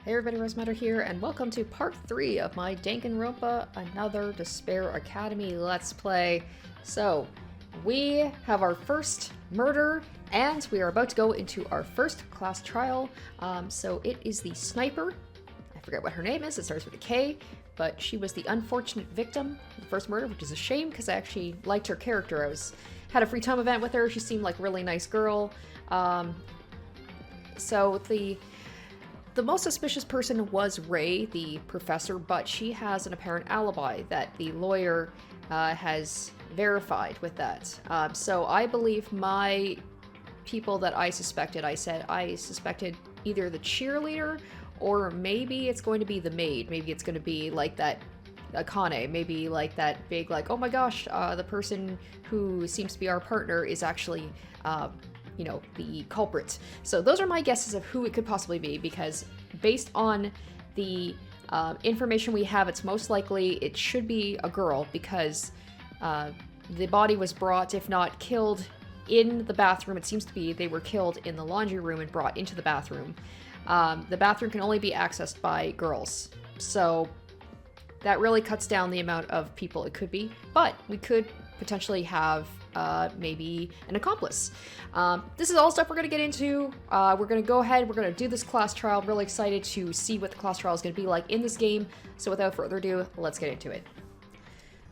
Hey everybody, Rosematter here, and welcome to part 3 of my Danganronpa Another Despair Academy Let's Play. So, we have our first murder, and we are about to go into our first class trial. So it is the sniper. I forget what her name is, it starts with a K, but she was the unfortunate victim of the first murder, which is a shame because I actually liked her character. Had a free time event with her, she seemed like a really nice girl. So the most suspicious person was Ray, the professor, but she has an apparent alibi that the lawyer has verified with that. So I believe my people that I suspected, I suspected either the cheerleader or maybe it's going to be the maid. Maybe it's going to be like that Akane, maybe like that big, like, oh my gosh, the person who seems to be our partner is actually the culprit. So those are my guesses of who it could possibly be, because based on the information we have, it's most likely it should be a girl, because the body was brought, if not killed, in the bathroom. It seems to be they were killed in the laundry room and brought into the bathroom. The bathroom can only be accessed by girls, so that really cuts down the amount of people it could be, but we could potentially have maybe an accomplice. This is all stuff we're going to get into. We're going to go ahead, we're going to do this class trial. I'm really excited to see what the class trial is going to be like in this game, so without further ado, let's get into it.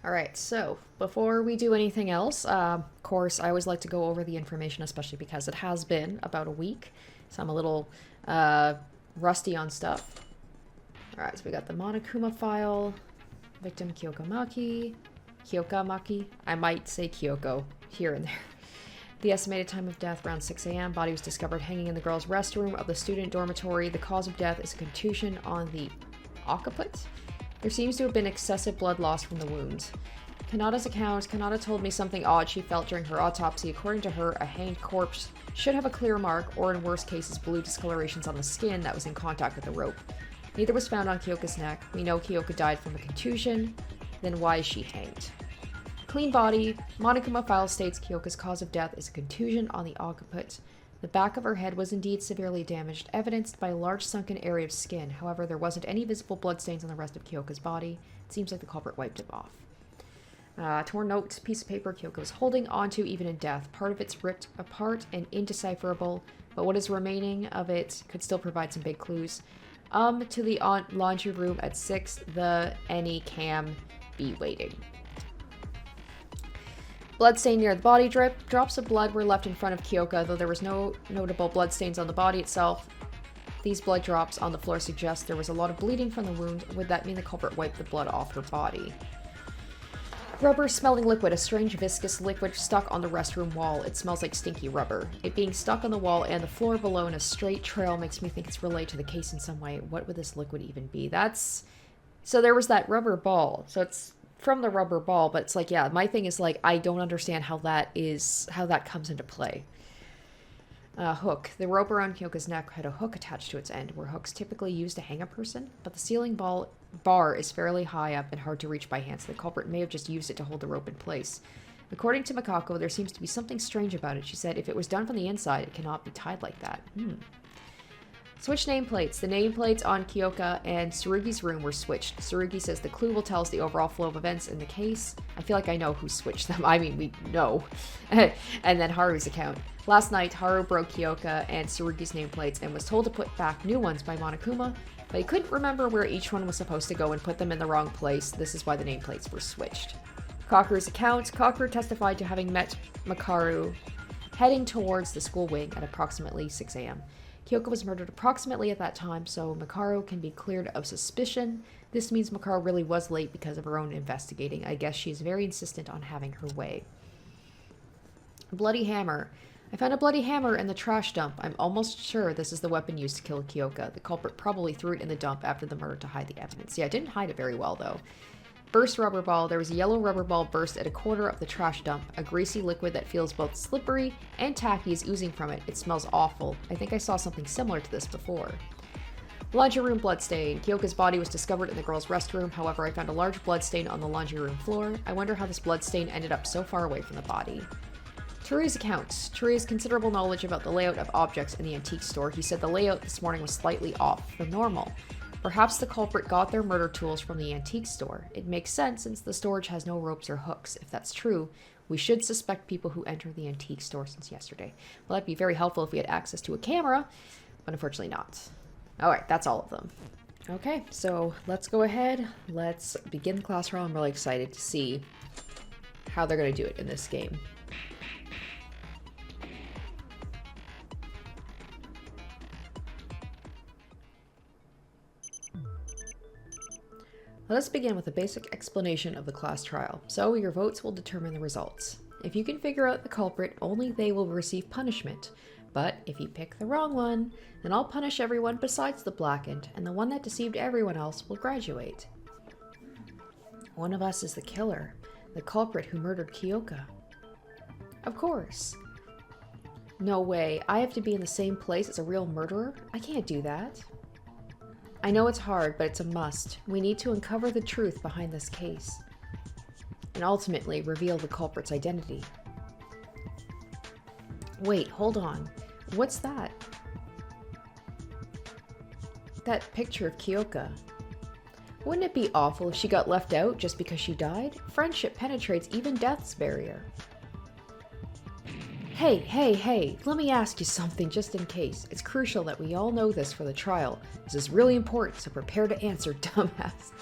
Alright, so before we do anything else, of course, I always like to go over the information, especially because it has been about a week, so I'm a little rusty on stuff. Alright, so we got the Monokuma file, victim Kyokamaki, I might say Kyoko here and there. The estimated time of death around 6 a.m. Body was discovered hanging in the girls' restroom of the student dormitory. The cause of death is a contusion on the occiput. There seems to have been excessive blood loss from the wound. Kanata's account. Kanata told me something odd she felt during her autopsy. According to her, a hanged corpse should have a clear mark, or in worst cases, blue discolorations on the skin that was in contact with the rope. Neither was found on Kyoka's neck. We know Kyoka died from a contusion. Then why is she hanged? Clean body. Monokuma file states Kyoka's cause of death is a contusion on the occiput. The back of her head was indeed severely damaged, evidenced by a large sunken area of skin. However, there wasn't any visible bloodstains on the rest of Kyoka's body. It seems like the culprit wiped it off. Torn note, piece of paper Kyoka was holding onto even in death. Part of it's ripped apart and indecipherable, but what is remaining of it could still provide some big clues. To the laundry room at 6, the any cam be waiting. Bloodstain near the body drip. Drops of blood were left in front of Kyoka, though there was no notable bloodstains on the body itself. These blood drops on the floor suggest there was a lot of bleeding from the wound. Would that mean the culprit wiped the blood off her body? Rubber smelling liquid. A strange viscous liquid stuck on the restroom wall. It smells like stinky rubber. It being stuck on the wall and the floor below in a straight trail makes me think it's related to the case in some way. What would this liquid even be? So there was that rubber ball. So it's from the rubber ball, but it's like, yeah, my thing is like, I don't understand how that comes into play. Hook. The rope around Kyoka's neck had a hook attached to its end, where hooks typically used to hang a person, but the ceiling bar is fairly high up and hard to reach by hand, so the culprit may have just used it to hold the rope in place. According to Makako, there seems to be something strange about it. She said, if it was done from the inside, it cannot be tied like that. Switch nameplates. The nameplates on Kyoka and Tsurugi's room were switched. Tsurugi says the clue will tell us the overall flow of events in the case. I feel like I know who switched them. I mean, we know. And then Haru's account. Last night, Haru broke Kyoka and Tsurugi's nameplates and was told to put back new ones by Monokuma, but he couldn't remember where each one was supposed to go and put them in the wrong place. This is why the nameplates were switched. Kakeru's account. Kakeru testified to having met Makaru heading towards the school wing at approximately 6 a.m. Kyoka was murdered approximately at that time, so Makaru can be cleared of suspicion. This means Makaru really was late because of her own investigating. I guess she's very insistent on having her way. Bloody hammer. I found a bloody hammer in the trash dump. I'm almost sure this is the weapon used to kill Kyoka. The culprit probably threw it in the dump after the murder to hide the evidence. Yeah, it didn't hide it very well, though. Burst rubber ball. There was a yellow rubber ball burst at a corner of the trash dump. A greasy liquid that feels both slippery and tacky is oozing from it. It smells awful. I think I saw something similar to this before. Laundry room bloodstain. Kyoka's body was discovered in the girls' restroom. However, I found a large bloodstain on the laundry room floor. I wonder how this bloodstain ended up so far away from the body. Churi's account. Churi has considerable knowledge about the layout of objects in the antique store. He said the layout this morning was slightly off from normal. Perhaps the culprit got their murder tools from the antique store. It makes sense since the storage has no ropes or hooks. If that's true, we should suspect people who entered the antique store since yesterday. Well, that'd be very helpful if we had access to a camera, but unfortunately not. Alright, that's all of them. Okay, so let's go ahead. Let's begin the class trial. I'm really excited to see how they're going to do it in this game. Let us begin with a basic explanation of the class trial. So, your votes will determine the results. If you can figure out the culprit, only they will receive punishment. But if you pick the wrong one, then I'll punish everyone besides the blackened, and the one that deceived everyone else will graduate. One of us is the killer, the culprit who murdered Kyoka. Of course. No way, I have to be in the same place as a real murderer? I can't do that. I know it's hard, but it's a must. We need to uncover the truth behind this case, and ultimately reveal the culprit's identity. Wait, hold on. What's that? That picture of Kyoka. Wouldn't it be awful if she got left out just because she died? Friendship penetrates even death's barrier. Hey, let me ask you something just in case. It's crucial that we all know this for the trial. This is really important, so prepare to answer, dumbass.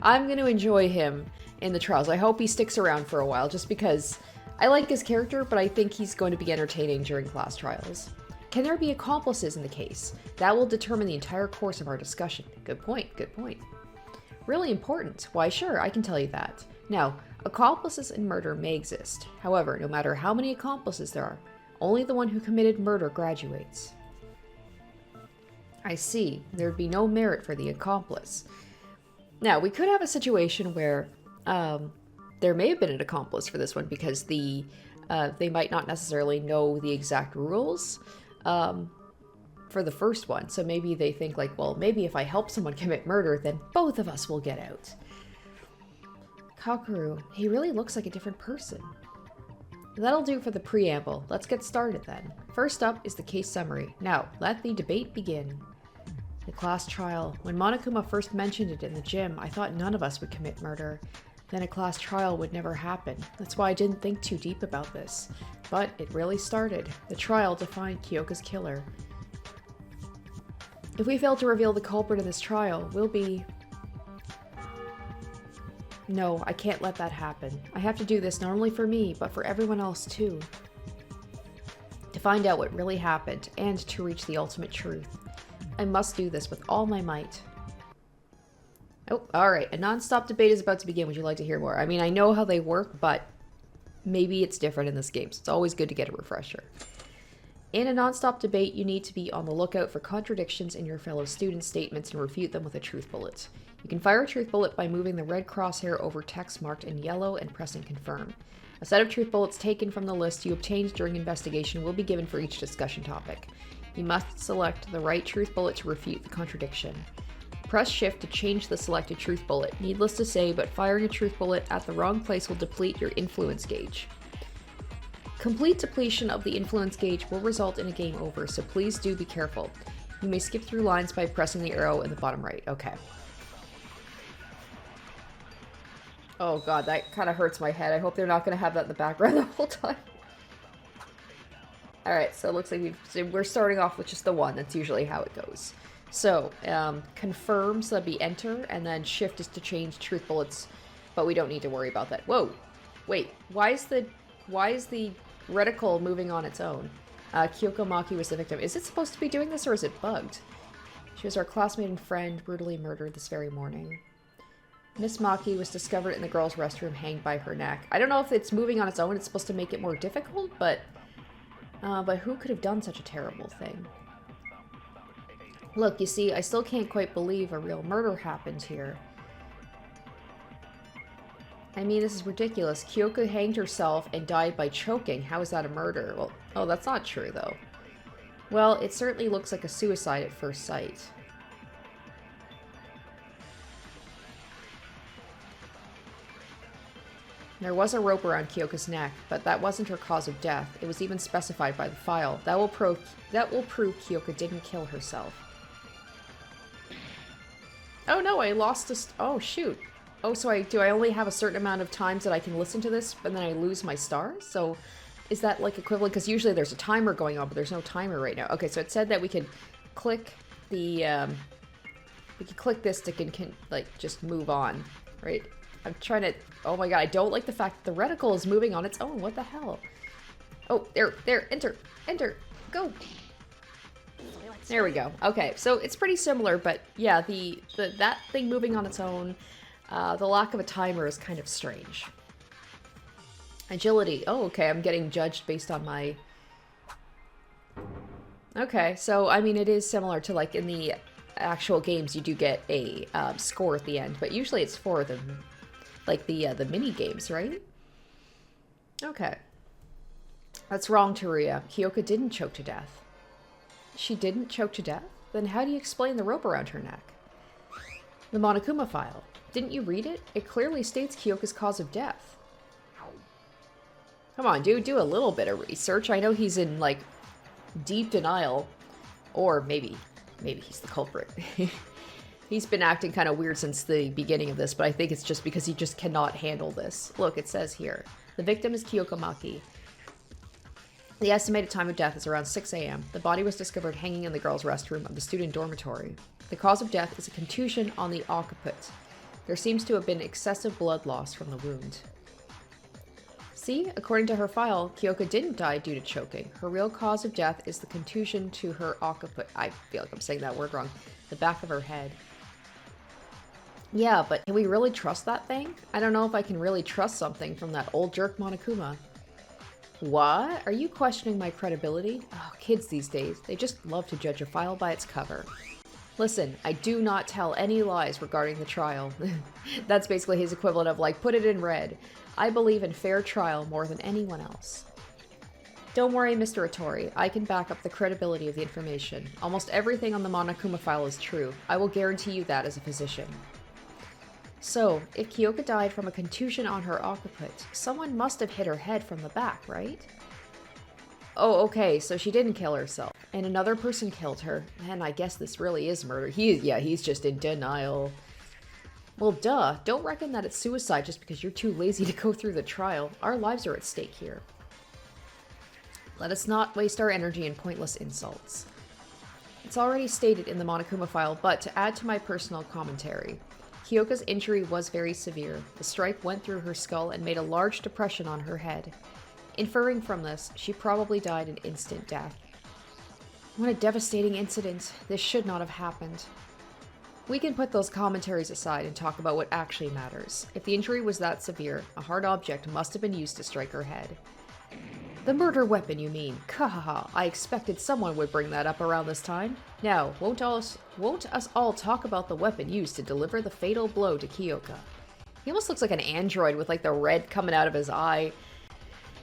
I'm going to enjoy him in the trials. I hope he sticks around for a while, just because I like his character, but I think he's going to be entertaining during class trials. Can there be accomplices in the case? That will determine the entire course of our discussion. Good point, good point. Really important. Why, sure, I can tell you that. Now, accomplices in murder may exist. However, no matter how many accomplices there are, only the one who committed murder graduates. I see. There'd be no merit for the accomplice. Now, we could have a situation where there may have been an accomplice for this one because they might not necessarily know the exact rules for the first one. So maybe they think like, well, maybe if I help someone commit murder, then both of us will get out. Kakeru, he really looks like a different person. That'll do for the preamble. Let's get started then. First up is the case summary. Now, let the debate begin. The class trial. When Monokuma first mentioned it in the gym, I thought none of us would commit murder. Then a class trial would never happen. That's why I didn't think too deep about this. But it really started. The trial to find Kyoka's killer. If we fail to reveal the culprit in this trial, we'll be... No, I can't let that happen. I have to do this not only for me, but for everyone else too. To find out what really happened, and to reach the ultimate truth. I must do this with all my might. Oh, alright. A non-stop debate is about to begin. Would you like to hear more? I mean, I know how they work, but maybe it's different in this game, so it's always good to get a refresher. In a non-stop debate, you need to be on the lookout for contradictions in your fellow students' statements and refute them with a truth bullet. You can fire a truth bullet by moving the red crosshair over text marked in yellow and pressing confirm. A set of truth bullets taken from the list you obtained during investigation will be given for each discussion topic. You must select the right truth bullet to refute the contradiction. Press shift to change the selected truth bullet. Needless to say, but firing a truth bullet at the wrong place will deplete your influence gauge. Complete depletion of the influence gauge will result in a game over, so please do be careful. You may skip through lines by pressing the arrow in the bottom right. Okay. Oh god, that kind of hurts my head. I hope they're not going to have that in the background the whole time. Alright, so it looks like we're starting off with just the one. That's usually how it goes. So, confirm, so that'd be enter, and then shift is to change truth bullets, but we don't need to worry about that. Whoa! Wait, why is the reticle moving on its own? Kyoko Maki was the victim. Is it supposed to be doing this, or is it bugged? She was our classmate and friend, brutally murdered this very morning. Miss Maki was discovered in the girls' restroom hanged by her neck. I don't know if it's moving on its own, it's supposed to make it more difficult, but who could have done such a terrible thing? Look, you see, I still can't quite believe a real murder happened here. I mean, this is ridiculous. Kyoko hanged herself and died by choking. How is that a murder? Well, oh, that's not true, though. Well, it certainly looks like a suicide at first sight. There was a rope around Kyoka's neck, but that wasn't her cause of death. It was even specified by the file. That will prove Kyoka didn't kill herself. Oh no, I lost a... oh shoot. Oh, so do I only have a certain amount of times that I can listen to this, and then I lose my stars? So is that like equivalent? Because usually there's a timer going on, but there's no timer right now. Okay, so it said that we could click the... we could click this to like just move on, right? I'm trying to... oh my god, I don't like the fact that the reticle is moving on its own. What the hell? Oh, there, enter, go. There we go. Okay, so it's pretty similar, but yeah, that thing moving on its own, the lack of a timer is kind of strange. Agility. Oh, okay, I'm getting judged based on my... okay, so, I mean, it is similar to, like, in the actual games, you do get a score at the end, but usually it's for the... like the mini games, right? Okay. That's wrong, Teruya. Kyoka didn't choke to death. She didn't choke to death? Then how do you explain the rope around her neck? The Monokuma file. Didn't you read it? It clearly states Kyoka's cause of death. Come on, dude, do a little bit of research. I know he's in, like, deep denial. Or maybe he's the culprit. He's been acting kind of weird since the beginning of this, but I think it's just because he just cannot handle this. Look, it says here. The victim is Kyoka Maki. The estimated time of death is around 6 a.m. The body was discovered hanging in the girls' restroom of the student dormitory. The cause of death is a contusion on the occiput. There seems to have been excessive blood loss from the wound. See, according to her file, Kyoka didn't die due to choking. Her real cause of death is the contusion to her occiput. I feel like I'm saying that word wrong. The back of her head. Yeah, but can we really trust that thing? I don't know if I can really trust something from that old jerk Monokuma. What? Are you questioning my credibility? Oh, kids these days, they just love to judge a file by its cover. Listen, I do not tell any lies regarding the trial. That's basically his equivalent of, like, put it in red. I believe in fair trial more than anyone else. Don't worry, Mr. Otori. I can back up the credibility of the information. Almost everything on the Monokuma file is true. I will guarantee you that as a physician. So, if Kyoka died from a contusion on her occiput, someone must have hit her head from the back, right? Oh, okay, so she didn't kill herself, and another person killed her, and I guess this really is murder. He's just in denial. Well, duh, don't reckon that it's suicide just because you're too lazy to go through the trial. Our lives are at stake here. Let us not waste our energy in pointless insults. It's already stated in the Monokuma file, but to add to my personal commentary, Kyoka's injury was very severe. The strike went through her skull and made a large depression on her head. Inferring from this, she probably died an instant death. What a devastating incident. This should not have happened. We can put those commentaries aside and talk about what actually matters. If the injury was that severe, a hard object must have been used to strike her head. The murder weapon, you mean? Kahaha, I expected someone would bring that up around this time. Now, won't us all talk about the weapon used to deliver the fatal blow to Kyoka? He almost looks like an android with, like, the red coming out of his eye.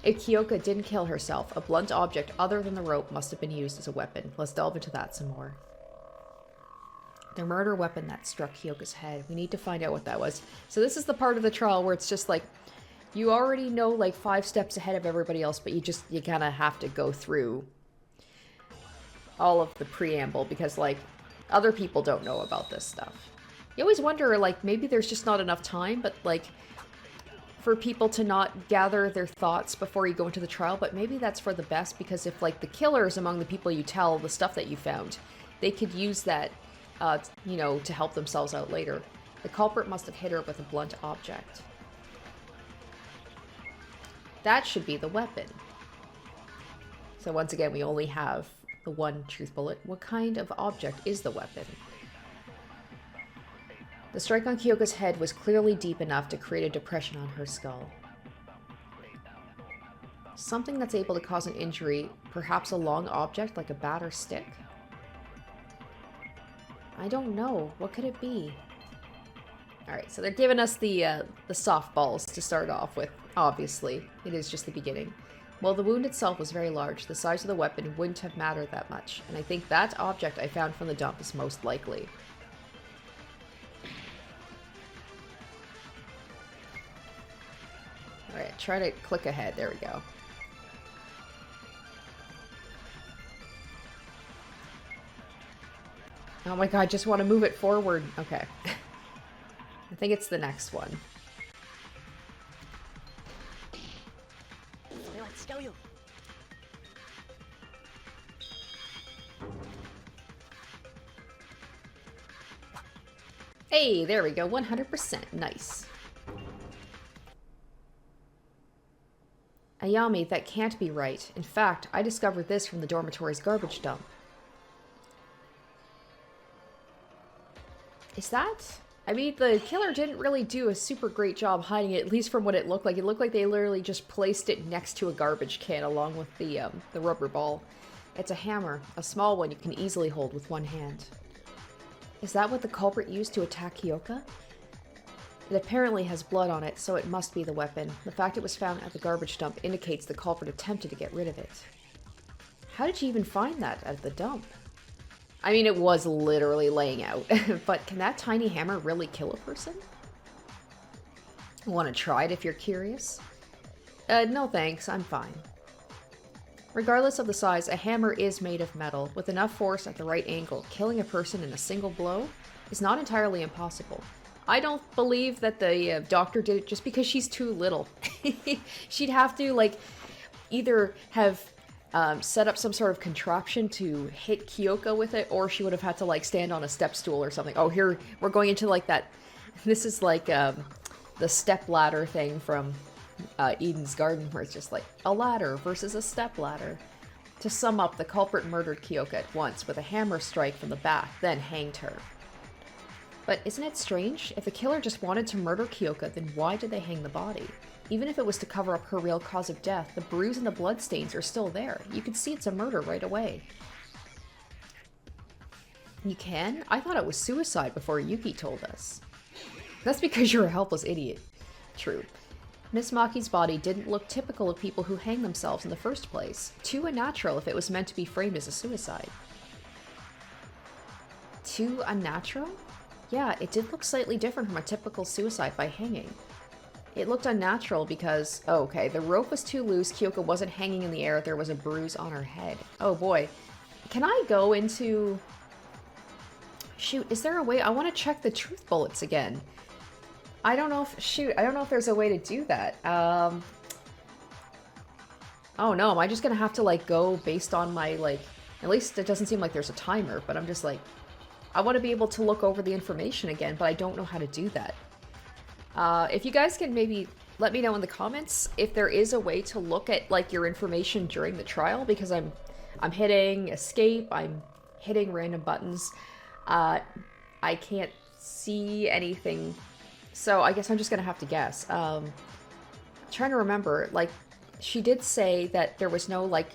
If Kyoka didn't kill herself, a blunt object other than the rope must have been used as a weapon. Let's delve into that some more. The murder weapon that struck Kyoka's head. We need to find out what that was. So this is the part of the trial where it's just like, you already know, like, 5 steps ahead of everybody else, but you kind of have to go through all of the preamble because, like, other people don't know about this stuff. You always wonder, like, maybe there's just not enough time, but, like, for people to not gather their thoughts before you go into the trial, but maybe that's for the best because if, like, the killers among the people you tell the stuff that you found, they could use that, you know, to help themselves out later. The culprit must have hit her with a blunt object. That should be the weapon. So once again, we only have the one truth bullet. What kind of object is the weapon? The strike on Kyoka's head was clearly deep enough to create a depression on her skull. Something that's able to cause an injury, perhaps a long object like a bat or stick? I don't know. What could it be? Alright, so they're giving us the softballs to start off with. Obviously, it is just the beginning. Well, the wound itself was very large. The size of the weapon wouldn't have mattered that much, and I think that object I found from the dump is most likely. Alright, try to click ahead. There we go. Oh my god, just want to move it forward. Okay. I think it's the next one. Hey, there we go. 100%. Nice. Ayami, that can't be right. In fact, I discovered this from the dormitory's garbage dump. Is that? I mean, the killer didn't really do a super great job hiding it, at least from what it looked like. It looked like they literally just placed it next to a garbage can along with the rubber ball. It's a hammer, a small one you can easily hold with one hand. Is that what the culprit used to attack Kyoka? It apparently has blood on it, so it must be the weapon. The fact it was found at the garbage dump indicates the culprit attempted to get rid of it. How did you even find that at the dump? I mean, it was literally laying out, but can that tiny hammer really kill a person? Want to try it if you're curious? No thanks, I'm fine. Regardless of the size, a hammer is made of metal. With enough force at the right angle, killing a person in a single blow is not entirely impossible. I don't believe that the doctor did it just because she's too little. She'd have to, like, either have set up some sort of contraption to hit Kyoka with it, or she would have had to, like, stand on a step stool or something. Oh, here, we're going into, like, that... This is, like, the step ladder thing from... Eden's Garden, where it's just like a ladder versus a step ladder. To sum up, the culprit murdered Kyoka at once with a hammer strike from the back, then hanged her. But isn't it strange? If the killer just wanted to murder Kyoka, then why did they hang the body? Even if it was to cover up her real cause of death, the bruise and the bloodstains are still there. You can see it's a murder right away. You can? I thought it was suicide before Yuki told us. That's because you're a helpless idiot. True. Miss Maki's body didn't look typical of people who hang themselves in the first place. Too unnatural if it was meant to be framed as a suicide. Too unnatural? Yeah, it did look slightly different from a typical suicide by hanging. It looked unnatural because... Oh, okay, the rope was too loose, Kyoka wasn't hanging in the air, there was a bruise on her head. Oh boy. Can I go into... Shoot, is there a way... I want to check the truth bullets again. I don't know if... Shoot, I don't know if there's a way to do that. Oh no, am I just gonna have to, like, go based on my, like... At least it doesn't seem like there's a timer, but I'm just like... I want to be able to look over the information again, but I don't know how to do that. If you guys can maybe let me know in the comments if there is a way to look at, like, your information during the trial, because I'm hitting escape, I'm hitting random buttons. I can't see anything... So I guess I'm just gonna have to guess. Trying to remember, like, she did say that there was no, like,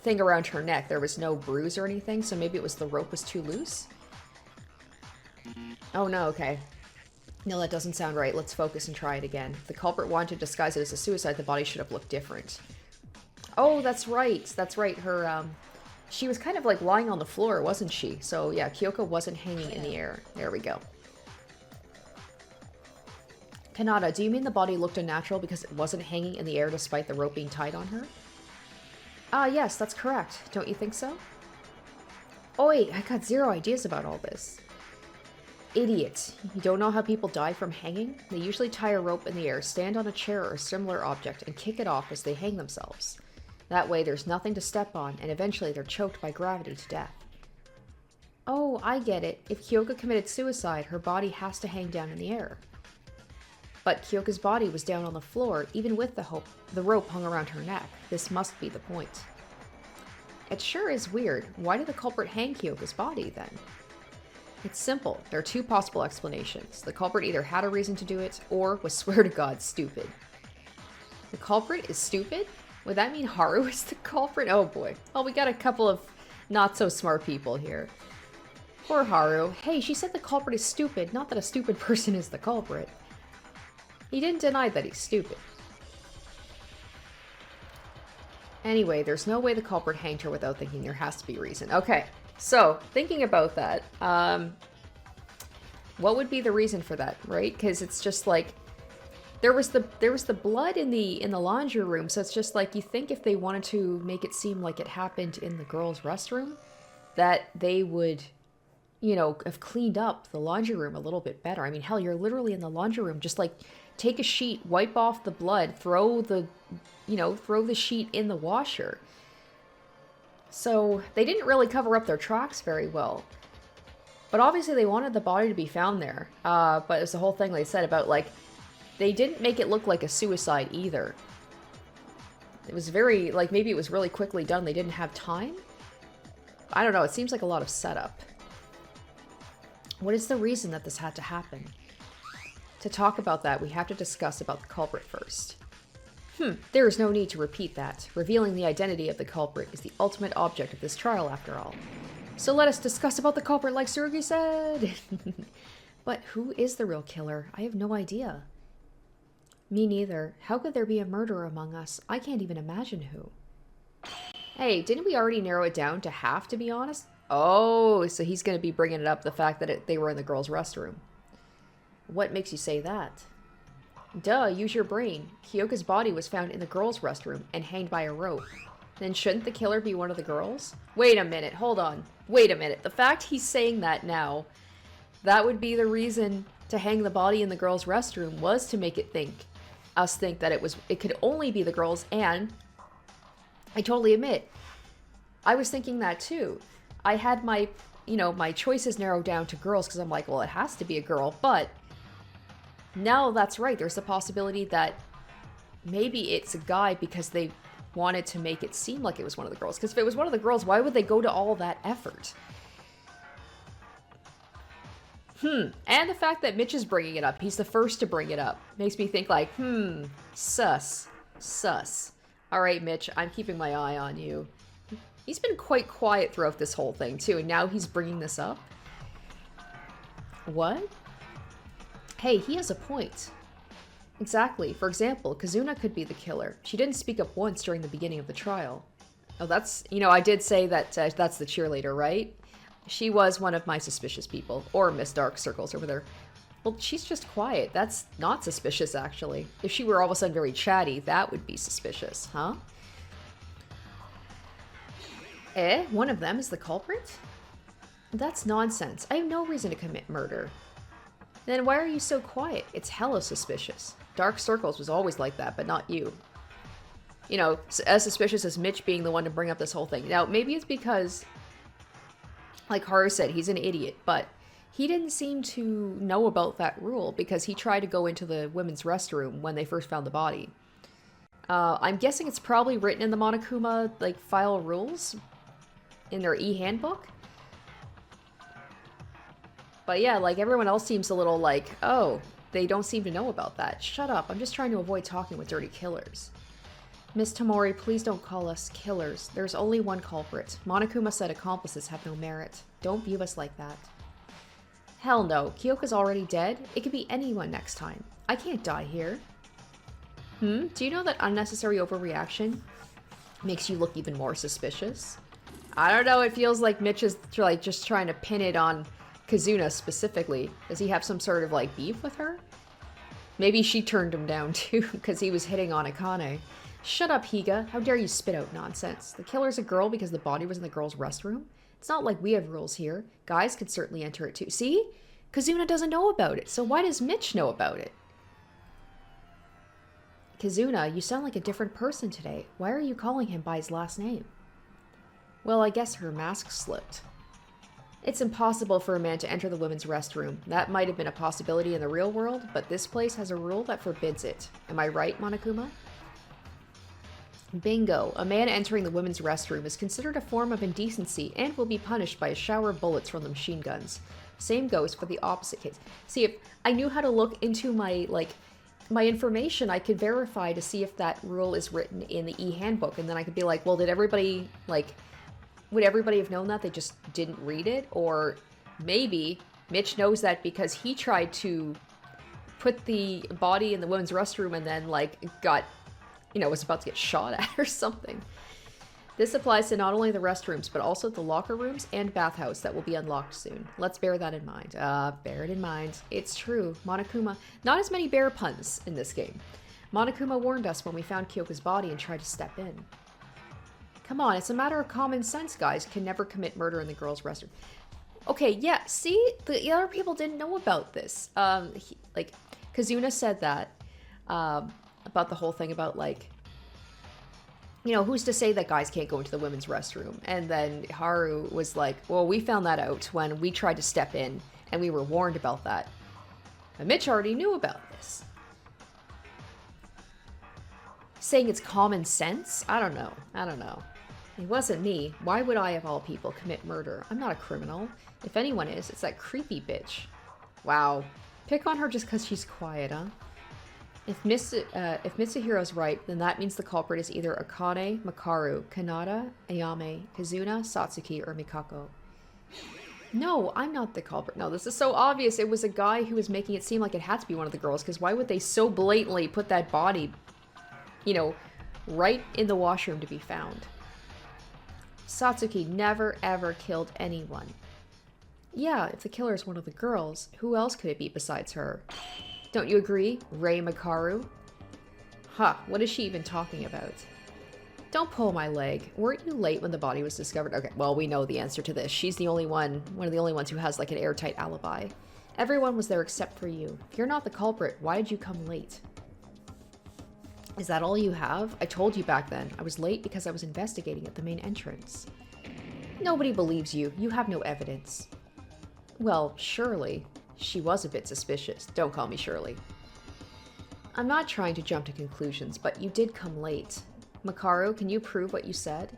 thing around her neck. There was no bruise or anything, so maybe it was the rope was too loose? Oh no, okay. No, that doesn't sound right. Let's focus and try it again. If the culprit wanted to disguise it as a suicide, the body should have looked different. Oh, that's right. That's right. Her, she was kind of, like, lying on the floor, wasn't she? So, yeah, Kyoka wasn't hanging in the air. There we go. Kanata, do you mean the body looked unnatural because it wasn't hanging in the air despite the rope being tied on her? Yes, that's correct. Don't you think so? Oh wait, I got zero ideas about all this. Idiot. You don't know how people die from hanging? They usually tie a rope in the air, stand on a chair or a similar object, and kick it off as they hang themselves. That way there's nothing to step on, and eventually they're choked by gravity to death. Oh, I get it. If Kyoka committed suicide, her body has to hang down in the air. But Kyoka's body was down on the floor, even with the rope hung around her neck. This must be the point. It sure is weird. Why did the culprit hang Kyoka's body, then? It's simple. There are two possible explanations. The culprit either had a reason to do it, or was, swear to God, stupid. The culprit is stupid? Would that mean Haru is the culprit? Oh boy. Well, we got a couple of not-so-smart people here. Poor Haru. Hey, she said the culprit is stupid, not that a stupid person is the culprit. He didn't deny that he's stupid. Anyway, there's no way the culprit hanged her without thinking there has to be a reason. Okay, so, thinking about that, what would be the reason for that, right? Because it's just like, there was the blood in the laundry room, so it's just like you think if they wanted to make it seem like it happened in the girls' restroom, that they would, you know, have cleaned up the laundry room a little bit better. I mean, hell, you're literally in the laundry room. Just like take a sheet, wipe off the blood, throw the sheet in the washer. So they didn't really cover up their tracks very well. But obviously they wanted the body to be found there. But it's the whole thing they said about, like, they didn't make it look like a suicide either. It was very, like, maybe it was really quickly done. They didn't have time. I don't know. It seems like a lot of setup. What is the reason that this had to happen? To talk about that, we have to discuss about the culprit first. There is no need to repeat that. Revealing the identity of the culprit is the ultimate object of this trial, after all. So let us discuss about the culprit, like Sergei said. But who is the real killer? I have no idea. Me neither. How could there be a murderer among us? I can't even imagine who. Hey, didn't we already narrow it down to half, to be honest? Oh, so he's going to be bringing it up, the fact that they were in the girls' restroom. What makes you say that? Duh, use your brain. Kyoka's body was found in the girls' restroom and hanged by a rope. Then shouldn't the killer be one of the girls? Wait a minute, hold on. Wait a minute. The fact he's saying that now, that would be the reason to hang the body in the girls' restroom, was to make it think that it could only be the girls. And I totally admit, I was thinking that too. I had my choices narrowed down to girls because I'm like, well, it has to be a girl. But now that's right. There's the possibility that maybe it's a guy because they wanted to make it seem like it was one of the girls. Because if it was one of the girls, why would they go to all that effort? And the fact that Mitch is bringing it up, he's the first to bring it up, makes me think like, sus. All right, Mitch, I'm keeping my eye on you. He's been quite quiet throughout this whole thing, too, and now he's bringing this up? What? Hey, he has a point. Exactly. For example, Kazuna could be the killer. She didn't speak up once during the beginning of the trial. Oh, that's, I did say that that's the cheerleader, right? She was one of my suspicious people. Or Miss Dark Circles over there. Well, she's just quiet. That's not suspicious, actually. If she were all of a sudden very chatty, that would be suspicious, huh? One of them is the culprit? That's nonsense. I have no reason to commit murder. Then why are you so quiet? It's hella suspicious. Dark Circles was always like that, but not you. As suspicious as Mitch being the one to bring up this whole thing. Now, maybe it's because, like Haru said, he's an idiot, but he didn't seem to know about that rule because he tried to go into the women's restroom when they first found the body. I'm guessing it's probably written in the Monokuma, file rules in their e-handbook. But yeah, everyone else seems a little oh, they don't seem to know about that. Shut up, I'm just trying to avoid talking with dirty killers. Miss Tamori, please don't call us killers. There's only one culprit. Monokuma said accomplices have no merit. Don't view us like that. Hell no, Kyoka's already dead. It could be anyone next time. I can't die here. Do you know that unnecessary overreaction makes you look even more suspicious? I don't know, it feels like Mitch is just trying to pin it on Kazuna specifically. Does he have some sort of beef with her? Maybe she turned him down too because he was hitting on Akane. Shut up, Higa. How dare you spit out nonsense? The killer's a girl because the body was in the girl's restroom? It's not like we have rules here. Guys could certainly enter it too. See? Kazuna doesn't know about it, so why does Mitch know about it? Kazuna, you sound like a different person today. Why are you calling him by his last name? Well, I guess her mask slipped. It's impossible for a man to enter the women's restroom. That might have been a possibility in the real world, but this place has a rule that forbids it. Am I right, Monokuma? Bingo. A man entering the women's restroom is considered a form of indecency and will be punished by a shower of bullets from the machine guns. Same goes for the opposite case. See, if I knew how to look into my, my information, I could verify to see if that rule is written in the e-handbook, and then I could be like, well, did everybody, would everybody have known that? They just didn't read it? Or maybe Mitch knows that because he tried to put the body in the women's restroom and then, got, was about to get shot at or something. This applies to not only the restrooms, but also the locker rooms and bathhouse that will be unlocked soon. Let's bear that in mind. Bear it in mind. It's true. Monokuma. Not as many bear puns in this game. Monokuma warned us when we found Kyoko's body and tried to step in. Come on, it's a matter of common sense, guys. Can never commit murder in the girls' restroom. Okay, yeah, see? The other people didn't know about this. Kazuna said that, about the whole thing about, like, you know, who's to say that guys can't go into the women's restroom? And then Haru was like, well, we found that out when we tried to step in, and we were warned about that. But Mitch already knew about this. Saying it's common sense? I don't know. It wasn't me. Why would I, of all people, commit murder? I'm not a criminal. If anyone is, it's that creepy bitch. Wow. Pick on her just because she's quiet, huh? If Mitsuhiro's right, then that means the culprit is either Akane, Makaru, Kanata, Ayame, Kazuna, Satsuki, or Mikako. No, I'm not the culprit. No, this is so obvious. It was a guy who was making it seem like it had to be one of the girls, because why would they so blatantly put that body, you know, right in the washroom to be found? Satsuki never ever killed anyone. Yeah, if the killer is one of the girls, who else could it be besides her? Don't you agree, Rei Makaru? Huh, what is she even talking about? Don't pull my leg. Weren't you late when the body was discovered? Okay, well, we know the answer to this. She's the only one of the only ones who has, like, an airtight alibi. Everyone was there except for you. If you're not the culprit, why did you come late? Is that all you have? I told you back then. I was late because I was investigating at the main entrance. Nobody believes you. You have no evidence. Well, Shirley. She was a bit suspicious. Don't call me Shirley. I'm not trying to jump to conclusions, but you did come late. Makaru, can you prove what you said?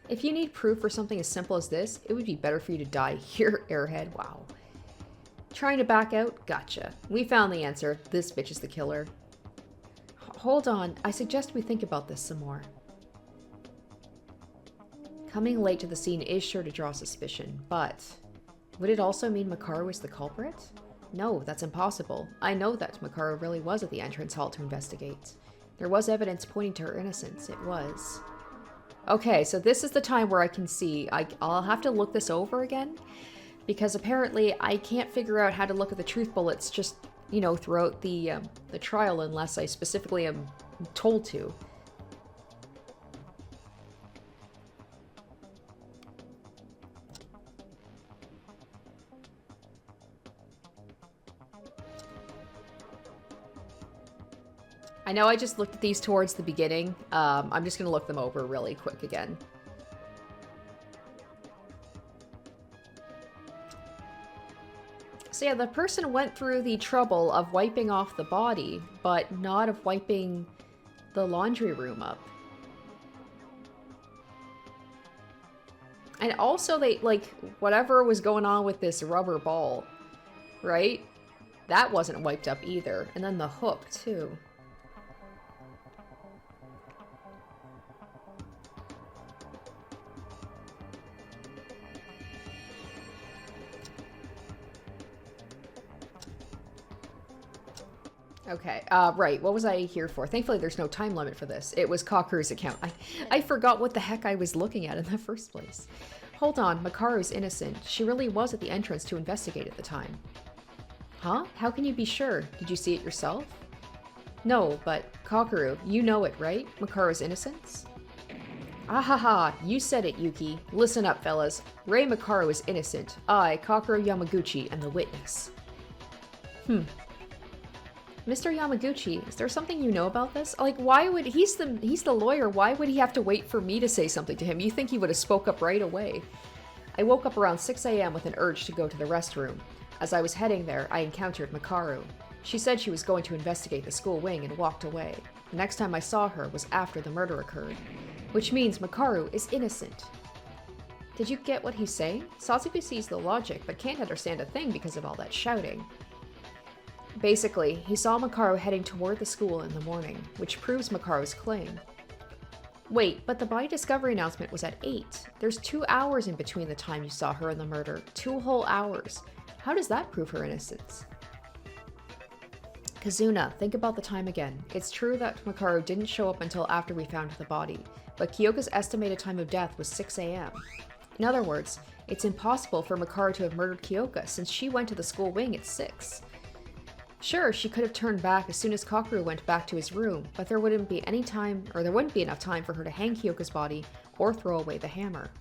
If you need proof for something as simple as this, it would be better for you to die here, airhead. Wow. Trying to back out? Gotcha. We found the answer. This bitch is the killer. Hold on. I suggest we think about this some more. Coming late to the scene is sure to draw suspicion, but... would it also mean Makaru is the culprit? No, that's impossible. I know that Makaru really was at the entrance hall to investigate. There was evidence pointing to her innocence. It was. Okay, so this is the time where I can see. I'll have to look this over again, because apparently I can't figure out how to look at the truth bullets just, you know, throughout the trial unless I specifically am told to. I know I just looked at these towards the beginning. I'm just going to look them over really quick again. So yeah, the person went through the trouble of wiping off the body, but not of wiping the laundry room up. And also they, like, whatever was going on with this rubber ball, right? That wasn't wiped up either. And then the hook, too. Okay, right, what was I here for? Thankfully there's no time limit for this. It was Kakuru's account. I forgot what the heck I was looking at in the first place. Hold on, Makaru's innocent. She really was at the entrance to investigate at the time. Huh? How can you be sure? Did you see it yourself? No, but Kakuru, you know it, right? Makaru's innocence? Ahaha, you said it, Yuki. Listen up, fellas. Rei Makaru is innocent. I, Kakuru Yamaguchi, am the witness. Mr. Yamaguchi, is there something you know about this? Like, why would... He's the lawyer. Why would he have to wait for me to say something to him? You think he would have spoke up right away. I woke up around 6 a.m. with an urge to go to the restroom. As I was heading there, I encountered Makaru. She said she was going to investigate the school wing and walked away. The next time I saw her was after the murder occurred. Which means Makaru is innocent. Did you get what he's saying? Satsuki sees the logic, but can't understand a thing because of all that shouting. Basically, he saw Makaru heading toward the school in the morning, which proves Makaru's claim. Wait, but the body discovery announcement was at 8. There's 2 hours in between the time you saw her and the murder. 2 whole hours. How does that prove her innocence? Kazuna, think about the time again. It's true that Makaru didn't show up until after we found the body, but Kyoka's estimated time of death was 6 a.m. In other words, it's impossible for Makaru to have murdered Kyoka since she went to the school wing at 6. Sure, she could have turned back as soon as Kakeru went back to his room, but there wouldn't be enough time for her to hang Kyoka's body or throw away the hammer.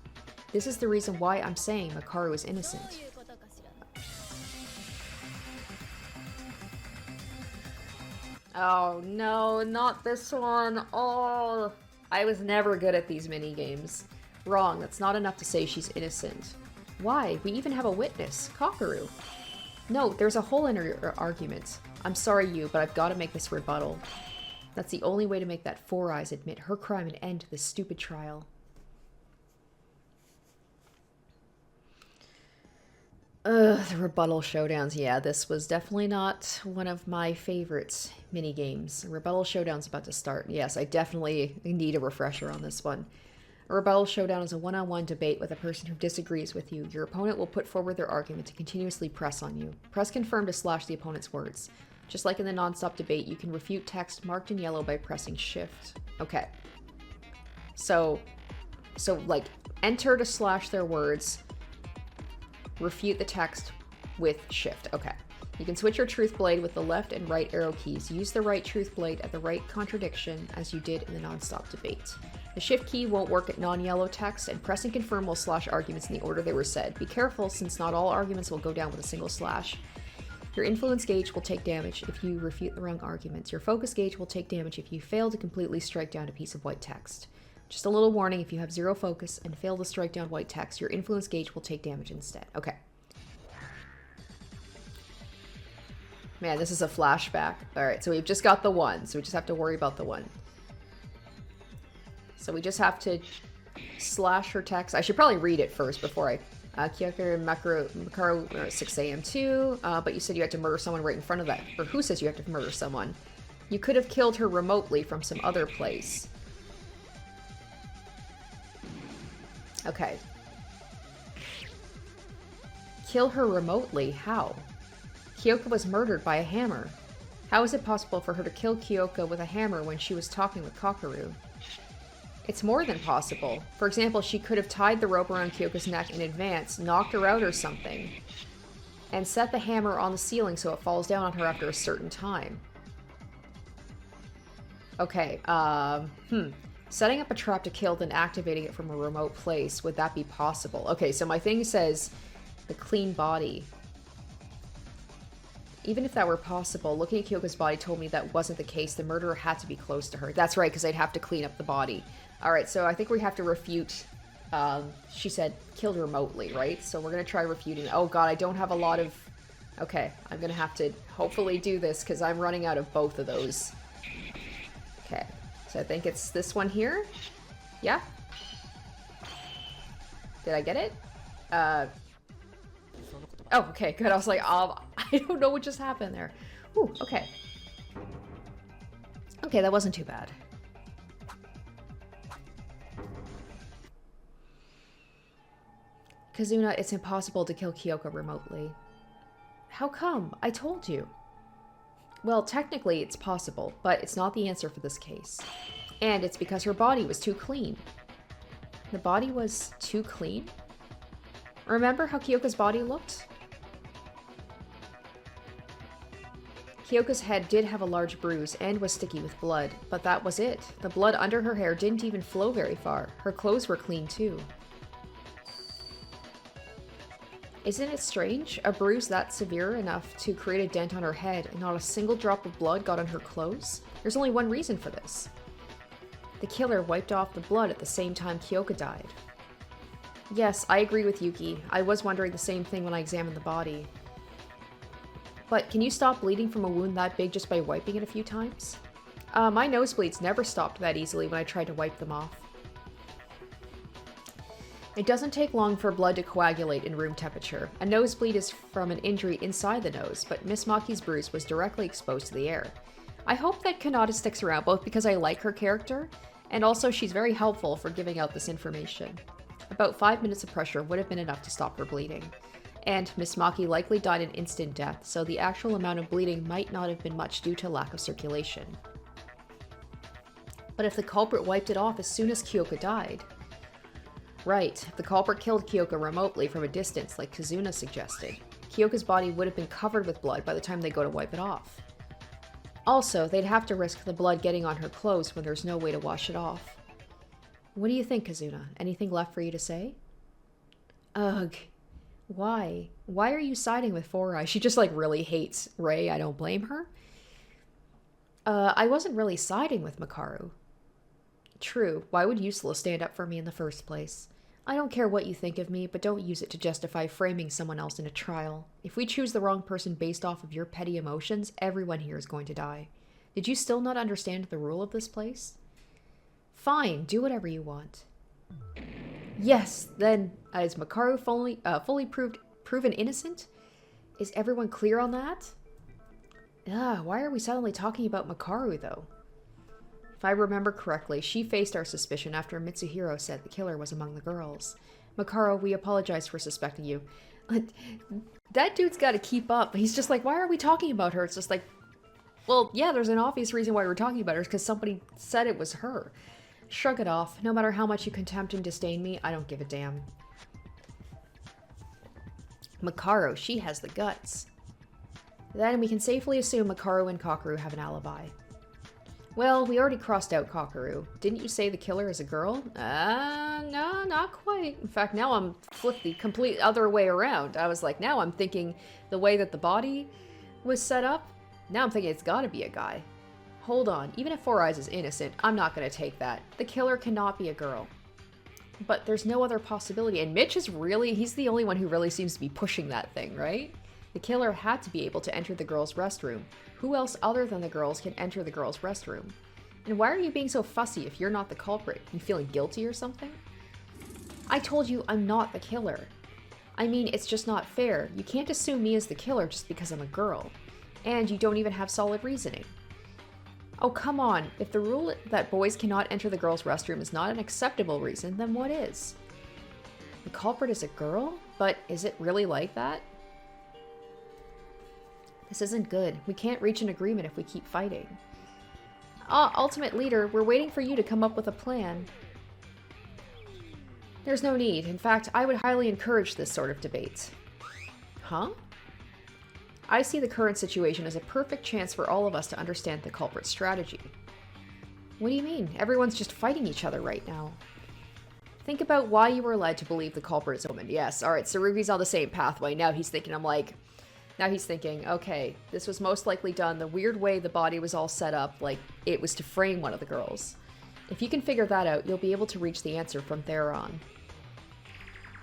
This is the reason why I'm saying Makaru is innocent. Oh no, not this one. Oh, I was never good at these mini-games. Wrong, that's not enough to say she's innocent. Why? We even have a witness, Kakeru. No, there's a whole inner argument. I'm sorry, but I've got to make this rebuttal. That's the only way to make that Four Eyes admit her crime and end this stupid trial. The rebuttal showdowns. Yeah, this was definitely not one of my favorite mini-games. Rebuttal showdown's about to start. Yes, I definitely need a refresher on this one. A rebuttal showdown is a one-on-one debate with a person who disagrees with you. Your opponent will put forward their argument to continuously press on you. Press confirm to slash the opponent's words. Just like in the non-stop debate, you can refute text marked in yellow by pressing shift. Okay. So like, enter to slash their words. Refute the text with shift. Okay. You can switch your truth blade with the left and right arrow keys. Use the right truth blade at the right contradiction as you did in the non-stop debate. The shift key won't work at non-yellow text, and press and confirm will slash arguments in the order they were said. Be careful, since not all arguments will go down with a single slash. Your influence gauge will take damage if you refute the wrong arguments. Your focus gauge will take damage if you fail to completely strike down a piece of white text. Just a little warning, if you have 0 focus and fail to strike down white text, your influence gauge will take damage instead. Okay. Man, this is a flashback. Alright, so we've just got the one, so we just have to worry about the one. So we just have to slash her text. I should probably read it first before I... Kyoka and Makaru are at 6 a.m. too, but you said you had to murder someone right in front of that. Or who says you have to murder someone? You could have killed her remotely from some other place. Okay. Kill her remotely? How? Kyoka was murdered by a hammer. How is it possible for her to kill Kyoka with a hammer when she was talking with Kakeru? It's more than possible. For example, she could have tied the rope around Kyoka's neck in advance, knocked her out or something, and set the hammer on the ceiling so it falls down on her after a certain time. Okay, setting up a trap to kill, then activating it from a remote place. Would that be possible? Okay, so my thing says the clean body. Even if that were possible, looking at Kyoka's body told me that wasn't the case. The murderer had to be close to her. That's right, because they'd have to clean up the body. Alright, so I think we have to refute... she said killed remotely, right? So we're going to try refuting. Oh god, I don't have a lot of... Okay, I'm going to have to hopefully do this, because I'm running out of both of those. Okay, so I think it's this one here. Yeah? Did I get it? Oh, okay, good. I was like, I don't know what just happened there. Ooh, okay. Okay, that wasn't too bad. Kazuna, it's impossible to kill Kyoka remotely. How come? I told you. Well, technically it's possible, but it's not the answer for this case. And it's because her body was too clean. The body was too clean? Remember how Kyoka's body looked? Kyoka's head did have a large bruise and was sticky with blood, but that was it. The blood under her hair didn't even flow very far. Her clothes were clean too. Isn't it strange? A bruise that severe enough to create a dent on her head and not a single drop of blood got on her clothes? There's only one reason for this. The killer wiped off the blood at the same time Kyoka died. Yes, I agree with Yuki. I was wondering the same thing when I examined the body. But can you stop bleeding from a wound that big just by wiping it a few times? My nosebleeds never stopped that easily when I tried to wipe them off. It doesn't take long for blood to coagulate in room temperature. A nosebleed is from an injury inside the nose, but Miss Maki's bruise was directly exposed to the air. I hope that Kanata sticks around, both because I like her character, and also she's very helpful for giving out this information. About 5 minutes of pressure would have been enough to stop her bleeding. And Miss Maki likely died an instant death, so the actual amount of bleeding might not have been much due to lack of circulation. But if the culprit wiped it off as soon as Kyoka died... Right, if the culprit killed Kyoka remotely from a distance, like Kazuna suggested, Kyoka's body would have been covered with blood by the time they go to wipe it off. Also, they'd have to risk the blood getting on her clothes when there's no way to wash it off. What do you think, Kazuna? Anything left for you to say? Ugh. Why? Why are you siding with Four Eyes? She just, like, really hates Rei. I don't blame her. I wasn't really siding with Makaru. True. Why would Yusula stand up for me in the first place? I don't care what you think of me, but don't use it to justify framing someone else in a trial. If we choose the wrong person based off of your petty emotions, everyone here is going to die. Did you still not understand the rule of this place? Fine, do whatever you want. Yes, then, is Makaru fully proven innocent? Is everyone clear on that? Why are we suddenly talking about Makaru, though? If I remember correctly, she faced our suspicion after Mitsuhiro said the killer was among the girls. Makaru, we apologize for suspecting you. That dude's gotta keep up. He's just like, why are we talking about her? It's just like, well, yeah, there's an obvious reason why we're talking about her. It's because somebody said it was her. Shrug it off. No matter how much you contempt and disdain me, I don't give a damn. Makaru, she has the guts. Then we can safely assume Makaru and Kakeru have an alibi. Well, we already crossed out Kakeru. Didn't you say the killer is a girl? No, not quite. In fact, now I'm flipped the complete other way around. I was like, now I'm thinking the way that the body was set up, now I'm thinking it's gotta be a guy. Hold on, even if Four Eyes is innocent, I'm not gonna take that. The killer cannot be a girl. But there's no other possibility, and Mitch is really, he's the only one who really seems to be pushing that thing, right? The killer had to be able to enter the girls' restroom. Who else other than the girls can enter the girls' restroom? And why are you being so fussy if you're not the culprit? You feeling guilty or something? I told you I'm not the killer. I mean, it's just not fair. You can't assume me as the killer just because I'm a girl. And you don't even have solid reasoning. Oh, come on. If the rule that boys cannot enter the girls' restroom is not an acceptable reason, then what is? The culprit is a girl? But is it really like that? This isn't good. We can't reach an agreement if we keep fighting. Ultimate Leader, we're waiting for you to come up with a plan. There's no need. In fact, I would highly encourage this sort of debate. Huh? I see the current situation as a perfect chance for all of us to understand the culprit's strategy. What do you mean? Everyone's just fighting each other right now. Think about why you were led to believe the culprit is a woman. Yes, alright, so Ruby's on the same pathway. Now he's thinking, okay, this was most likely done the weird way the body was all set up, like it was to frame one of the girls. If you can figure that out, you'll be able to reach the answer from there on.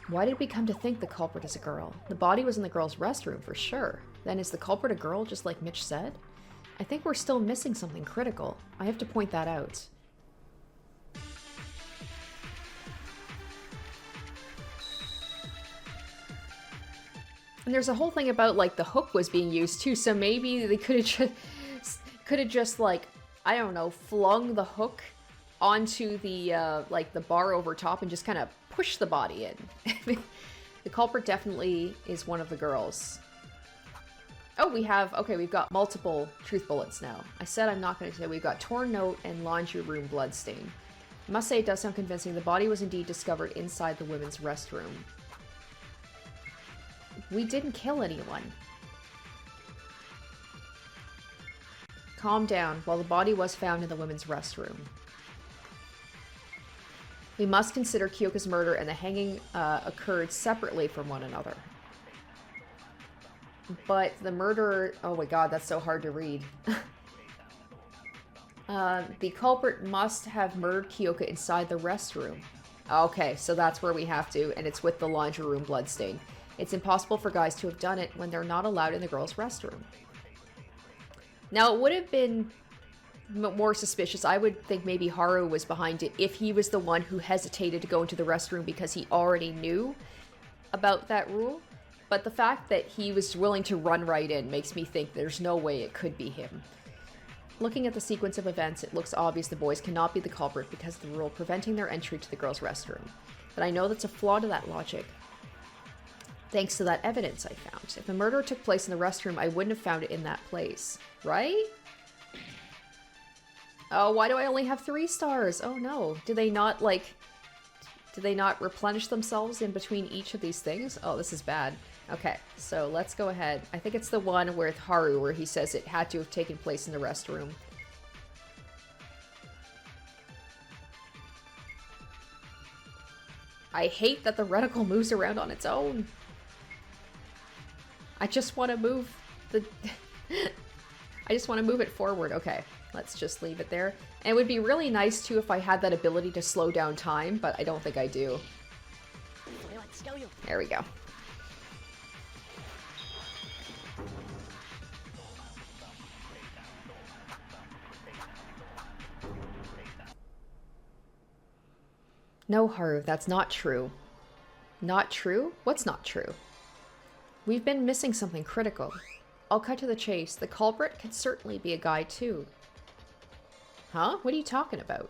Why did we come to think the culprit is a girl? The body was in the girls' restroom, for sure. Then is the culprit a girl, just like Mitch said? I think we're still missing something critical. I have to point that out. And there's a whole thing about, like, the hook was being used, too, so maybe they could have just, like, I don't know, flung the hook onto the, like, the bar over top and just kind of pushed the body in. The culprit definitely is one of the girls. Oh, we've got multiple truth bullets now. I said I'm not going to say. We've got torn note and laundry room bloodstain. I must say it does sound convincing. The body was indeed discovered inside the women's restroom. We didn't kill anyone. Calm down. While the body was found in the women's restroom. We must consider Kyoka's murder and the hanging occurred separately from one another. But the murderer... Oh my god, that's so hard to read. The culprit must have murdered Kyoka inside the restroom. Okay, so that's where we have to, and it's with the laundry room bloodstain. It's impossible for guys to have done it when they're not allowed in the girls' restroom. Now, it would have been more suspicious. I would think maybe Haru was behind it if he was the one who hesitated to go into the restroom because he already knew about that rule. But the fact that he was willing to run right in makes me think there's no way it could be him. Looking at the sequence of events, it looks obvious the boys cannot be the culprit because of the rule preventing their entry to the girls' restroom. But I know that's a flaw to that logic. Thanks to that evidence I found. If the murder took place in the restroom, I wouldn't have found it in that place. Right? Oh, why do I only have 3 stars? Oh no. Do they not, like... Do they not replenish themselves in between each of these things? Oh, this is bad. Okay, so let's go ahead. I think it's the one with Haru where he says it had to have taken place in the restroom. I hate that the reticle moves around on its own. I just want to move the... I just want to move it forward. Okay, let's just leave it there. And it would be really nice, too, if I had that ability to slow down time, but I don't think I do. There we go. No, Haru, that's not true. Not true? What's not true? We've been missing something critical. I'll cut to the chase. The culprit could certainly be a guy, too. Huh? What are you talking about?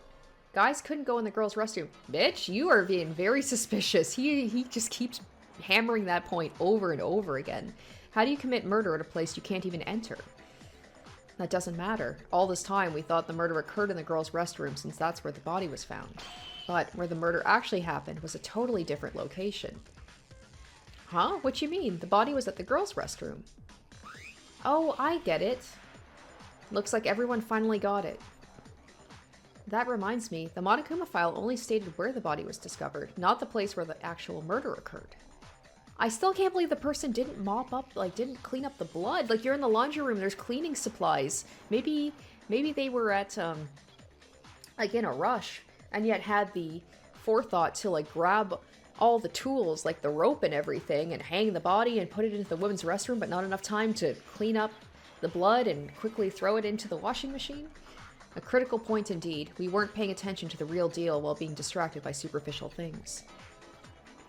Guys couldn't go in the girls' restroom. Bitch, you are being very suspicious. He just keeps hammering that point over and over again. How do you commit murder at a place you can't even enter? That doesn't matter. All this time, we thought the murder occurred in the girls' restroom since that's where the body was found. But where the murder actually happened was a totally different location. Huh? What you mean? The body was at the girls' restroom. Oh, I get it. Looks like everyone finally got it. That reminds me, the Monokuma file only stated where the body was discovered, not the place where the actual murder occurred. I still can't believe the person didn't mop up, like, didn't clean up the blood. Like, you're in the laundry room, there's cleaning supplies. Maybe they were at, like, in a rush, and yet had the forethought to, like, grab all the tools, like the rope and everything, and hang the body and put it into the women's restroom, but not enough time to clean up the blood and quickly throw it into the washing machine? A critical point indeed. We weren't paying attention to the real deal while being distracted by superficial things.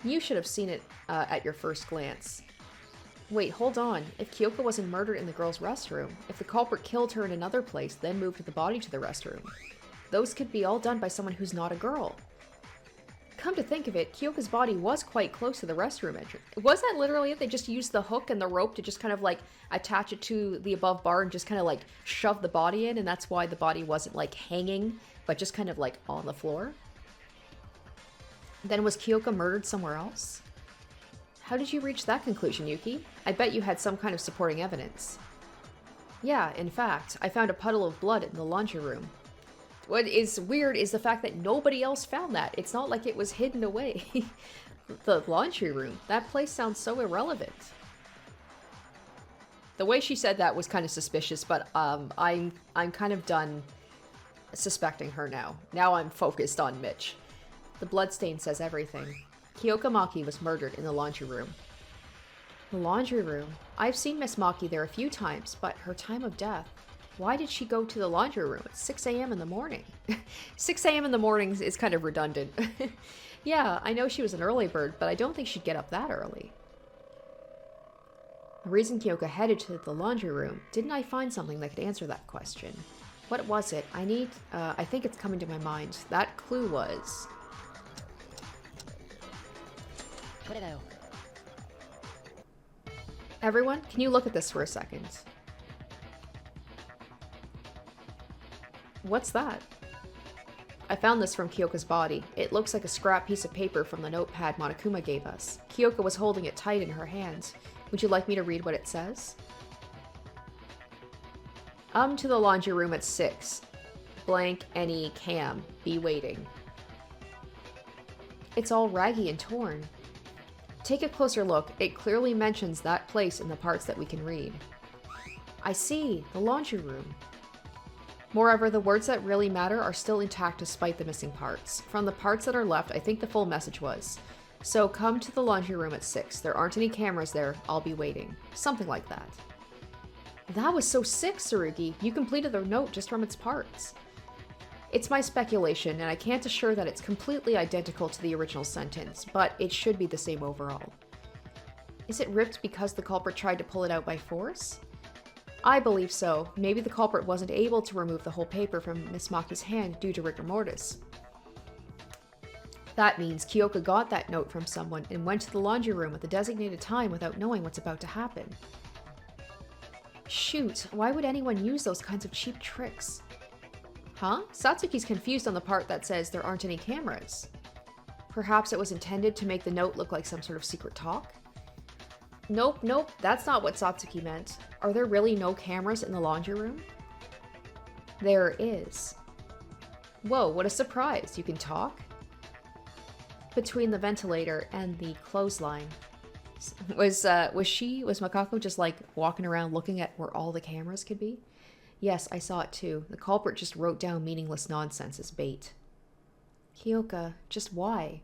You should have seen it at your first glance. Wait, hold on. If Kyoko wasn't murdered in the girl's restroom, if the culprit killed her in another place, then moved the body to the restroom, those could be all done by someone who's not a girl. Come to think of it, Kyoko's body was quite close to the restroom entrance. Was that literally it? They just used the hook and the rope to just kind of like attach it to the above bar and just kind of like shove the body in, and that's why the body wasn't like hanging, but just kind of like on the floor? Then was Kyoko murdered somewhere else? How did you reach that conclusion, Yuki? I bet you had some kind of supporting evidence. Yeah, in fact, I found a puddle of blood in the laundry room. What is weird is the fact that nobody else found that. It's not like it was hidden away. The laundry room. That place sounds so irrelevant. The way she said that was kind of suspicious, but I'm kind of done suspecting her now. Now I'm focused on Mitch. The bloodstain says everything. Kyoko Maki was murdered in the laundry room. The laundry room? I've seen Miss Maki there a few times, but her time of death... Why did she go to the laundry room at 6 a.m. in the morning? 6 a.m. in the mornings is kind of redundant. Yeah, I know she was an early bird, but I don't think she'd get up that early. The reason Kyoko headed to the laundry room, didn't I find something that could answer that question? What was it? I think it's coming to my mind. That clue was... Everyone, can you look at this for a second? What's that? I found this from Kyoko's body. It looks like a scrap piece of paper from the notepad Monokuma gave us. Kyoko was holding it tight in her hands. Would you like me to read what it says? To the laundry room at 6. Blank any cam. Be waiting. It's all raggy and torn. Take a closer look. It clearly mentions that place in the parts that we can read. I see. The laundry room. Moreover, the words that really matter are still intact despite the missing parts. From the parts that are left, I think the full message was, so come to the laundry room at 6. There aren't any cameras there. I'll be waiting. Something like that. That was so sick, Tsurugi. You completed the note just from its parts. It's my speculation, and I can't assure that it's completely identical to the original sentence, but it should be the same overall. Is it ripped because the culprit tried to pull it out by force? I believe so. Maybe the culprit wasn't able to remove the whole paper from Miss Maki's hand due to rigor mortis. That means Kyoko got that note from someone and went to the laundry room at the designated time without knowing what's about to happen. Shoot, why would anyone use those kinds of cheap tricks? Huh? Satsuki's confused on the part that says there aren't any cameras. Perhaps it was intended to make the note look like some sort of secret talk? Nope, nope, that's not what Satsuki meant. Are there really no cameras in the laundry room? There is. Whoa, what a surprise. You can talk? Between the ventilator and the clothesline. Was Makako just like walking around looking at where all the cameras could be? Yes, I saw it too. The culprit just wrote down meaningless nonsense as bait. Kyoka, just why?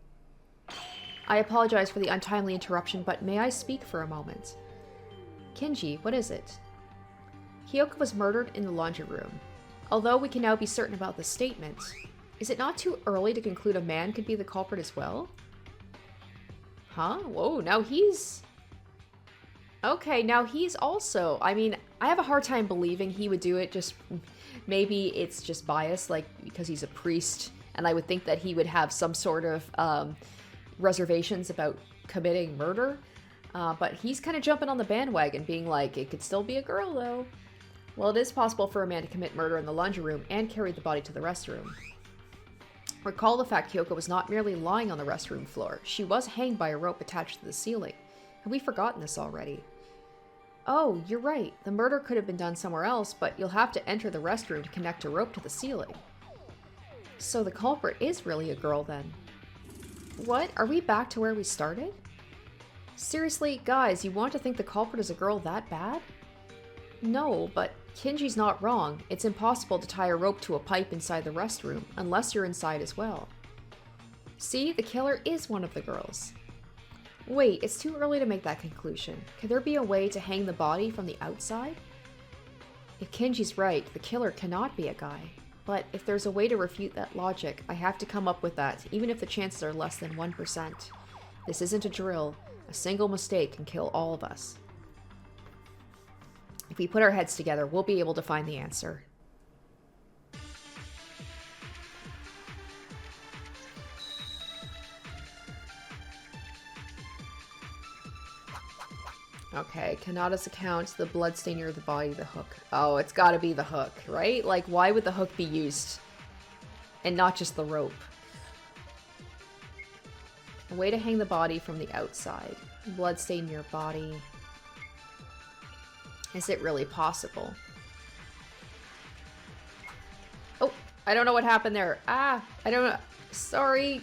I apologize for the untimely interruption, but may I speak for a moment? Kinji, what is it? Kyoka was murdered in the laundry room. Although we can now be certain about the statement, is it not too early to conclude a man could be the culprit as well? Huh? Whoa, now he's... Okay, now he's also... I mean, I have a hard time believing he would do it, just... Maybe it's just bias, like, because he's a priest, and I would think that he would have some sort of, reservations about committing murder. But he's kind of jumping on the bandwagon, being like, it could still be a girl, though. Well, it is possible for a man to commit murder in the laundry room and carry the body to the restroom. Recall the fact Kyoko was not merely lying on the restroom floor. She was hanged by a rope attached to the ceiling. Have we forgotten this already? Oh, you're right. The murder could have been done somewhere else, but you'll have to enter the restroom to connect a rope to the ceiling. So the culprit is really a girl then. What? Are we back to where we started? Seriously, guys, you want to think the culprit is a girl that bad? No, but Kinji's not wrong. It's impossible to tie a rope to a pipe inside the restroom, unless you're inside as well. See, the killer is one of the girls. Wait, it's too early to make that conclusion. Could there be a way to hang the body from the outside? If Kinji's right, the killer cannot be a guy. But if there's a way to refute that logic, I have to come up with that, even if the chances are less than 1%. This isn't a drill. A single mistake can kill all of us. If we put our heads together, we'll be able to find the answer. Okay, Kanata's account, the bloodstain near the body, the hook. Oh, it's gotta be the hook, right? Like, why would the hook be used? And not just the rope? A way to hang the body from the outside. Bloodstain near body. Is it really possible? Oh, I don't know what happened there. Ah, I don't know. Sorry.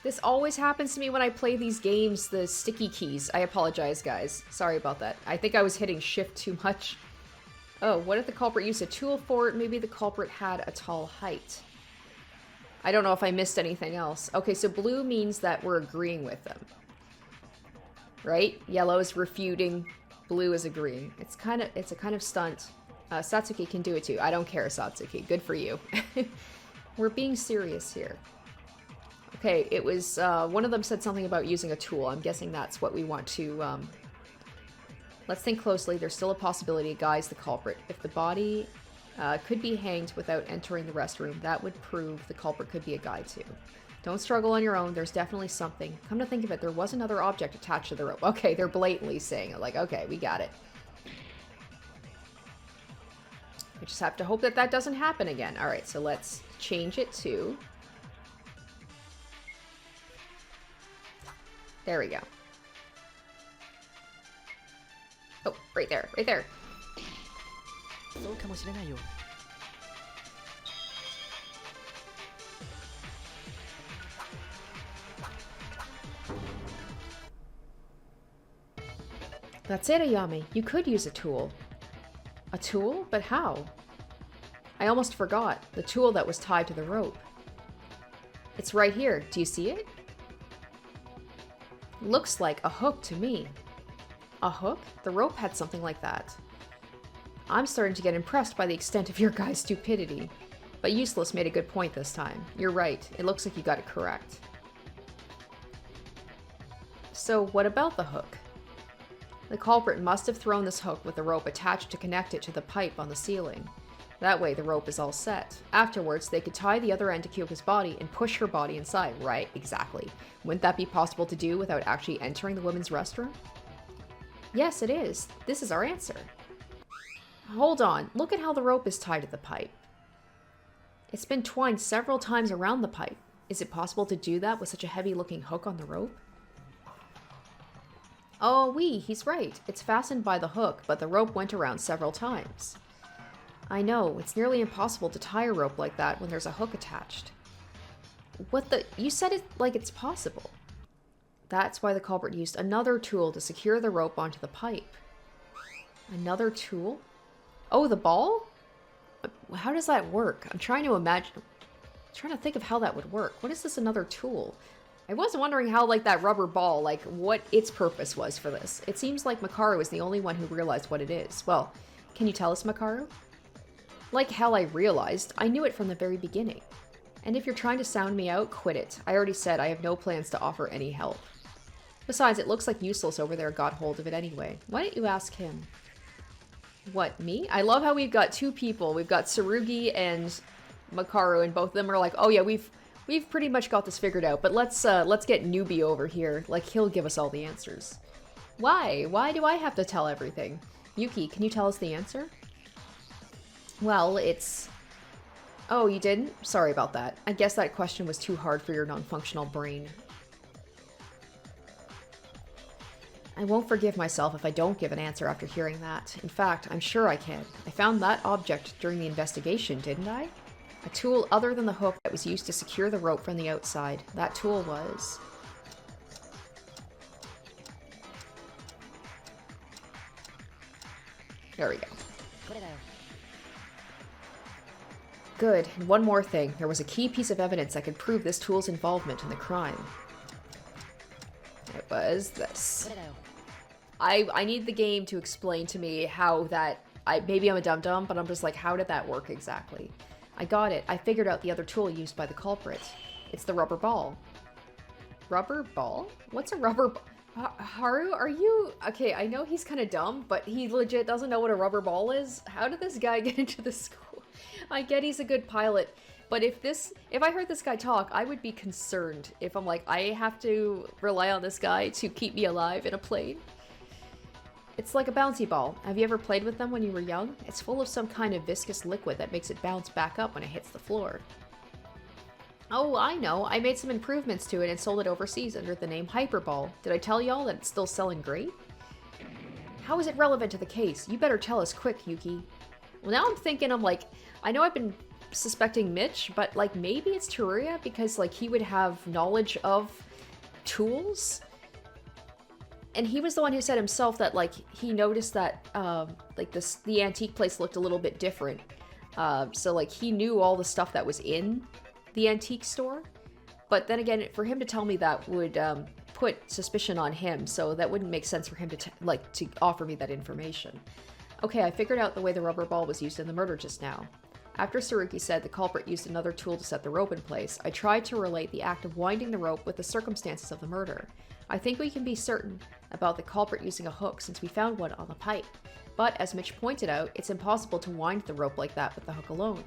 This always happens to me when I play these games, the sticky keys. I apologize, guys. Sorry about that. I think I was hitting shift too much. Oh, what if the culprit used a tool for it? Maybe the culprit had a tall height. I don't know if I missed anything else. Okay, so blue means that we're agreeing with them. Right? Yellow is refuting, blue is agreeing. It's a kind of stunt. Satsuki can do it too. I don't care, Satsuki. Good for you. We're being serious here. Okay, it was, one of them said something about using a tool. I'm guessing that's what we want to, Let's think closely. There's still a possibility a guy's the culprit. If the body could be hanged without entering the restroom, that would prove the culprit could be a guy too. Don't struggle on your own. There's definitely something. Come to think of it, there was another object attached to the rope. Okay, they're blatantly saying it. Like, okay, we got it. We just have to hope that that doesn't happen again. All right, so let's change it to... There we go. Oh, right there, right there. That's it, Ayami. You could use a tool. A tool? But how? I almost forgot. The tool that was tied to the rope. It's right here. Do you see it? Looks like a hook to me. A hook? The rope had something like that. I'm starting to get impressed by the extent of your guy's stupidity. But Useless made a good point this time. You're right. It looks like you got it correct. So what about the hook? The culprit must have thrown this hook with the rope attached to connect it to the pipe on the ceiling. That way the rope is all set. Afterwards, they could tie the other end to Kyoko's body and push her body inside. Right, exactly. Wouldn't that be possible to do without actually entering the women's restroom? Yes, it is. This is our answer. Hold on. Look at how the rope is tied to the pipe. It's been twined several times around the pipe. Is it possible to do that with such a heavy-looking hook on the rope? Oh, he's right. It's fastened by the hook, but the rope went around several times. I know, it's nearly impossible to tie a rope like that when there's a hook attached. What the? You said it like it's possible. That's why the culprit used another tool to secure the rope onto the pipe. Another tool? Oh, the ball? How does that work? I'm trying to imagine. I'm trying to think of how that would work. What is this another tool? I was wondering how, like, that rubber ball, like, what its purpose was for this. It seems like Makaru is the only one who realized what it is. Well, can you tell us, Makaru? Like hell I realized. I knew it from the very beginning. And if you're trying to sound me out, quit it. I already said I have no plans to offer any help. Besides, it looks like Useless over there got hold of it anyway. Why don't you ask him? What, me? I love how we've got two people. We've got Tsurugi and Makaru, and both of them are like, oh yeah, we've pretty much got this figured out, but let's get Newbie over here. Like, he'll give us all the answers. Why? Why do I have to tell everything? Yuki, can you tell us the answer? Well, it's... Oh, you didn't? Sorry about that. I guess that question was too hard for your non-functional brain. I won't forgive myself if I don't give an answer after hearing that. In fact, I'm sure I can. I found that object during the investigation, didn't I? A tool other than the hook that was used to secure the rope from the outside. That tool was... There we go. Good. And one more thing. There was a key piece of evidence that could prove this tool's involvement in the crime. It was this. I need the game to explain to me how that... maybe I'm a dum-dum, but I'm just like, how did that work exactly? I got it. I figured out the other tool used by the culprit. It's the rubber ball. Rubber ball? What's a rubber ball? Haru, are you... Okay, I know he's kind of dumb, but he legit doesn't know what a rubber ball is. How did this guy get into the school? I get he's a good pilot, but if I heard this guy talk, I would be concerned if I'm like, I have to rely on this guy to keep me alive in a plane. It's like a bouncy ball. Have you ever played with them when you were young? It's full of some kind of viscous liquid that makes it bounce back up when it hits the floor. Oh, I know. I made some improvements to it and sold it overseas under the name Hyperball. Did I tell y'all that it's still selling great? How is it relevant to the case? You better tell us quick, Yuki. Well, now I'm thinking, I'm like, I know I've been suspecting Mitch, but like maybe it's Teruya because like he would have knowledge of tools? And he was the one who said himself that, like, he noticed that, like, the antique place looked a little bit different. So, like, he knew all the stuff that was in the antique store. But then again, for him to tell me that would put suspicion on him, so that wouldn't make sense for him to offer me that information. Okay, I figured out the way the rubber ball was used in the murder just now. After Tsurugi said the culprit used another tool to set the rope in place, I tried to relate the act of winding the rope with the circumstances of the murder. I think we can be certain about the culprit using a hook since we found one on the pipe. But, as Mitch pointed out, it's impossible to wind the rope like that with the hook alone.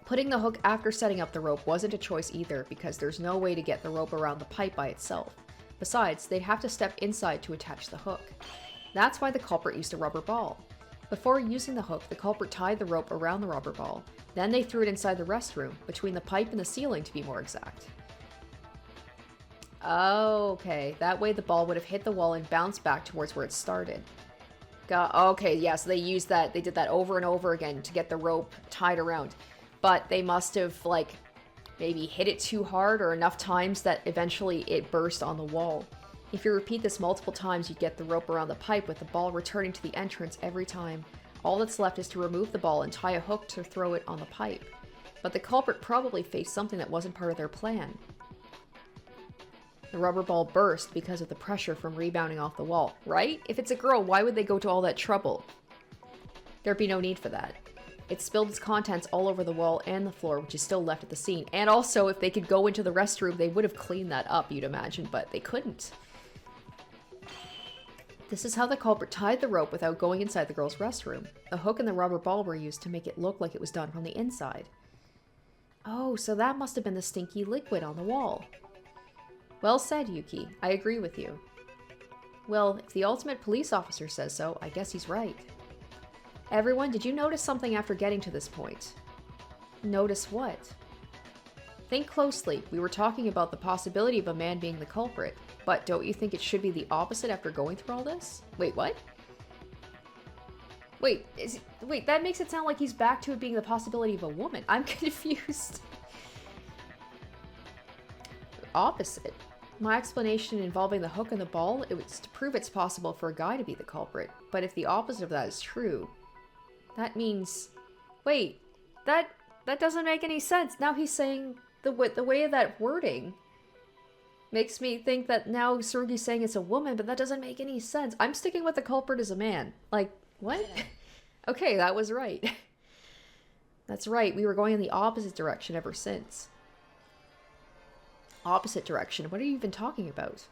Putting the hook after setting up the rope wasn't a choice either, because there's no way to get the rope around the pipe by itself. Besides, they'd have to step inside to attach the hook. That's why the culprit used a rubber ball. Before using the hook, the culprit tied the rope around the rubber ball. Then they threw it inside the restroom, between the pipe and the ceiling to be more exact. Oh, okay. That way the ball would have hit the wall and bounced back towards where it started. Okay, yeah, so they used that, they did that over and over again to get the rope tied around. But they must have, like, maybe hit it too hard or enough times that eventually it burst on the wall. If you repeat this multiple times, you get the rope around the pipe with the ball returning to the entrance every time. All that's left is to remove the ball and tie a hook to throw it on the pipe. But the culprit probably faced something that wasn't part of their plan. The rubber ball burst because of the pressure from rebounding off the wall, right? If it's a girl, why would they go to all that trouble? There'd be no need for that. It spilled its contents all over the wall and the floor, which is still left at the scene. And also, if they could go into the restroom, they would have cleaned that up, you'd imagine, but they couldn't. This is how the culprit tied the rope without going inside the girl's restroom. The hook and the rubber ball were used to make it look like it was done from the inside. Oh, so that must have been the stinky liquid on the wall. Well said, Yuki. I agree with you. Well, if the ultimate police officer says so, I guess he's right. Everyone, did you notice something after getting to this point? Notice what? Think closely. We were talking about the possibility of a man being the culprit, but don't you think it should be the opposite after going through all this? Wait, what? Wait, wait, that makes it sound like he's back to it being the possibility of a woman. I'm confused. Opposite. My explanation involving the hook and the ball, it was to prove it's possible for a guy to be the culprit. But if the opposite of that is true, that means... Wait, that doesn't make any sense. Now he's saying the way of that wording makes me think that now Tsurugi's saying it's a woman, but that doesn't make any sense. I'm sticking with the culprit as a man. Like, what? Okay, that was right. That's right, we were going in the opposite direction ever since. Opposite direction? What are you even talking about?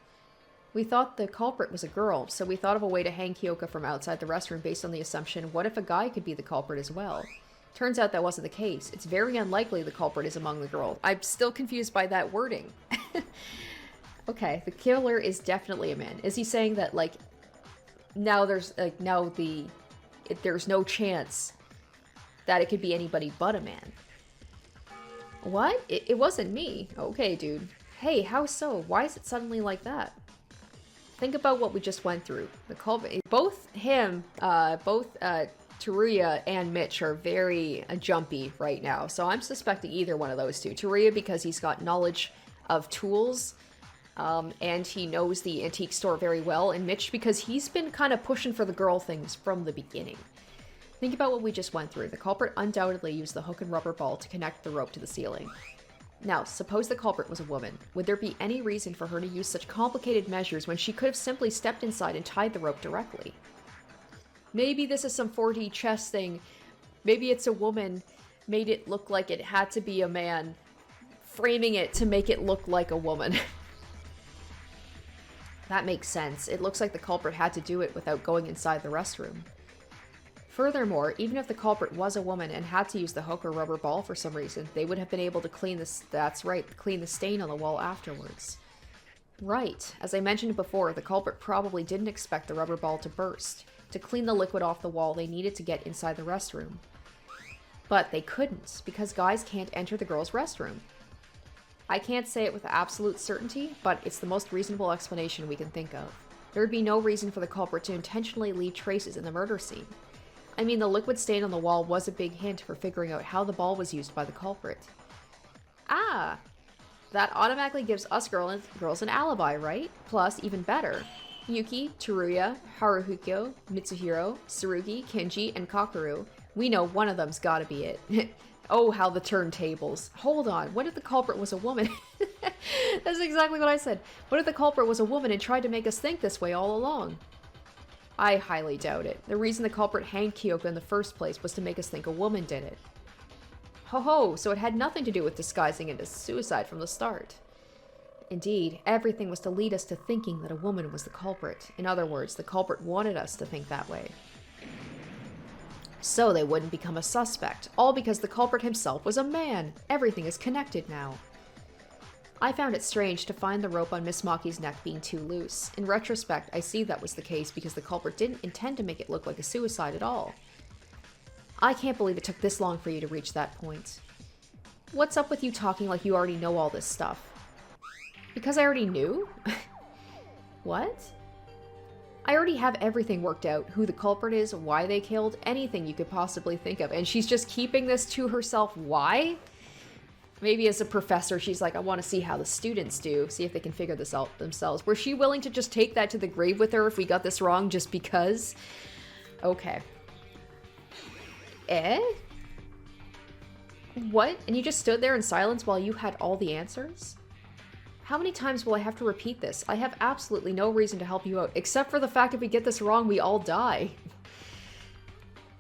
We thought the culprit was a girl, so we thought of a way to hang Kyoka from outside the restroom based on the assumption, what if a guy could be the culprit as well? Turns out that wasn't the case. It's very unlikely the culprit is among the girls. I'm still confused by that wording. Okay, the killer is definitely a man. Is he saying that, like, now there's, like, there's no chance that it could be anybody but a man? What? It wasn't me. Okay, dude. Hey, how so? Why is it suddenly like that? Think about what we just went through. The culprit, both Teruya and Mitch are very jumpy right now, so I'm suspecting either one of those two. Teruya because he's got knowledge of tools, and he knows the antique store very well, and Mitch because he's been kind of pushing for the girl things from the beginning. Think about what we just went through. The culprit undoubtedly used the hook and rubber ball to connect the rope to the ceiling. Now, suppose the culprit was a woman. Would there be any reason for her to use such complicated measures when she could have simply stepped inside and tied the rope directly? Maybe this is some 4D chess thing. Maybe it's a woman, made it look like it had to be a man, framing it to make it look like a woman. That makes sense. It looks like the culprit had to do it without going inside the restroom. Furthermore, even if the culprit was a woman and had to use the hook or rubber ball for some reason, they would have been able to clean the stain on the wall afterwards. Right. As I mentioned before, the culprit probably didn't expect the rubber ball to burst. To clean the liquid off the wall, they needed to get inside the restroom. But they couldn't, because guys can't enter the girls' restroom. I can't say it with absolute certainty, but it's the most reasonable explanation we can think of. There would be no reason for the culprit to intentionally leave traces in the murder scene. I mean, the liquid stain on the wall was a big hint for figuring out how the ball was used by the culprit. Ah! That automatically gives us girls an alibi, right? Plus, even better. Yuki, Teruya, Haruhiko, Mitsuhiro, Tsurugi, Kenji, and Kakeru. We know one of them's gotta be it. Oh, how the turntables. Hold on, what if the culprit was a woman? That's exactly what I said. What if the culprit was a woman and tried to make us think this way all along? I highly doubt it. The reason the culprit hanged Kyoka in the first place was to make us think a woman did it. Ho ho, so it had nothing to do with disguising it as suicide from the start. Indeed, everything was to lead us to thinking that a woman was the culprit. In other words, the culprit wanted us to think that way. So they wouldn't become a suspect, all because the culprit himself was a man. Everything is connected now. I found it strange to find the rope on Miss Maki's neck being too loose. In retrospect, I see that was the case because the culprit didn't intend to make it look like a suicide at all. I can't believe it took this long for you to reach that point. What's up with you talking like you already know all this stuff? Because I already knew? What? I already have everything worked out. Who the culprit is, why they killed, anything you could possibly think of. And she's just keeping this to herself. Why? Maybe as a professor, she's like, I want to see how the students do. See if they can figure this out themselves. Was she willing to just take that to the grave with her if we got this wrong just because? Okay. Eh? What? And you just stood there in silence while you had all the answers? How many times will I have to repeat this? I have absolutely no reason to help you out, except for the fact if we get this wrong, we all die.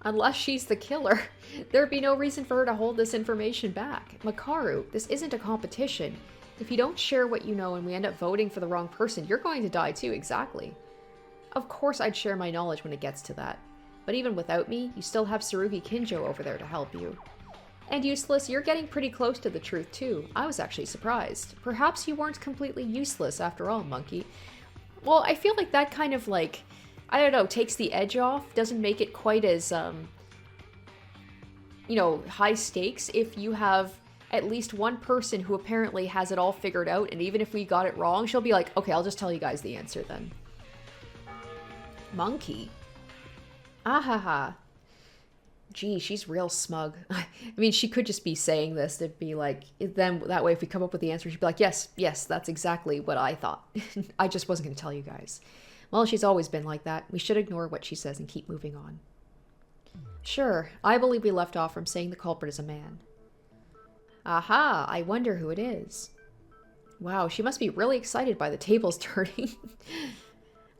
Unless she's the killer, there'd be no reason for her to hold this information back. Makaru, this isn't a competition. If you don't share what you know and we end up voting for the wrong person, you're going to die too, exactly. Of course I'd share my knowledge when it gets to that. But even without me, you still have Tsurugi Kinjo over there to help you. And Useless, you're getting pretty close to the truth too. I was actually surprised. Perhaps you weren't completely useless after all, Monkey. Well, I feel like that kind of like, I don't know, takes the edge off, doesn't make it quite as you know, high stakes if you have at least one person who apparently has it all figured out, and even if we got it wrong, she'll be like, okay, I'll just tell you guys the answer then. Monkey? Ahaha. Gee, she's real smug. I mean, she could just be saying this to be like, then that way if we come up with the answer, she'd be like, yes, that's exactly what I thought. I just wasn't going to tell you guys. Well, she's always been like that. We should ignore what she says and keep moving on. Sure, I believe we left off from saying the culprit is a man. Aha, I wonder who it is. Wow, she must be really excited by the tables turning.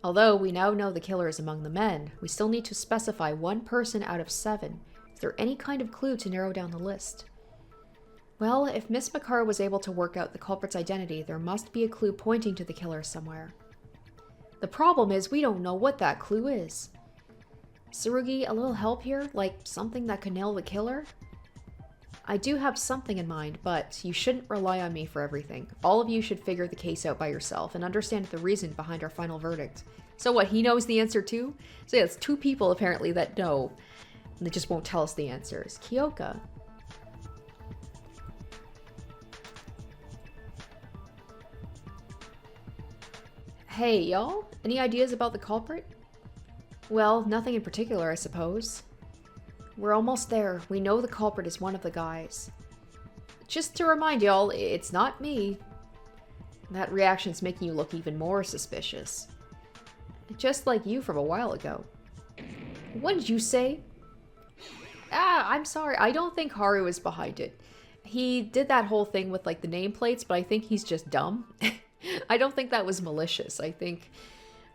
Although we now know the killer is among the men, we still need to specify one person out of 7. Is there any kind of clue to narrow down the list? Well, if Miss Makar was able to work out the culprit's identity, there must be a clue pointing to the killer somewhere. The problem is we don't know what that clue is. Tsurugi, a little help here? Like something that could nail the killer? I do have something in mind, but you shouldn't rely on me for everything. All of you should figure the case out by yourself and understand the reason behind our final verdict. So what, he knows the answer too? So yeah, it's 2 people apparently that know. And they just won't tell us the answers. Kyoka. Hey, y'all? Any ideas about the culprit? Well, nothing in particular, I suppose. We're almost there. We know the culprit is one of the guys. Just to remind y'all, it's not me. That reaction's making you look even more suspicious. Just like you from a while ago. What did you say? I'm sorry. I don't think Haru is behind it. He did that whole thing with like the nameplates, but I think he's just dumb. I don't think that was malicious. I think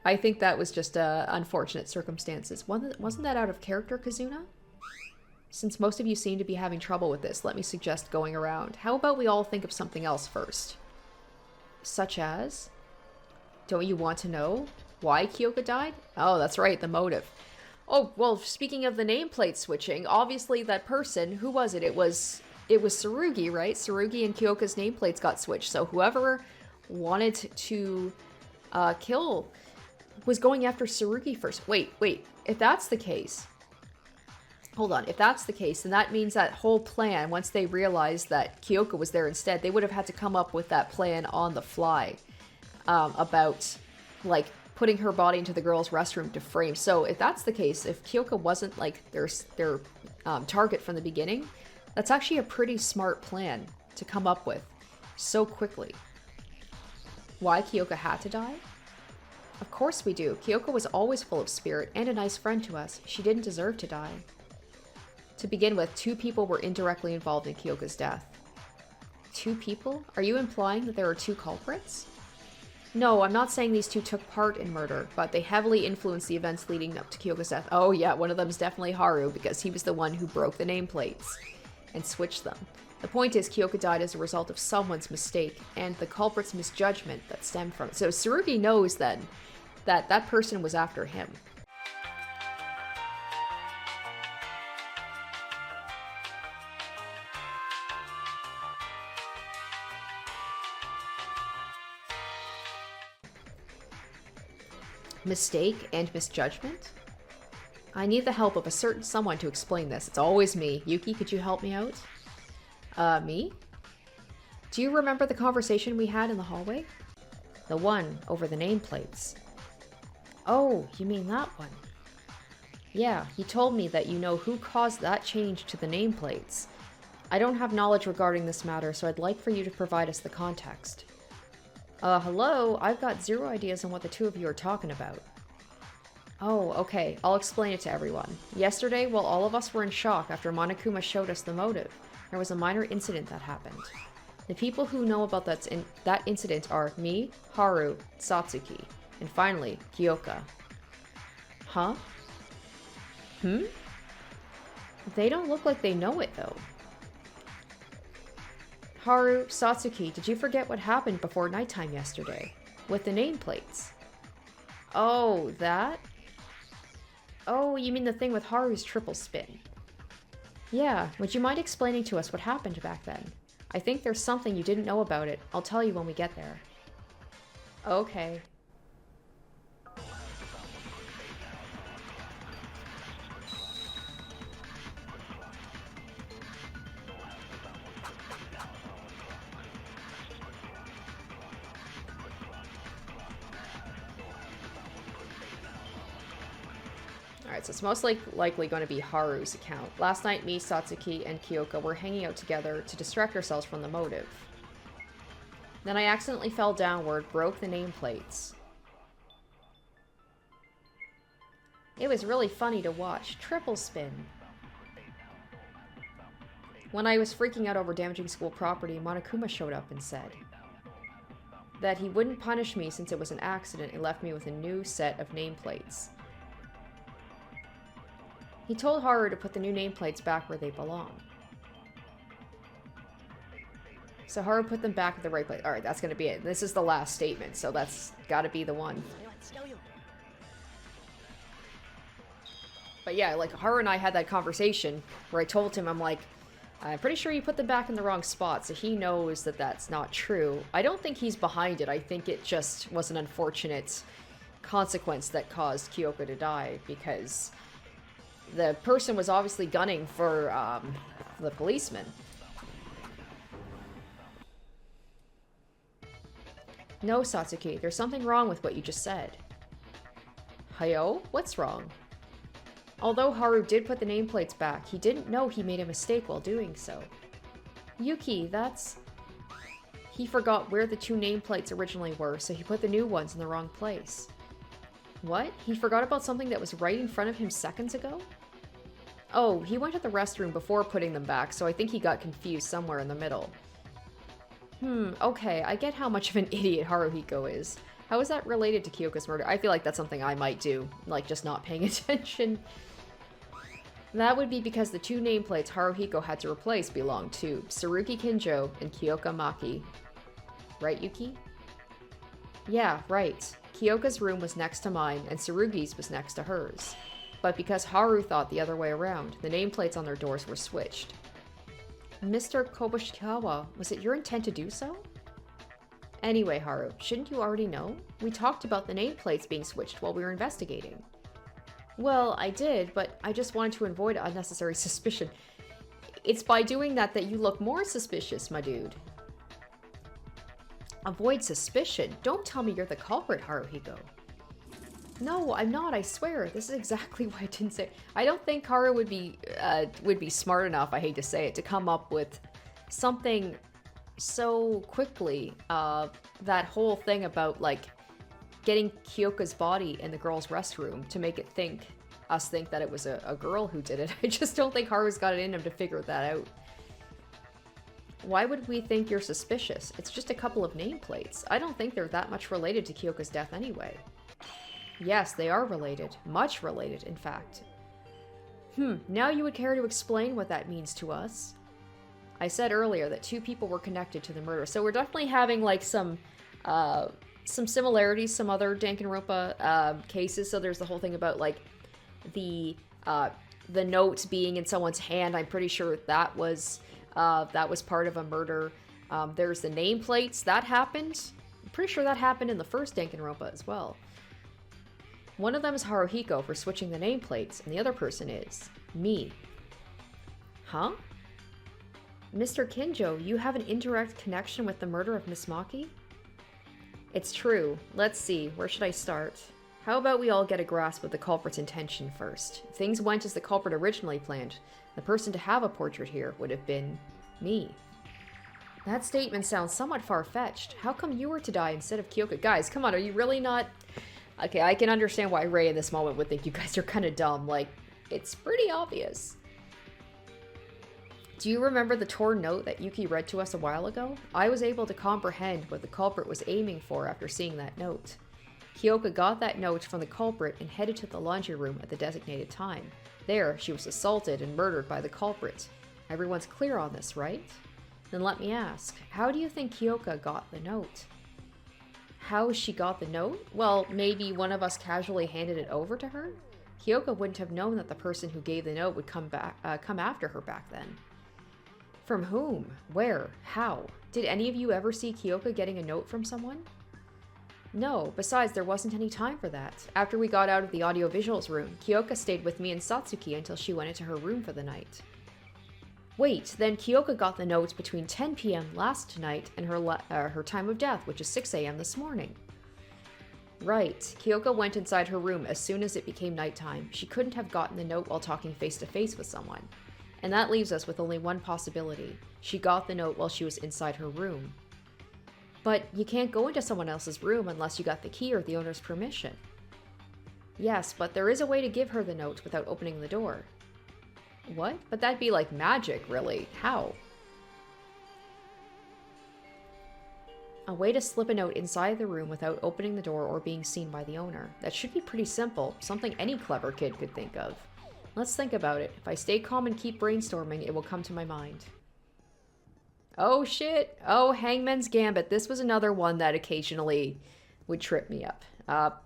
that was just unfortunate circumstances. Wasn't that out of character, Kazuna? Since most of you seem to be having trouble with this, let me suggest going around. How about we all think of something else first? Such as? Don't you want to know why Kyoka died? Oh, that's right, the motive. Oh, well, speaking of the nameplate switching, obviously that person, who was it? It was Tsurugi, right? Tsurugi and Kyoka's nameplates got switched, so whoever wanted to kill was going after Tsurugi first. Wait, if that's the case... Hold on, if that's the case, then that means that whole plan, once they realized that Kyoka was there instead, they would have had to come up with that plan on the fly about, like, putting her body into the girls' restroom to frame. So if that's the case, if Kyoka wasn't, like, their target from the beginning, that's actually a pretty smart plan to come up with so quickly. Why Kyoka had to die? Of course we do. Kyoka was always full of spirit and a nice friend to us. She didn't deserve to die. To begin with, 2 people were indirectly involved in Kyoka's death. 2 people? Are you implying that there are 2 culprits? No, I'm not saying these 2 took part in murder, but they heavily influenced the events leading up to Kyoka's death. Oh yeah, one of them's definitely Haru, because he was the one who broke the nameplates and switched them. The point is, Kyoka died as a result of someone's mistake, and the culprit's misjudgment that stemmed from it. So Tsurugi knows then that that person was after him. Mistake and misjudgment? I need the help of a certain someone to explain this. It's always me. Yuki, could you help me out? Me? Do you remember the conversation we had in the hallway? The one over the nameplates. Oh, you mean that one? Yeah, you told me that you know who caused that change to the nameplates. I don't have knowledge regarding this matter, so I'd like for you to provide us the context. Hello? I've got 0 ideas on what the 2 of you are talking about. Oh, okay. I'll explain it to everyone. Yesterday, while all of us were in shock after Monokuma showed us the motive, there was a minor incident that happened. The people who know about that incident are me, Haru, Satsuki, and finally, Kyoka. Huh? They don't look like they know it, though. Haru, Satsuki, did you forget what happened before nighttime yesterday? With the nameplates? Oh, that? Oh, you mean the thing with Haru's triple spin. Yeah, would you mind explaining to us what happened back then? I think there's something you didn't know about it. I'll tell you when we get there. Okay. Alright, so it's most likely going to be Haru's account. Last night, me, Satsuki, and Kyoka were hanging out together to distract ourselves from the motive. Then I accidentally fell downward, broke the nameplates. It was really funny to watch. Triple spin. When I was freaking out over damaging school property, Monokuma showed up and said that he wouldn't punish me since it was an accident and left me with a new set of nameplates. He told Haru to put the new nameplates back where they belong. So Haru put them back at the right place. Alright, that's gonna be it. This is the last statement, so that's gotta be the one. But yeah, like, Haru and I had that conversation where I told him, I'm like, I'm pretty sure you put them back in the wrong spot, so he knows that that's not true. I don't think he's behind it. I think it just was an unfortunate consequence that caused Kyoka to die, because the person was obviously gunning for the policeman. No, Satsuki, there's something wrong with what you just said. Hayo? What's wrong? Although Haru did put the nameplates back, he didn't know he made a mistake while doing so. Yuki, that's... He forgot where the two nameplates originally were, so he put the new ones in the wrong place. What? He forgot about something that was right in front of him seconds ago? Oh, he went to the restroom before putting them back, so I think he got confused somewhere in the middle. Okay, I get how much of an idiot Haruhiko is. How is that related to Kyoka's murder? I feel like that's something I might do, like just not paying attention. That would be because the two nameplates Haruhiko had to replace belonged to Tsurugi Kinjo and Kyoka Maki. Right, Yuki? Yeah, right. Kyoka's room was next to mine, and Tsurugi's was next to hers. But because Haru thought the other way around, the nameplates on their doors were switched. Mr. Kobushikawa, was it your intent to do so? Anyway, Haru, shouldn't you already know? We talked about the nameplates being switched while we were investigating. Well, I did, but I just wanted to avoid unnecessary suspicion. It's by doing that that you look more suspicious, my dude. Avoid suspicion? Don't tell me you're the culprit, Haruhiko. No, I'm not, I swear. This is exactly why I didn't say it. I don't think Haru would be smart enough, I hate to say it, to come up with something so quickly. That whole thing about, like, getting Kyoka's body in the girl's restroom to make it think that it was a girl who did it. I just don't think Haru's got it in him to figure that out. Why would we think you're suspicious? It's just a couple of nameplates. I don't think they're that much related to Kyoka's death anyway. Yes, they are related. Much related, in fact. Now you would care to explain what that means to us. I said earlier that two people were connected to the murder, so we're definitely having, like, some similarities, some other Danganronpa cases. So there's the whole thing about, like, the note being in someone's hand. I'm pretty sure that was part of a murder. There's the nameplates. That happened. I'm pretty sure that happened in the first Danganronpa as well. One of them is Haruhiko for switching the nameplates, and the other person is me. Huh? Mr. Kinjo, you have an indirect connection with the murder of Miss Maki? It's true. Let's see, where should I start? How about we all get a grasp of the culprit's intention first? If things went as the culprit originally planned, the person to have a portrait here would have been me. That statement sounds somewhat far-fetched. How come you were to die instead of Kyoka? Guys, come on, are you really not... Okay, I can understand why Ray in this moment would think you guys are kind of dumb. Like, it's pretty obvious. Do you remember the torn note that Yuki read to us a while ago? I was able to comprehend what the culprit was aiming for after seeing that note. Kyoka got that note from the culprit and headed to the laundry room at the designated time. There, she was assaulted and murdered by the culprit. Everyone's clear on this, right? Then let me ask, how do you think Kyoka got the note? How she got the note? Well, maybe one of us casually handed it over to her? Kyoka wouldn't have known that the person who gave the note would come after her back then. From whom? Where? How? Did any of you ever see Kyoka getting a note from someone? No, besides there wasn't any time for that. After we got out of the audiovisuals room, Kyoka stayed with me and Satsuki until she went into her room for the night. Wait, then Kyoka got the note between 10 p.m. last night and her time of death, which is 6 a.m. this morning. Right. Kyoko went inside her room as soon as it became nighttime. She couldn't have gotten the note while talking face to face with someone. And that leaves us with only one possibility. She got the note while she was inside her room. But you can't go into someone else's room unless you got the key or the owner's permission. Yes, but there is a way to give her the note without opening the door. What? But that'd be like magic, really. How? A way to slip a note inside the room without opening the door or being seen by the owner. That should be pretty simple, something any clever kid could think of. Let's think about it. If I stay calm and keep brainstorming, it will come to my mind. Oh shit! Oh, Hangman's Gambit. This was another one that occasionally would trip me up.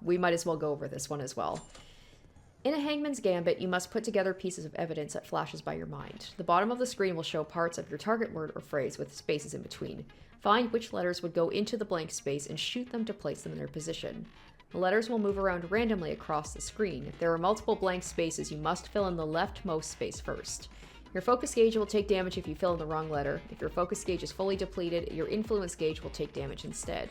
We might as well go over this one as well. In a Hangman's Gambit, you must put together pieces of evidence that flashes by your mind. The bottom of the screen will show parts of your target word or phrase with spaces in between. Find which letters would go into the blank space and shoot them to place them in their position. The letters will move around randomly across the screen. If there are multiple blank spaces, you must fill in the leftmost space first. Your focus gauge will take damage if you fill in the wrong letter. If your focus gauge is fully depleted, your influence gauge will take damage instead.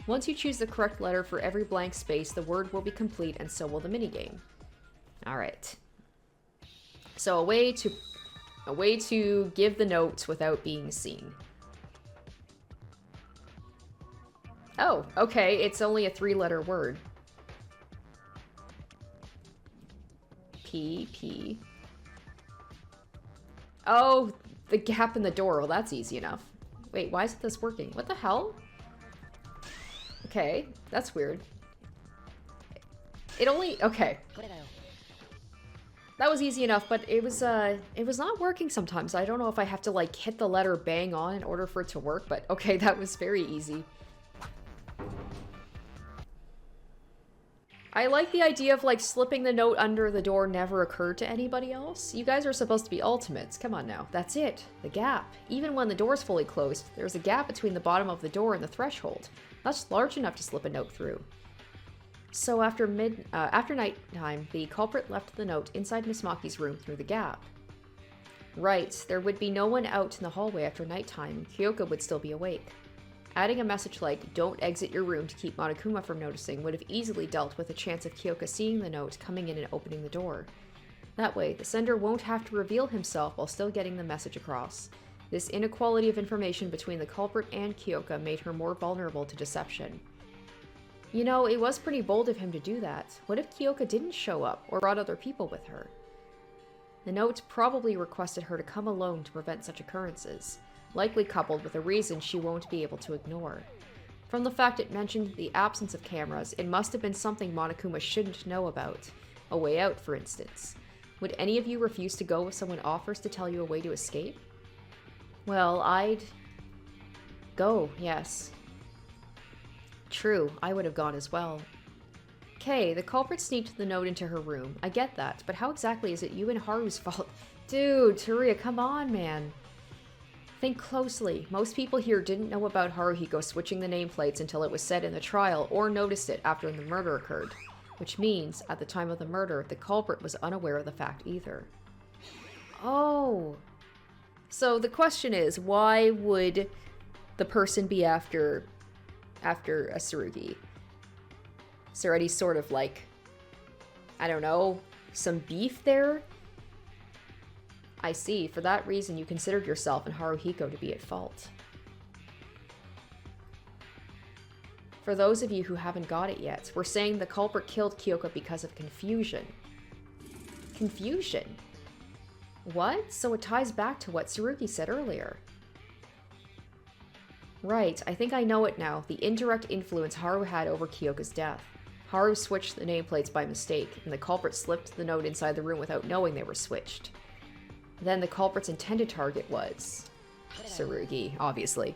Once you choose the correct letter for every blank space, the word will be complete and so will the minigame. Alright. So a way to give the note without being seen. Oh, okay, it's only a 3-letter word. P. Oh, the gap in the door. Well, that's easy enough. Wait, why isn't this working? What the hell? Okay, that's weird. Okay. That was easy enough, but it was not working sometimes. I don't know if I have to, like, hit the letter bang on in order for it to work, but okay, that was very easy. I like the idea of, like, slipping the note under the door never occurred to anybody else. You guys are supposed to be ultimates. Come on now. That's it. The gap. Even when the door's fully closed, there's a gap between the bottom of the door and the threshold. That's large enough to slip a note through. So after nighttime, the culprit left the note inside Miss Maki's room through the gap. Right. There would be no one out in the hallway after nighttime. Kyoko would still be awake. Adding a message like, "Don't exit your room" to keep Monokuma from noticing would have easily dealt with the chance of Kyoka seeing the note, coming in and opening the door. That way, the sender won't have to reveal himself while still getting the message across. This inequality of information between the culprit and Kyoka made her more vulnerable to deception. You know, it was pretty bold of him to do that. What if Kyoka didn't show up, or brought other people with her? The note probably requested her to come alone to prevent such occurrences, likely coupled with a reason she won't be able to ignore. From the fact it mentioned the absence of cameras, it must have been something Monokuma shouldn't know about. A way out, for instance. Would any of you refuse to go if someone offers to tell you a way to escape? Well, I'd go, yes. True, I would have gone as well. Okay, the culprit sneaked the note into her room. I get that, but how exactly is it you and Haru's fault? Dude, Teruya, come on, man. Think closely. Most people here didn't know about Haruhiko switching the nameplates until it was said in the trial, or noticed it after the murder occurred. Which means, at the time of the murder, the culprit was unaware of the fact either. Oh. So the question is, why would the person be after a Tsurugi? Is there any sort of, like, I don't know, some beef there? I see. For that reason, you considered yourself and Haruhiko to be at fault. For those of you who haven't got it yet, we're saying the culprit killed Kyoka because of confusion. Confusion? What? So it ties back to what Tsurugi said earlier. Right, I think I know it now. The indirect influence Haru had over Kyoka's death. Haru switched the nameplates by mistake, and the culprit slipped the note inside the room without knowing they were switched. Then the culprit's intended target was Tsurugi, obviously.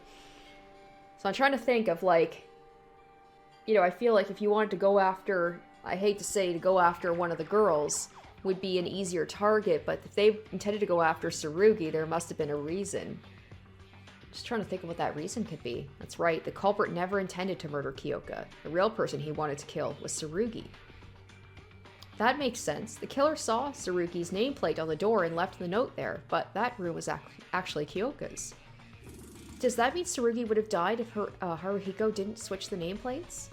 So I'm trying to think of, like, you know, I feel like if you wanted to go after, I hate to say to go after one of the girls, would be an easier target, but if they intended to go after Tsurugi, there must have been a reason. Just trying to think of what that reason could be. That's right, the culprit never intended to murder Kyoka. The real person he wanted to kill was Tsurugi. That makes sense. The killer saw Tsurugi's nameplate on the door and left the note there, but that room was actually Kyoka's. Does that mean Tsurugi would have died if Haruhiko didn't switch the nameplates?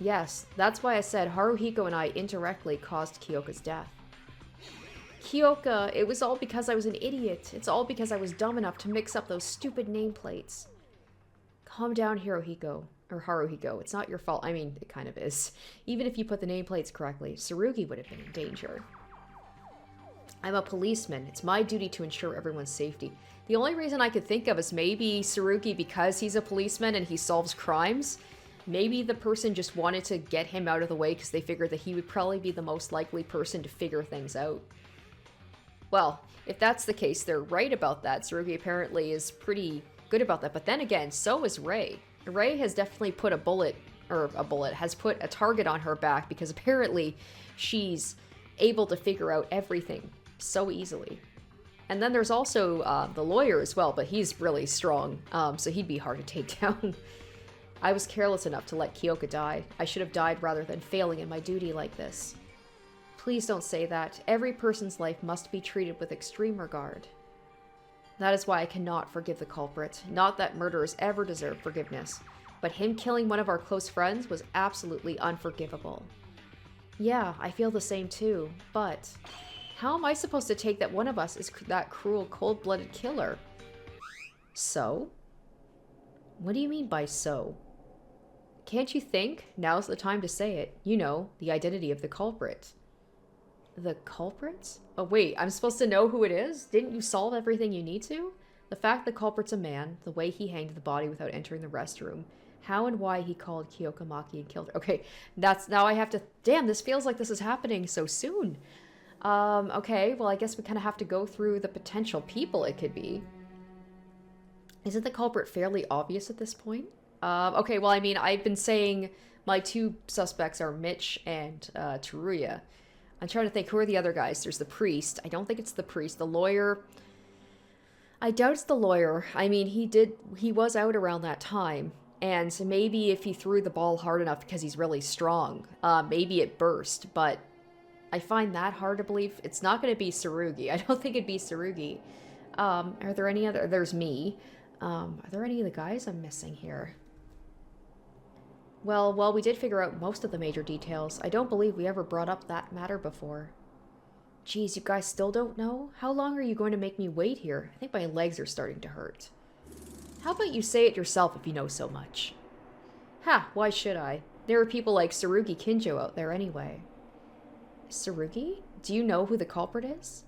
Yes, that's why I said Haruhiko and I indirectly caused Kyoka's death. Kyoka, it was all because I was an idiot. It's all because I was dumb enough to mix up those stupid nameplates. Calm down, Hirohiko. Or Haruhiko. It's not your fault. I mean, it kind of is. Even if you put the nameplates correctly, Tsurugi would have been in danger. I'm a policeman. It's my duty to ensure everyone's safety. The only reason I could think of is maybe Tsurugi, because he's a policeman and he solves crimes. Maybe the person just wanted to get him out of the way because they figured that he would probably be the most likely person to figure things out. Well, if that's the case, they're right about that. Tsurugi apparently is pretty good about that. But then again, so is Rei. Rei has definitely put has put a target on her back because apparently she's able to figure out everything so easily. And then there's also the lawyer as well, but he's really strong, so he'd be hard to take down. I was careless enough to let Kyoka die. I should have died rather than failing in my duty like this. Please don't say that. Every person's life must be treated with extreme regard. That is why I cannot forgive the culprit. Not that murderers ever deserve forgiveness, but him killing one of our close friends was absolutely unforgivable. Yeah, I feel the same too, but how am I supposed to take that one of us is that cruel, cold-blooded killer? So? What do you mean by so? Can't you think? Now's the time to say it. You know, the identity of the culprit. The culprit? Oh wait, I'm supposed to know who it is? Didn't you solve everything you need to? The fact the culprit's a man, the way he hanged the body without entering the restroom, how and why he called Kyoka Maki and killed her. Okay, now I have to... Damn, this feels like this is happening so soon. Okay, well I guess we kind of have to go through the potential people it could be. Isn't the culprit fairly obvious at this point? Okay, well I mean, I've been saying my two suspects are Mitch and Teruya. I'm trying to think, who are the other guys? There's the priest. I don't think it's the priest. The lawyer. I doubt it's the lawyer. I mean, he was out around that time. And maybe if he threw the ball hard enough because he's really strong, maybe it burst. But I find that hard to believe. It's not going to be Tsurugi. I don't think it'd be Tsurugi. Are there any other? There's me. Are there any of the guys I'm missing here? Well, we did figure out most of the major details. I don't believe we ever brought up that matter before. Geez, you guys still don't know? How long are you going to make me wait here? I think my legs are starting to hurt. How about you say it yourself if you know so much? Ha, why should I? There are people like Tsurugi Kinjo out there anyway. Tsurugi? Do you know who the culprit is?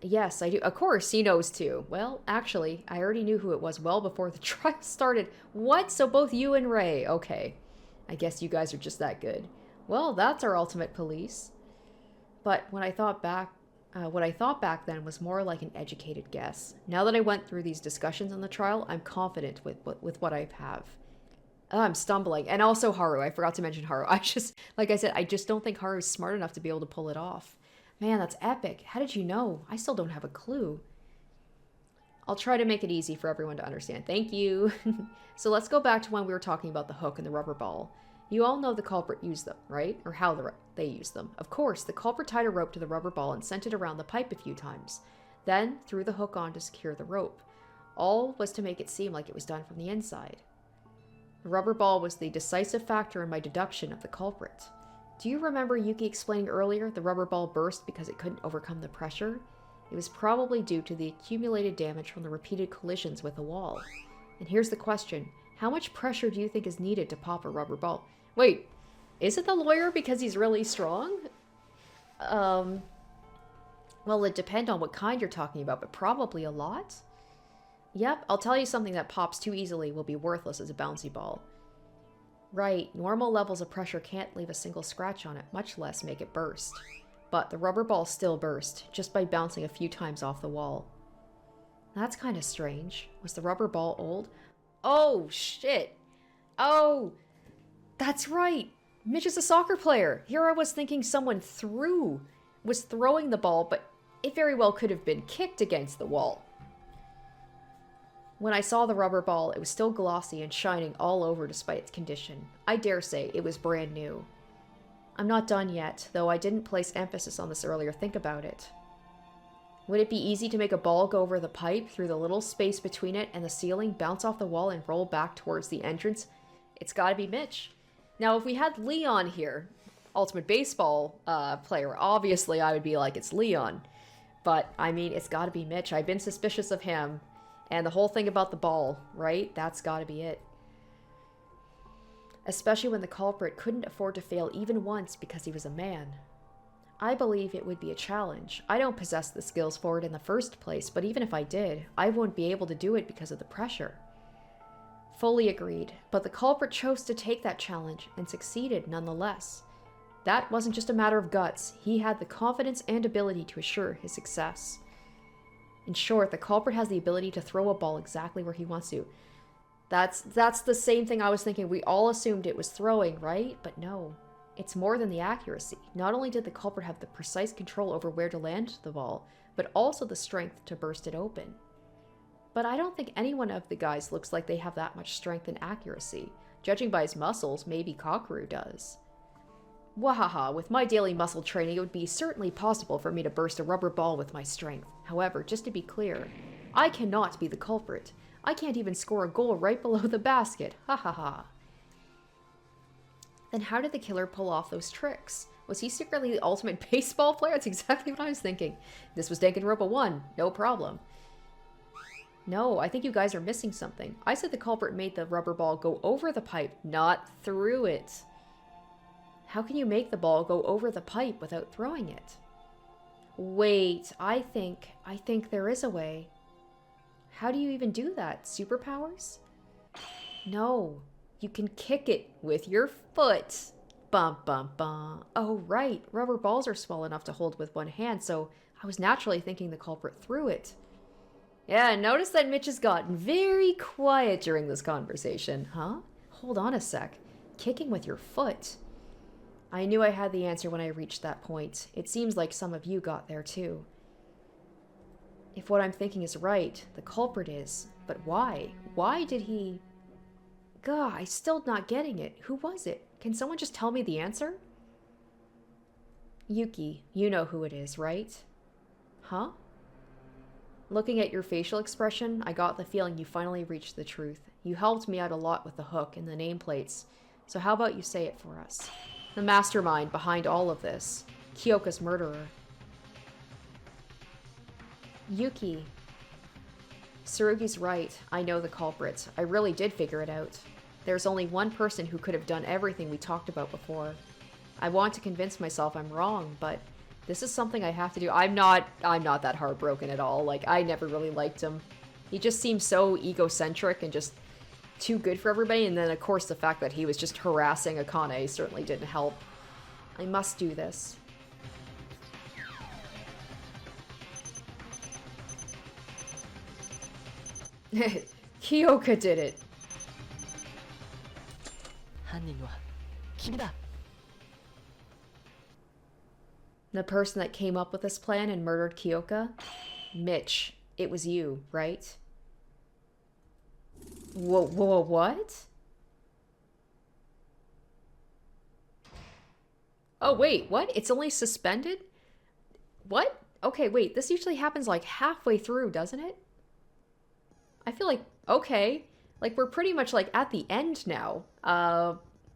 Yes, I do. Of course, he knows too. Well, actually, I already knew who it was well before the trial started. What? So both you and Rei. Okay. I guess you guys are just that good. Well, that's our ultimate police. But what I thought back then was more like an educated guess. Now that I went through these discussions on the trial, I'm confident with what I have. I'm stumbling. And also Haru. I forgot to mention Haru. Like I said, I just don't think Haru's smart enough to be able to pull it off. Man, that's epic. How did you know? I still don't have a clue. I'll try to make it easy for everyone to understand. Thank you. So let's go back to when we were talking about the hook and the rubber ball. You all know the culprit used them, right? Or how they used them. Of course, the culprit tied a rope to the rubber ball and sent it around the pipe a few times. Then threw the hook on to secure the rope. All was to make it seem like it was done from the inside. The rubber ball was the decisive factor in my deduction of the culprit. Do you remember Yuki explaining earlier the rubber ball burst because it couldn't overcome the pressure? It was probably due to the accumulated damage from the repeated collisions with the wall. And here's the question. How much pressure do you think is needed to pop a rubber ball? Wait, is it the lawyer because he's really strong? Well, it'd depend on what kind you're talking about, but probably a lot? Yep, I'll tell you something that pops too easily will be worthless as a bouncy ball. Right, normal levels of pressure can't leave a single scratch on it, much less make it burst. But the rubber ball still burst, just by bouncing a few times off the wall. That's kind of strange. Was the rubber ball old? Oh, shit. Oh, that's right. Mitch is a soccer player. Here I was thinking someone was throwing the ball, but it very well could have been kicked against the wall. When I saw the rubber ball, it was still glossy and shining all over despite its condition. I dare say it was brand new. I'm not done yet, though I didn't place emphasis on this earlier. Think about it. Would it be easy to make a ball go over the pipe through the little space between it and the ceiling, bounce off the wall, and roll back towards the entrance? It's gotta be Mitch. Now, if we had Leon here, Ultimate Baseball player, obviously I would be like, it's Leon. But, I mean, it's gotta be Mitch. I've been suspicious of him. And the whole thing about the ball, right? That's gotta be it. Especially when the culprit couldn't afford to fail even once because he was a man. I believe it would be a challenge. I don't possess the skills for it in the first place, but even if I did, I wouldn't be able to do it because of the pressure. Fully agreed, but the culprit chose to take that challenge and succeeded nonetheless. That wasn't just a matter of guts, he had the confidence and ability to assure his success. In short, the culprit has the ability to throw a ball exactly where he wants to. That's the same thing I was thinking. We all assumed it was throwing, right? But no. It's more than the accuracy. Not only did the culprit have the precise control over where to land the ball, but also the strength to burst it open. But I don't think any one of the guys looks like they have that much strength and accuracy. Judging by his muscles, maybe Kakeru does. Wahaha, with my daily muscle training, it would be certainly possible for me to burst a rubber ball with my strength. However, just to be clear, I cannot be the culprit. I can't even score a goal right below the basket. Ha ha ha. Then how did the killer pull off those tricks? Was he secretly the ultimate baseball player? That's exactly what I was thinking. This was Danganronpa 1. No problem. No, I think you guys are missing something. I said the culprit made the rubber ball go over the pipe, not through it. How can you make the ball go over the pipe without throwing it? Wait, I think there is a way. How do you even do that? Superpowers? No, you can kick it with your foot. Bum bum bum. Oh right, rubber balls are small enough to hold with one hand, so I was naturally thinking the culprit threw it. Yeah, notice that Mitch has gotten very quiet during this conversation, huh? Hold on a sec. Kicking with your foot. I knew I had the answer when I reached that point. It seems like some of you got there too. If what I'm thinking is right, the culprit is. But why? Why did he... Gah, I'm still not getting it. Who was it? Can someone just tell me the answer? Yuki, you know who it is, right? Huh? Looking at your facial expression, I got the feeling you finally reached the truth. You helped me out a lot with the hook and the nameplates. So how about you say it for us? The mastermind behind all of this. Kyoka's murderer. Yuki. Tsurugi's right. I know the culprit. I really did figure it out. There's only one person who could have done everything we talked about before. I want to convince myself I'm wrong, but this is something I have to do. I'm not that heartbroken at all. Like, I never really liked him. He just seems so egocentric and just too good for everybody, and then of course the fact that he was just harassing Akane certainly didn't help. I must do this. Kyoka did it. The person that came up with this plan and murdered Kyoka? Mitch, it was you, right? Whoa, what? Oh, wait, what? It's only suspended? What? Okay, wait, this usually happens like halfway through, doesn't it? I feel like, okay, like we're pretty much like at the end now.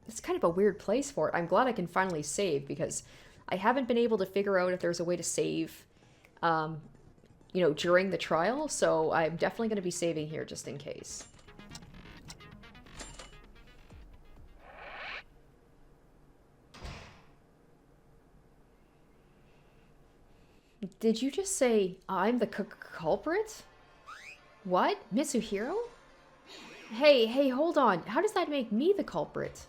It's kind of a weird place for it. I'm glad I can finally save because I haven't been able to figure out if there's a way to save, you know, during the trial. So I'm definitely going to be saving here just in case. Did you just say I'm the culprit? What? Mitsuhiro? Hey, hold on. How does that make me the culprit?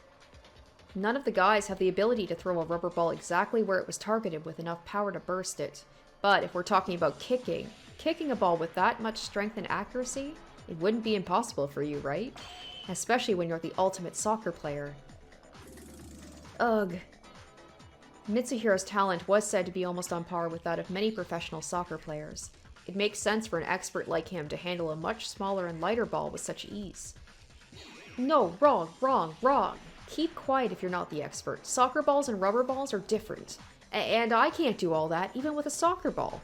None of the guys have the ability to throw a rubber ball exactly where it was targeted with enough power to burst it. But if we're talking about kicking a ball with that much strength and accuracy, it wouldn't be impossible for you, right? Especially when you're the ultimate soccer player. Ugh. Mitsuhiro's talent was said to be almost on par with that of many professional soccer players. It makes sense for an expert like him to handle a much smaller and lighter ball with such ease. No, wrong. Keep quiet if you're not the expert. Soccer balls and rubber balls are different. And I can't do all that, even with a soccer ball.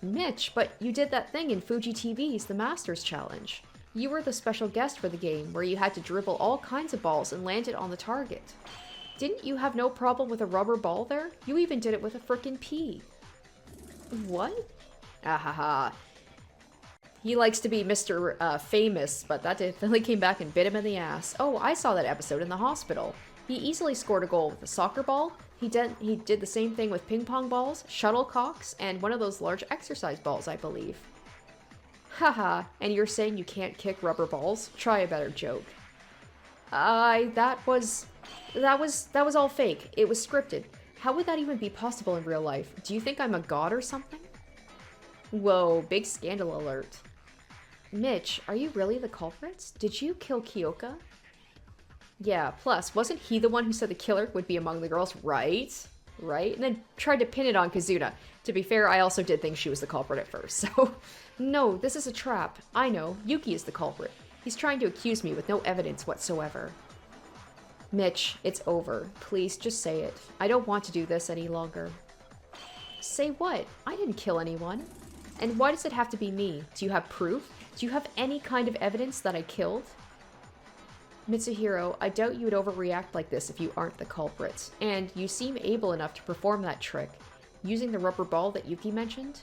Mitch, but you did that thing in Fuji TV's The Masters Challenge. You were the special guest for the game, where you had to dribble all kinds of balls and land it on the target. Didn't you have no problem with a rubber ball there? You even did it with a frickin' pea. What? Ahaha. He likes to be Mr. Famous, but that definitely came back and bit him in the ass. Oh, I saw that episode in the hospital. He easily scored a goal with a soccer ball. He did the same thing with ping pong balls, shuttlecocks, and one of those large exercise balls, I believe. Haha, and you're saying you can't kick rubber balls? Try a better joke. That was all fake. It was scripted. How would that even be possible in real life? Do you think I'm a god or something? Whoa, big scandal alert. Mitch, are you really the culprit? Did you kill Kyoka? Yeah, plus, wasn't he the one who said the killer would be among the girls, right? Right? And then tried to pin it on Kazuna. To be fair, I also did think she was the culprit at first, so... No, this is a trap. I know, Yuki is the culprit. He's trying to accuse me with no evidence whatsoever. Mitch, it's over. Please, just say it. I don't want to do this any longer. Say what? I didn't kill anyone. And why does it have to be me? Do you have proof? Do you have any kind of evidence that I killed? Mitsuhiro, I doubt you would overreact like this if you aren't the culprit. And you seem able enough to perform that trick. Using the rubber ball that Yuki mentioned?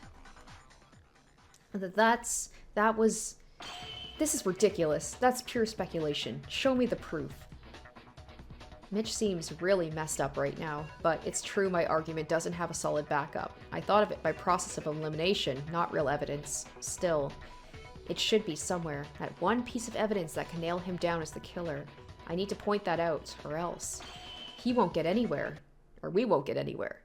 This is ridiculous. That's pure speculation. Show me the proof. Mitch seems really messed up right now, but it's true my argument doesn't have a solid backup. I thought of it by process of elimination, not real evidence. Still, it should be somewhere. That one piece of evidence that can nail him down as the killer. I need to point that out, or else he won't get anywhere. Or we won't get anywhere.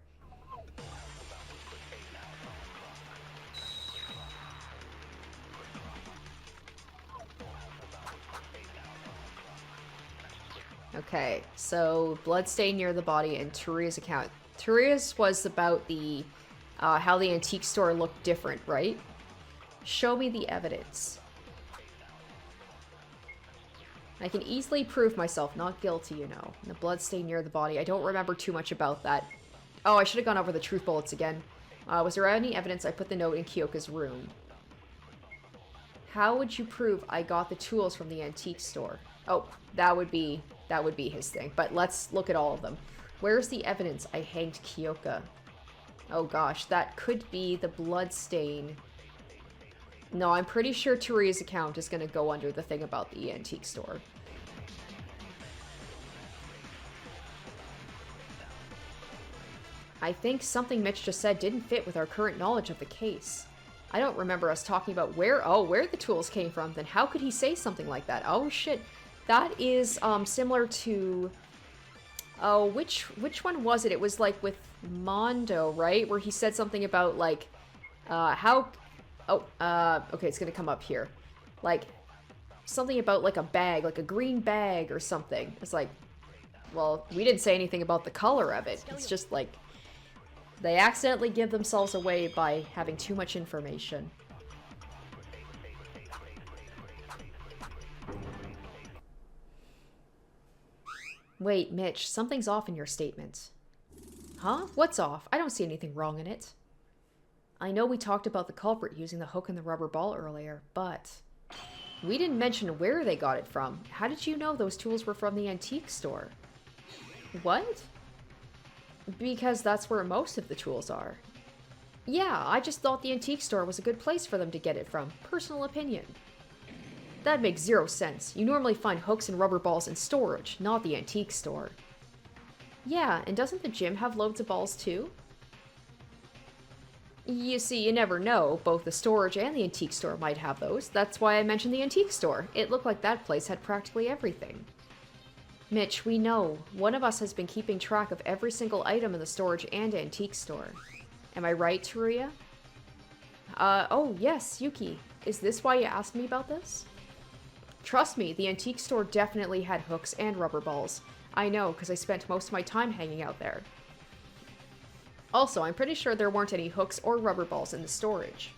Okay, so bloodstain near the body and Turia's account. Turia's was about the how the antique store looked different, right? Show me the evidence. I can easily prove myself not guilty, you know. The bloodstain near the body. I don't remember too much about that. Oh, I should have gone over the truth bullets again. Was there any evidence I put the note in Kyoka's room? How would you prove I got the tools from the antique store? Oh, that would be his thing. But let's look at all of them. Where's the evidence I hanged Kyoka? Oh gosh, that could be the blood stain. No, I'm pretty sure Turia's account is going to go under the thing about the antique store. I think something Mitch just said didn't fit with our current knowledge of the case. I don't remember us talking about where the tools came from. Then how could he say something like that? Oh shit. That is similar to... Oh, which one was it? It was like with Mondo, right? Where he said something about like how... Oh, okay, it's gonna come up here. Like, something about like a bag, like a green bag or something. It's like, well, we didn't say anything about the color of it. It's just like, they accidentally give themselves away by having too much information. Wait, Mitch, something's off in your statement. Huh? What's off? I don't see anything wrong in it. I know we talked about the culprit using the hook and the rubber ball earlier, but... we didn't mention where they got it from. How did you know those tools were from the antique store? What? Because that's where most of the tools are. Yeah, I just thought the antique store was a good place for them to get it from. Personal opinion. That makes zero sense. You normally find hooks and rubber balls in storage, not the antique store. Yeah, and doesn't the gym have loads of balls too? You see, you never know. Both the storage and the antique store might have those. That's why I mentioned the antique store. It looked like that place had practically everything. Mitch, we know. One of us has been keeping track of every single item in the storage and antique store. Am I right, Teruya? Oh, yes, Yuki. Is this why you asked me about this? Trust me, the antique store definitely had hooks and rubber balls. I know, because I spent most of my time hanging out there. Also, I'm pretty sure there weren't any hooks or rubber balls in the storage.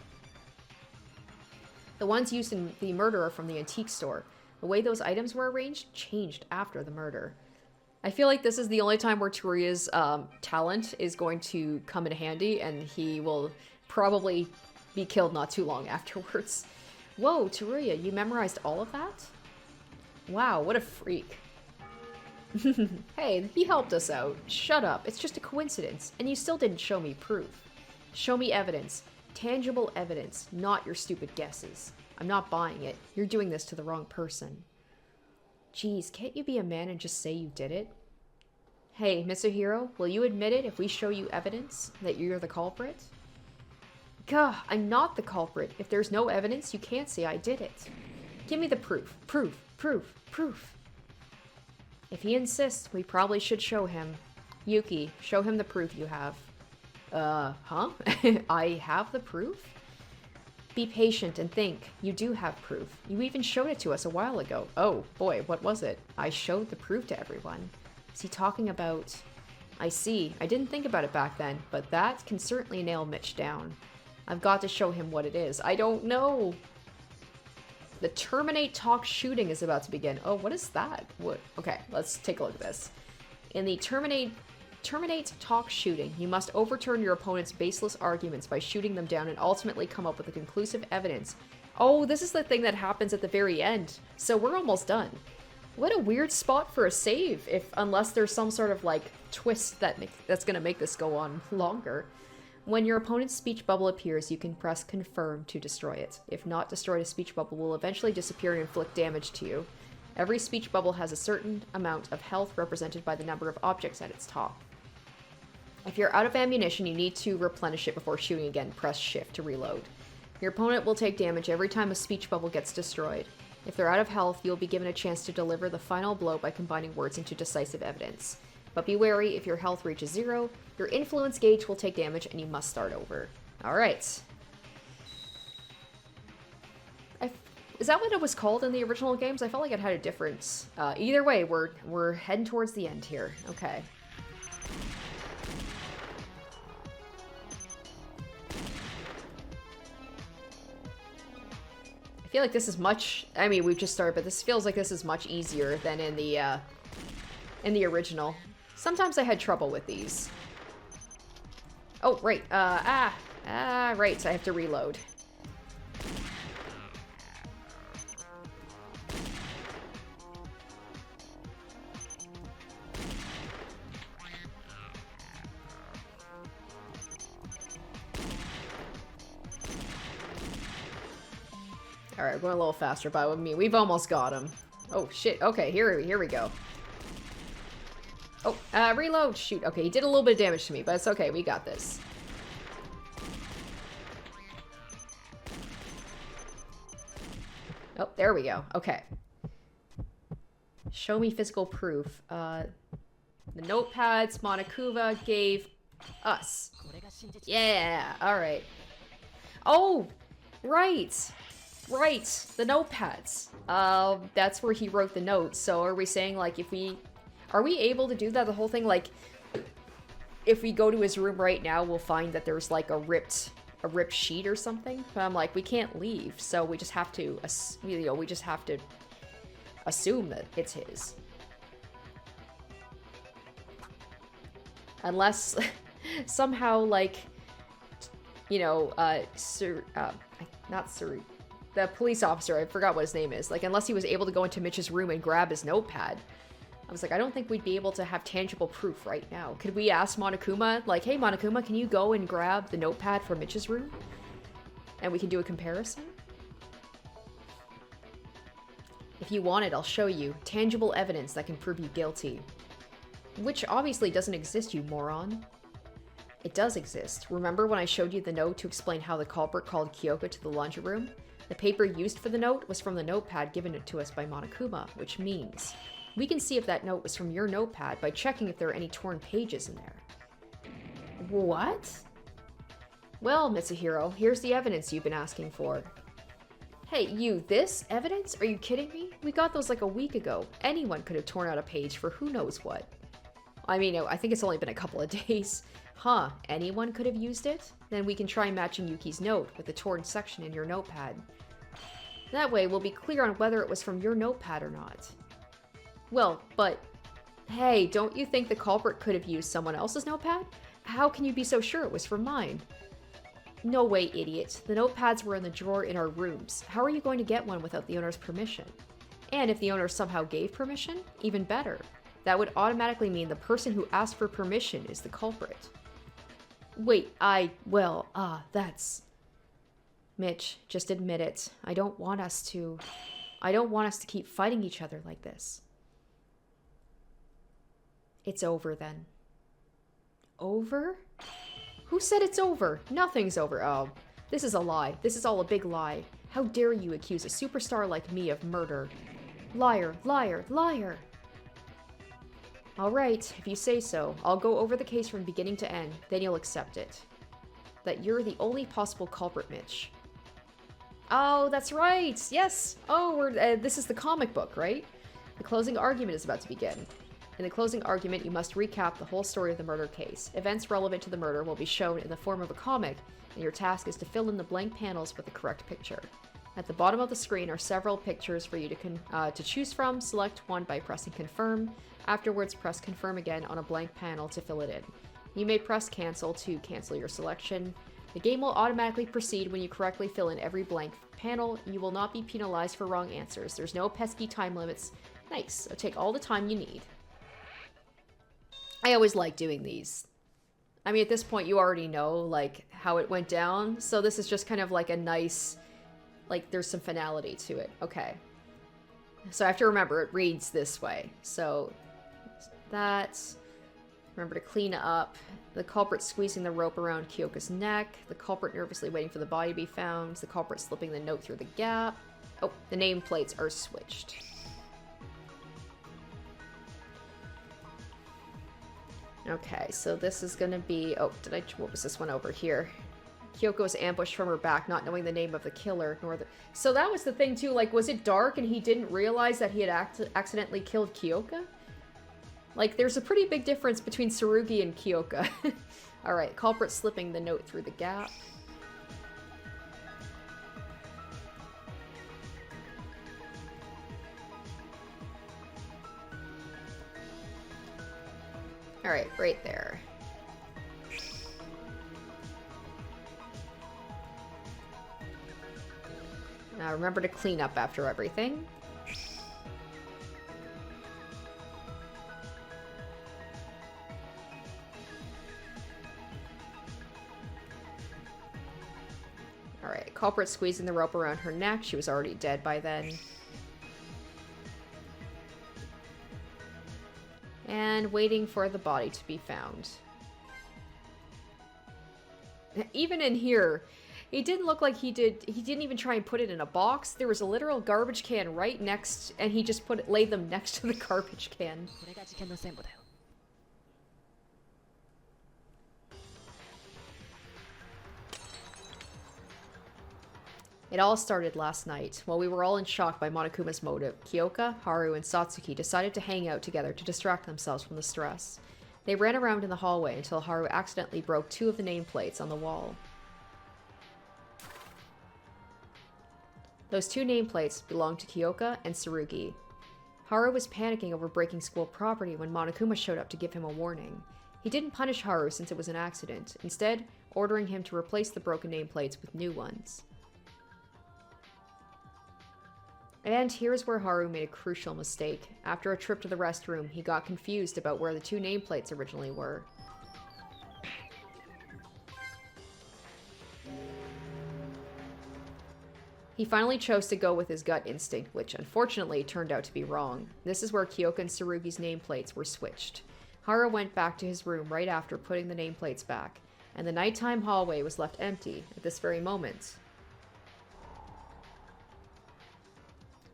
The ones used in the murder are from the antique store. The way those items were arranged changed after the murder. I feel like this is the only time where Teruya's talent is going to come in handy, and he will probably be killed not too long afterwards. Whoa, Teruya, you memorized all of that? Wow, what a freak. Hey, he helped us out. Shut up, it's just a coincidence, and you still didn't show me proof. Show me evidence. Tangible evidence, not your stupid guesses. I'm not buying it. You're doing this to the wrong person. Jeez, can't you be a man and just say you did it? Hey, Mitsuhiro, will you admit it if we show you evidence that you're the culprit? Gah, I'm not the culprit. If there's no evidence, you can't say I did it. Give me the proof. Proof, proof, proof. If he insists, we probably should show him. Yuki, show him the proof you have. Huh? I have the proof? Be patient and think. You do have proof. You even showed it to us a while ago. Oh, boy, what was it? I showed the proof to everyone. Is he talking about... I see. I didn't think about it back then, but that can certainly nail Mitch down. I've got to show him what it is. I don't know. The Terminate Talk shooting is about to begin. Oh, what is that? What? Okay, let's take a look at this. In the Terminate Talk shooting, you must overturn your opponent's baseless arguments by shooting them down and ultimately come up with a conclusive evidence. Oh, this is the thing that happens at the very end. So we're almost done. What a weird spot for a save, unless there's some sort of, like, twist that's gonna make this go on longer. When your opponent's speech bubble appears, you can press confirm to destroy it. If not destroyed, a speech bubble will eventually disappear and inflict damage to you. Every speech bubble has a certain amount of health represented by the number of objects at its top. If you're out of ammunition, you need to replenish it before shooting again. Press shift to reload. Your opponent will take damage every time a speech bubble gets destroyed. If they're out of health, you'll be given a chance to deliver the final blow by combining words into decisive evidence. But be wary, if your health reaches 0, your influence gauge will take damage and you must start over. Alright. Is that what it was called in the original games? I felt like it had a difference. Either way, we're heading towards the end here. Okay. I feel like this is much... I mean, we've just started, but this feels like this is much easier than in the original. Sometimes I had trouble with these. Oh, right. Right, so I have to reload. Alright, we're going a little faster, but I mean, we've almost got him. Oh, shit. Okay, here we go. Oh, reload. Shoot. Okay, he did a little bit of damage to me, but it's okay. We got this. Oh, there we go. Okay. Show me physical proof. The notepads Monokuma gave us. Yeah, alright. Oh, right. Right, the notepads. That's where he wrote the notes. So are we saying, like, are we able to do that? The whole thing, like, if we go to his room right now, we'll find that there's, like, a ripped sheet or something. But I'm like, we can't leave, so we just have to, we just have to assume that it's his. Unless, somehow, like, the police officer, I forgot what his name is, like, unless he was able to go into Mitch's room and grab his notepad. I was like, I don't think we'd be able to have tangible proof right now. Could we ask Monokuma, like, hey Monokuma, can you go and grab the notepad from Mitch's room? And we can do a comparison? If you want it, I'll show you. Tangible evidence that can prove you guilty. Which obviously doesn't exist, you moron. It does exist. Remember when I showed you the note to explain how the culprit called Kyoko to the laundry room? The paper used for the note was from the notepad given to us by Monokuma, which means we can see if that note was from your notepad by checking if there are any torn pages in there. What? Well, Mitsuhiro, here's the evidence you've been asking for. Hey, you, this evidence? Are you kidding me? We got those like a week ago. Anyone could have torn out a page for who knows what. I mean, I think it's only been a couple of days. Huh, anyone could have used it? Then we can try matching Yuki's note with the torn section in your notepad. That way, we'll be clear on whether it was from your notepad or not. Well, but... Hey, don't you think the culprit could have used someone else's notepad? How can you be so sure it was from mine? No way, idiot. The notepads were in the drawer in our rooms. How are you going to get one without the owner's permission? And if the owner somehow gave permission, even better. That would automatically mean the person who asked for permission is the culprit. Wait, that's... Mitch, just admit it. I don't want us to keep fighting each other like this. It's over then. Over? Who said it's over? Nothing's over. Oh, this is a lie. This is all a big lie. How dare you accuse a superstar like me of murder? Liar, liar, liar. All right, if you say so, I'll go over the case from beginning to end, then you'll accept it. That you're the only possible culprit, Mitch. Oh, that's right. Yes. Oh, this is the comic book, right? The closing argument is about to begin. In the closing argument, you must recap the whole story of the murder case. Events relevant to the murder will be shown in the form of a comic, and your task is to fill in the blank panels with the correct picture. At the bottom of the screen are several pictures for you to choose from. Select one by pressing confirm. Afterwards, press confirm again on a blank panel to fill it in. You may press cancel to cancel your selection. The game will automatically proceed when you correctly fill in every blank panel. You will not be penalized for wrong answers. There's no pesky time limits. Nice. So take all the time you need. I always like doing these. I mean, at this point, you already know, like, how it went down. So this is just kind of like a nice, like, there's some finality to it. Okay. So I have to remember, it reads this way. So that's... Remember to clean up. The culprit squeezing the rope around Kyoka's neck. The culprit nervously waiting for the body to be found. The culprit slipping the note through the gap. Oh, the nameplates are switched. Okay, so this is gonna be... Oh, what was this one over here? Kyoko was ambushed from her back, not knowing the name of the killer, nor the... So that was the thing, too. Like, was it dark and he didn't realize that he had accidentally killed Kyoka? Like, there's a pretty big difference between Tsurugi and Kyoka. Alright, culprit slipping the note through the gap. Alright, right there. Now remember to clean up after everything. Alright, culprit squeezing the rope around her neck. She was already dead by then. And waiting for the body to be found. Even in here, it didn't look like he didn't even try and put it in a box. There was a literal garbage can right next, and he just laid them next to the garbage can. It all started last night. While we were all in shock by Monokuma's motive, Kyoka, Haru, and Satsuki decided to hang out together to distract themselves from the stress. They ran around in the hallway until Haru accidentally broke two of the nameplates on the wall. Those two nameplates belonged to Kyoka and Tsurugi. Haru was panicking over breaking school property when Monokuma showed up to give him a warning. He didn't punish Haru since it was an accident, instead ordering him to replace the broken nameplates with new ones. And here's where Haru made a crucial mistake. After a trip to the restroom, he got confused about where the two nameplates originally were. He finally chose to go with his gut instinct, which unfortunately turned out to be wrong. This is where Kyoka and Tsurugi's nameplates were switched. Haru went back to his room right after putting the nameplates back, and the nighttime hallway was left empty at this very moment.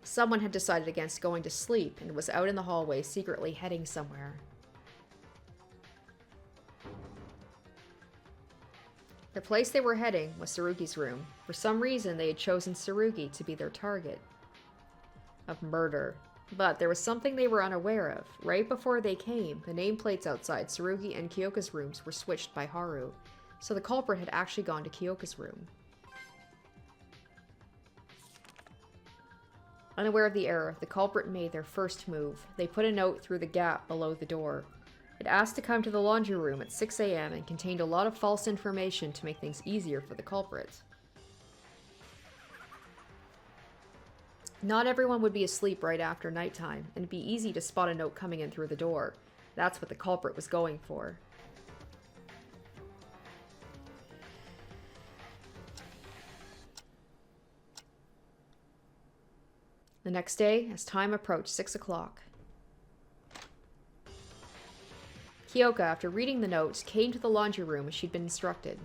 Someone had decided against going to sleep and was out in the hallway secretly heading somewhere. The place they were heading was Tsurugi's room. For some reason, they had chosen Tsurugi to be their target of murder. But there was something they were unaware of. Right before they came, the nameplates outside Tsurugi and Kyoka's rooms were switched by Haru. So the culprit had actually gone to Kyoka's room. Unaware of the error, the culprit made their first move. They put a note through the gap below the door. It asked to come to the laundry room at 6 a.m. and contained a lot of false information to make things easier for the culprit. Not everyone would be asleep right after nighttime, and it'd be easy to spot a note coming in through the door. That's what the culprit was going for. The next day, as time approached 6 o'clock, Kyoka, after reading the notes, came to the laundry room as she'd been instructed.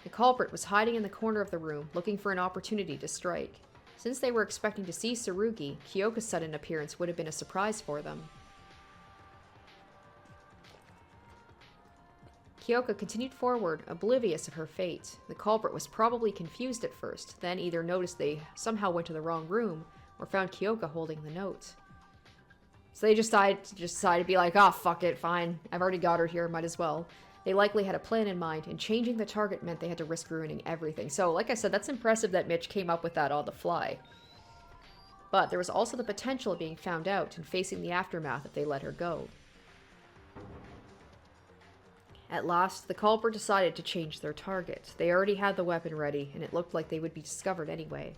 The culprit was hiding in the corner of the room, looking for an opportunity to strike. Since they were expecting to see Tsurugi, Kyoka's sudden appearance would have been a surprise for them. Kyoka continued forward, oblivious of her fate. The culprit was probably confused at first, then either noticed they somehow went to the wrong room, or found Kyoka holding the note. So they just decided to be like, oh, fuck it, fine. I've already got her here, might as well. They likely had a plan in mind, and changing the target meant they had to risk ruining everything. So, like I said, that's impressive that Mitch came up with that on the fly. But there was also the potential of being found out and facing the aftermath if they let her go. At last, the culprit decided to change their target. They already had the weapon ready, and it looked like they would be discovered anyway.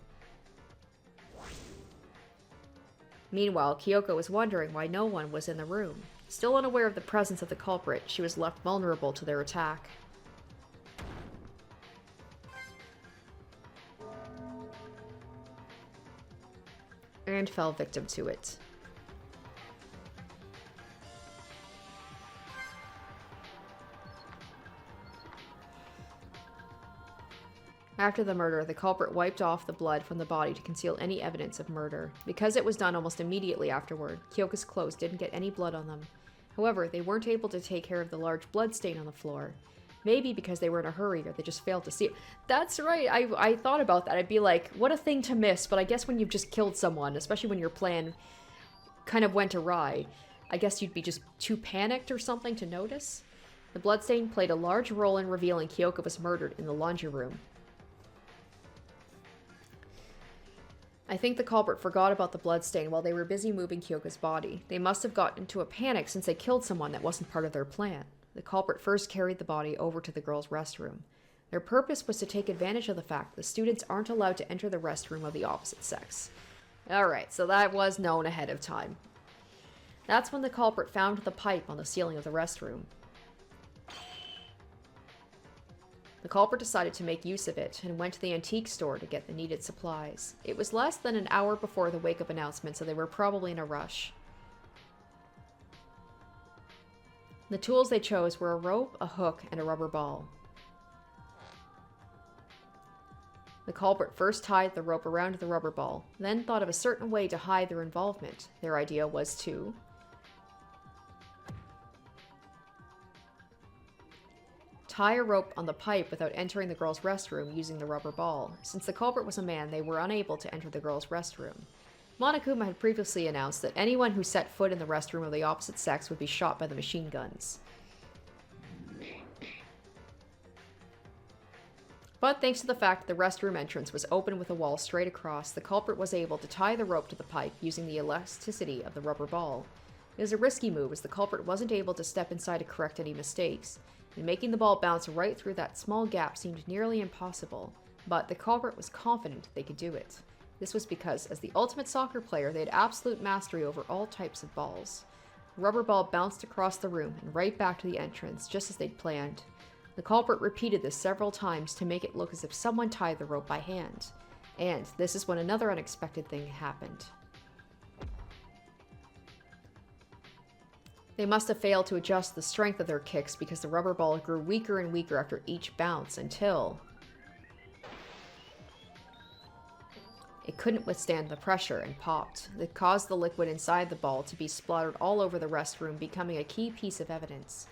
Meanwhile, Kyoka was wondering why no one was in the room. Still unaware of the presence of the culprit, she was left vulnerable to their attack. And fell victim to it. After the murder, the culprit wiped off the blood from the body to conceal any evidence of murder. Because it was done almost immediately afterward, Kyoka's clothes didn't get any blood on them. However, they weren't able to take care of the large blood stain on the floor. Maybe because they were in a hurry or they just failed to see it. That's right, I thought about that. I'd be like, what a thing to miss, but I guess when you've just killed someone, especially when your plan kind of went awry, I guess you'd be just too panicked or something to notice. The bloodstain played a large role in revealing Kyoka was murdered in the laundry room. I think the culprit forgot about the bloodstain while they were busy moving Kyoka's body. They must have gotten into a panic since they killed someone that wasn't part of their plan. The culprit first carried the body over to the girls' restroom. Their purpose was to take advantage of the fact that students aren't allowed to enter the restroom of the opposite sex. Alright, so that was known ahead of time. That's when the culprit found the pipe on the ceiling of the restroom. The culprit decided to make use of it and went to the antique store to get the needed supplies. It was less than an hour before the wake-up announcement, so they were probably in a rush. The tools they chose were a rope, a hook, and a rubber ball. The culprit first tied the rope around the rubber ball, then thought of a certain way to hide their involvement. Their idea was to tie a rope on the pipe without entering the girls' restroom using the rubber ball. Since the culprit was a man, they were unable to enter the girls' restroom. Monokuma had previously announced that anyone who set foot in the restroom of the opposite sex would be shot by the machine guns. But thanks to the fact that the restroom entrance was open with a wall straight across, the culprit was able to tie the rope to the pipe using the elasticity of the rubber ball. It was a risky move as the culprit wasn't able to step inside to correct any mistakes, and making the ball bounce right through that small gap seemed nearly impossible, but the culprit was confident they could do it. This was because, as the ultimate soccer player, they had absolute mastery over all types of balls. The rubber ball bounced across the room and right back to the entrance, just as they'd planned. The culprit repeated this several times to make it look as if someone tied the rope by hand. And this is when another unexpected thing happened. They must have failed to adjust the strength of their kicks because the rubber ball grew weaker and weaker after each bounce until it couldn't withstand the pressure and popped. It caused the liquid inside the ball to be splattered all over the restroom, becoming a key piece of evidence.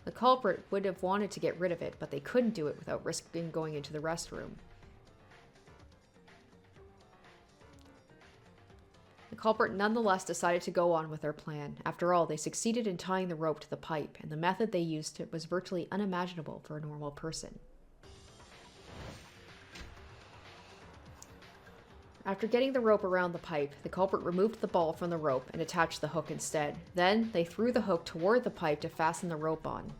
The culprit would have wanted to get rid of it, but they couldn't do it without risking going into the restroom. The culprit nonetheless decided to go on with their plan. After all, they succeeded in tying the rope to the pipe, and the method they used was virtually unimaginable for a normal person. After getting the rope around the pipe, the culprit removed the ball from the rope and attached the hook instead. Then, they threw the hook toward the pipe to fasten the rope on.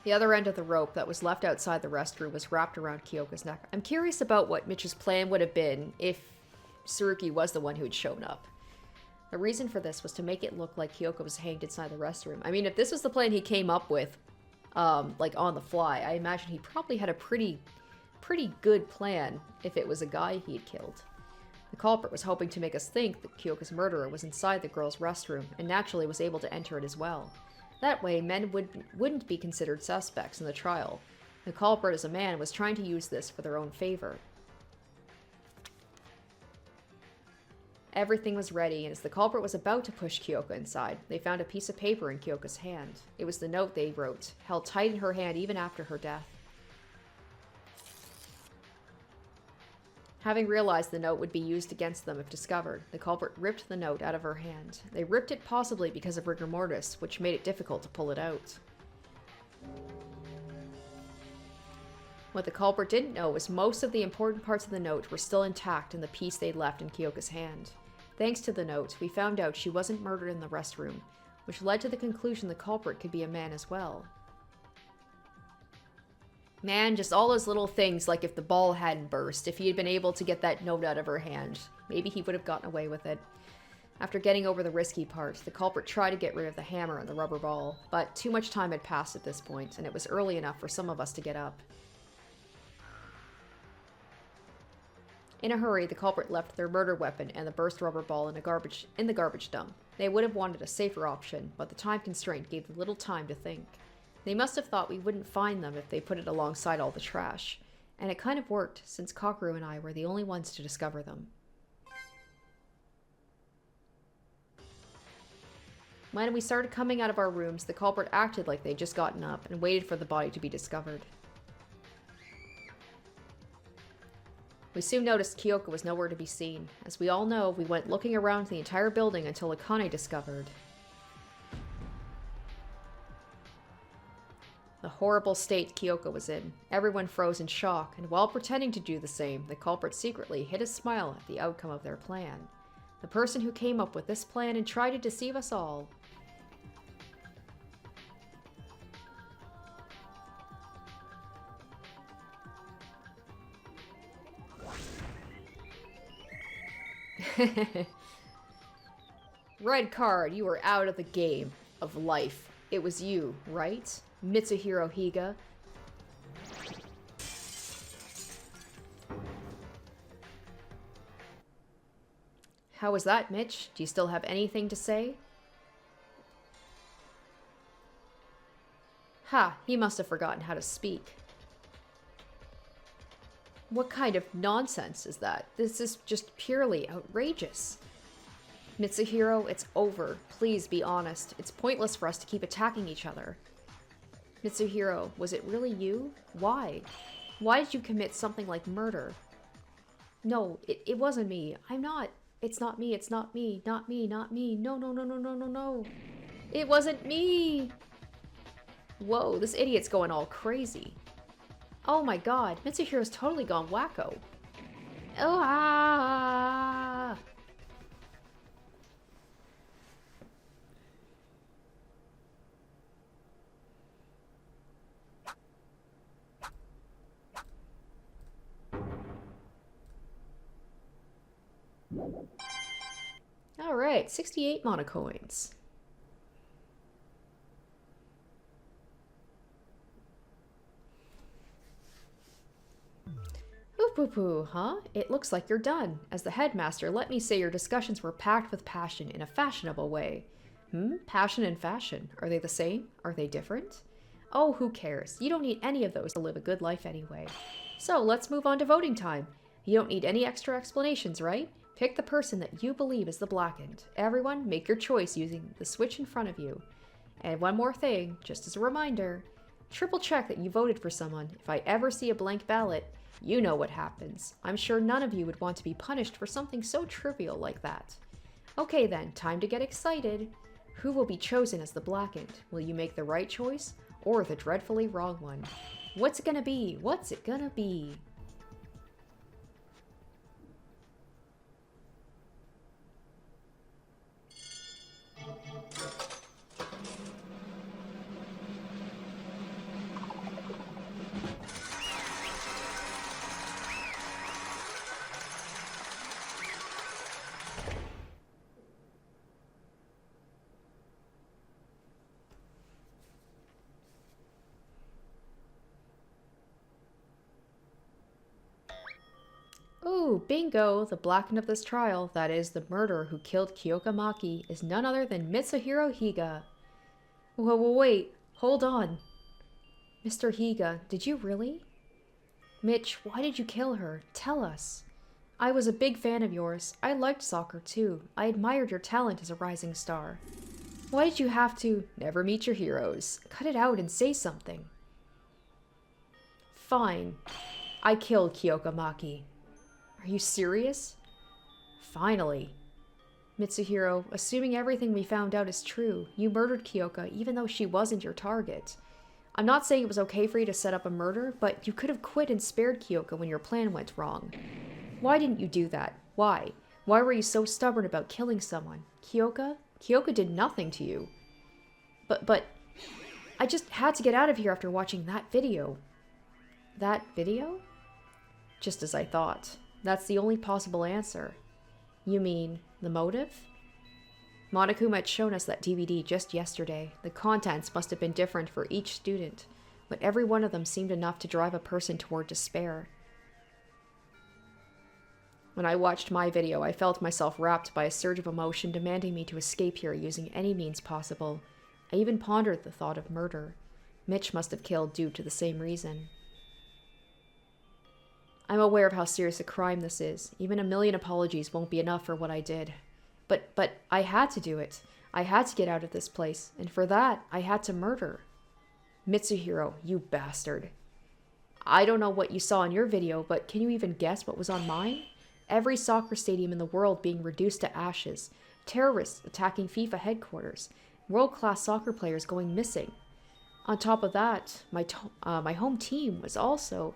The other end of the rope that was left outside the restroom was wrapped around Kyoko's neck. I'm curious about what Mitch's plan would have been if Tsurugi was the one who had shown up. The reason for this was to make it look like Kyoko was hanged inside the restroom. I mean, if this was the plan he came up with, like on the fly, I imagine he probably had a pretty good plan if it was a guy he had killed. The culprit was hoping to make us think that Kyoko's murderer was inside the girl's restroom, and naturally was able to enter it as well. That way, men wouldn't be considered suspects in the trial. The culprit, as a man, was trying to use this for their own favor. Everything was ready, and as the culprit was about to push Kyoko inside, they found a piece of paper in Kyoko's hand. It was the note they wrote, held tight in her hand even after her death. Having realized the note would be used against them if discovered, the culprit ripped the note out of her hand. They ripped it possibly because of rigor mortis, which made it difficult to pull it out. What the culprit didn't know was most of the important parts of the note were still intact in the piece they'd left in Kyoko's hand. Thanks to the note, we found out she wasn't murdered in the restroom, which led to the conclusion the culprit could be a man as well. Man, just all those little things, like if the ball hadn't burst, if he had been able to get that note out of her hand, maybe he would have gotten away with it. After getting over the risky part, the culprit tried to get rid of the hammer and the rubber ball, but too much time had passed at this point, and it was early enough for some of us to get up. In a hurry, the culprit left their murder weapon and the burst rubber ball in the garbage dump. They would have wanted a safer option, but the time constraint gave them little time to think. They must have thought we wouldn't find them if they put it alongside all the trash. And it kind of worked, since Kakeru and I were the only ones to discover them. When we started coming out of our rooms, the culprit acted like they'd just gotten up and waited for the body to be discovered. We soon noticed Kyoko was nowhere to be seen. As we all know, we went looking around the entire building until Akane discovered the horrible state Kyoko was in. Everyone froze in shock, and while pretending to do the same, the culprit secretly hid a smile at the outcome of their plan. The person who came up with this plan and tried to deceive us all. Red card, you are out of the game of life. It was you, right? Mitsuhiro Higa. How was that, Mitch? Do you still have anything to say? Ha, he must have forgotten how to speak. What kind of nonsense is that? This is just purely outrageous. Mitsuhiro, it's over. Please be honest. It's pointless for us to keep attacking each other. Mitsuhiro, was it really you? Why? Why did you commit something like murder? No, it wasn't me. I'm not. It's not me. It's not me. Not me. Not me. No, no, no, no, no, no, no. It wasn't me. Whoa, this idiot's going all crazy. Oh my god, Mitsuhiro's totally gone wacko. Oh, ah! Alright, 68 monocoins. Poo-poo, huh? It looks like you're done. As the headmaster, let me say your discussions were packed with passion in a fashionable way. Passion and fashion. Are they the same? Are they different? Oh, who cares? You don't need any of those to live a good life anyway. So, let's move on to voting time. You don't need any extra explanations, right? Pick the person that you believe is the Blackened. Everyone, make your choice using the switch in front of you. And one more thing, just as a reminder, triple check that you voted for someone. If I ever see a blank ballot, you know what happens. I'm sure none of you would want to be punished for something so trivial like that. Okay then, time to get excited. Who will be chosen as the Blackened? Will you make the right choice, or the dreadfully wrong one? What's it gonna be? What's it gonna be? Ooh, bingo! The blackened of this trial, that is, the murderer who killed Kyoka Maki, is none other than Mitsuhiro Higa. Whoa, wait, hold on. Mr. Higa, did you really? Mitch, why did you kill her? Tell us. I was a big fan of yours. I liked soccer too. I admired your talent as a rising star. Why did you have to never meet your heroes? Cut it out and say something. Fine. I killed Kyoka Maki. Are you serious? Finally. Mitsuhiro, assuming everything we found out is true, you murdered Kyoka even though she wasn't your target. I'm not saying it was okay for you to set up a murder, but you could have quit and spared Kyoka when your plan went wrong. Why didn't you do that? Why? Why were you so stubborn about killing someone? Kyoka? Kyoka did nothing to you. But, I just had to get out of here after watching that video. That video? Just as I thought. That's the only possible answer. You mean, the motive? Monokuma had shown us that DVD just yesterday. The contents must have been different for each student, but every one of them seemed enough to drive a person toward despair. When I watched my video, I felt myself wrapped by a surge of emotion demanding me to escape here using any means possible. I even pondered the thought of murder. Mitch must have killed due to the same reason. I'm aware of how serious a crime this is. Even a million apologies won't be enough for what I did. But I had to do it. I had to get out of this place, and for that, I had to murder. Mitsuhiro, you bastard. I don't know what you saw in your video, but can you even guess what was on mine? Every soccer stadium in the world being reduced to ashes, terrorists attacking FIFA headquarters, world-class soccer players going missing. On top of that, my home team was also...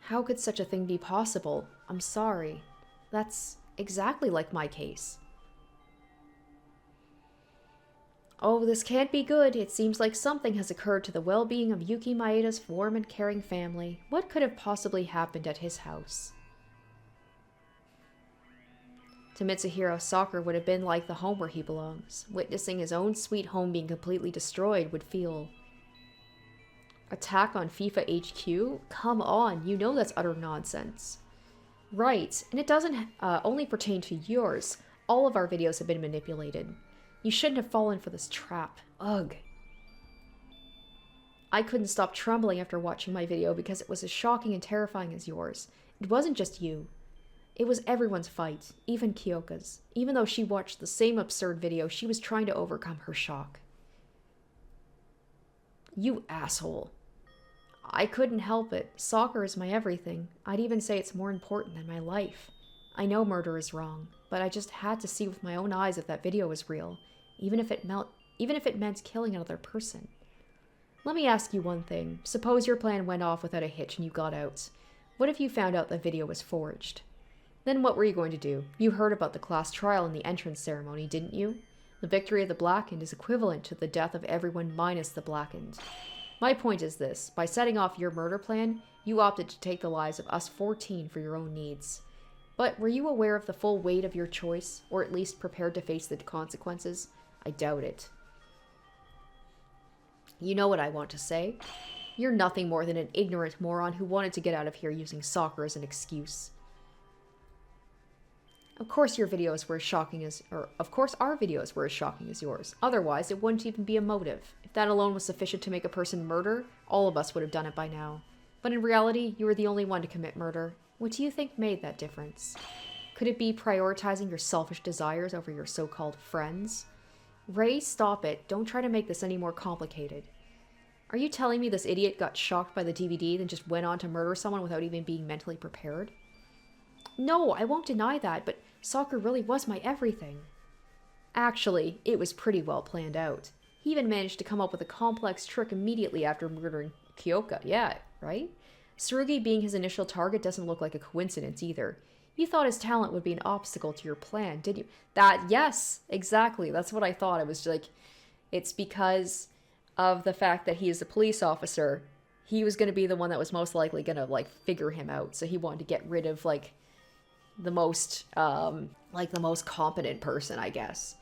How could such a thing be possible? I'm sorry. That's exactly like my case. Oh, this can't be good. It seems like something has occurred to the well-being of Yuki Maeda's warm and caring family. What could have possibly happened at his house? To Mitsuhiro, soccer would have been like the home where he belongs. Witnessing his own sweet home being completely destroyed would feel... Attack on FIFA HQ? Come on, you know that's utter nonsense. Right, and it doesn't only pertain to yours. All of our videos have been manipulated. You shouldn't have fallen for this trap. Ugh. I couldn't stop trembling after watching my video because it was as shocking and terrifying as yours. It wasn't just you. It was everyone's fight, even Kyoka's. Even though she watched the same absurd video, she was trying to overcome her shock. You asshole. I couldn't help it. Soccer is my everything. I'd even say it's more important than my life. I know murder is wrong, but I just had to see with my own eyes if that video was real, even if it meant killing another person. Let me ask you one thing. Suppose your plan went off without a hitch and you got out. What if you found out the video was forged? Then what were you going to do? You heard about the class trial and the entrance ceremony, didn't you? The victory of the Blackened is equivalent to the death of everyone minus the Blackened. My point is this. By setting off your murder plan, you opted to take the lives of us 14 for your own needs. But were you aware of the full weight of your choice, or at least prepared to face the consequences? I doubt it. You know what I want to say. You're nothing more than an ignorant moron who wanted to get out of here using soccer as an excuse. Of course our videos were as shocking as yours. Otherwise, it wouldn't even be a motive. If that alone was sufficient to make a person murder, all of us would have done it by now. But in reality, you were the only one to commit murder. What do you think made that difference? Could it be prioritizing your selfish desires over your so-called friends? Ray, stop it. Don't try to make this any more complicated. Are you telling me this idiot got shocked by the DVD then just went on to murder someone without even being mentally prepared? No, I won't deny that, but soccer really was my everything. Actually, it was pretty well planned out. He even managed to come up with a complex trick immediately after murdering Kyoka. Yeah, right? Tsurugi being his initial target doesn't look like a coincidence either. You thought his talent would be an obstacle to your plan, did you? Yes, exactly. That's what I thought. It was like, it's because of the fact that he is a police officer. He was going to be the one that was most likely going to, like, figure him out. So he wanted to get rid of, like, the most competent person, I guess.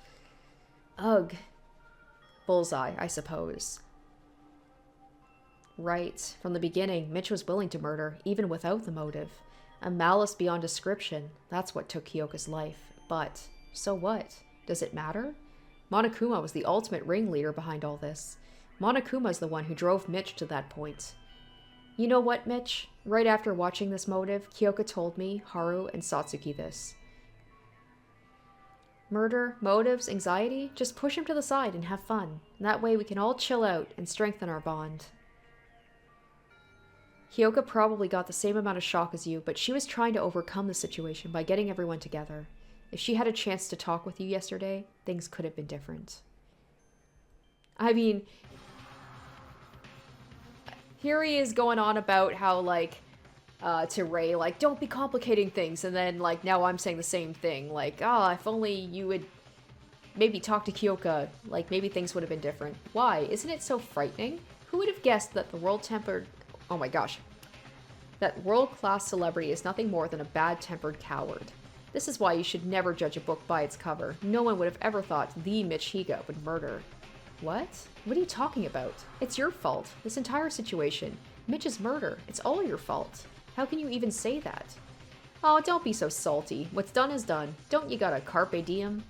Ugh. Bullseye, I suppose. Right. From the beginning, Mitch was willing to murder, even without the motive. A malice beyond description. That's what took Kyoka's life. But, so what? Does it matter? Monokuma was the ultimate ringleader behind all this. Monokuma's the one who drove Mitch to that point. You know what, Mitch? Right after watching this motive, Kyoka told me, Haru, and Satsuki this. Murder, motives, anxiety? Just push him to the side and have fun. That way we can all chill out and strengthen our bond. Kyoka probably got the same amount of shock as you, but she was trying to overcome the situation by getting everyone together. If she had a chance to talk with you yesterday, things could have been different. I mean, here he is going on about how, like, to Rei, like, don't be complicating things, and then, like, now I'm saying the same thing, like, if only you would maybe talk to Kyoka, like, maybe things would have been different. Why? Isn't it so frightening? Who would have guessed that the oh my gosh, that world-class celebrity is nothing more than a bad-tempered coward. This is why you should never judge a book by its cover. No one would have ever thought the Mitch Higa would murder. What? What are you talking about? It's your fault. This entire situation. Mitch's murder. It's all your fault. How can you even say that? Oh, don't be so salty. What's done is done. Don't you got a carpe diem?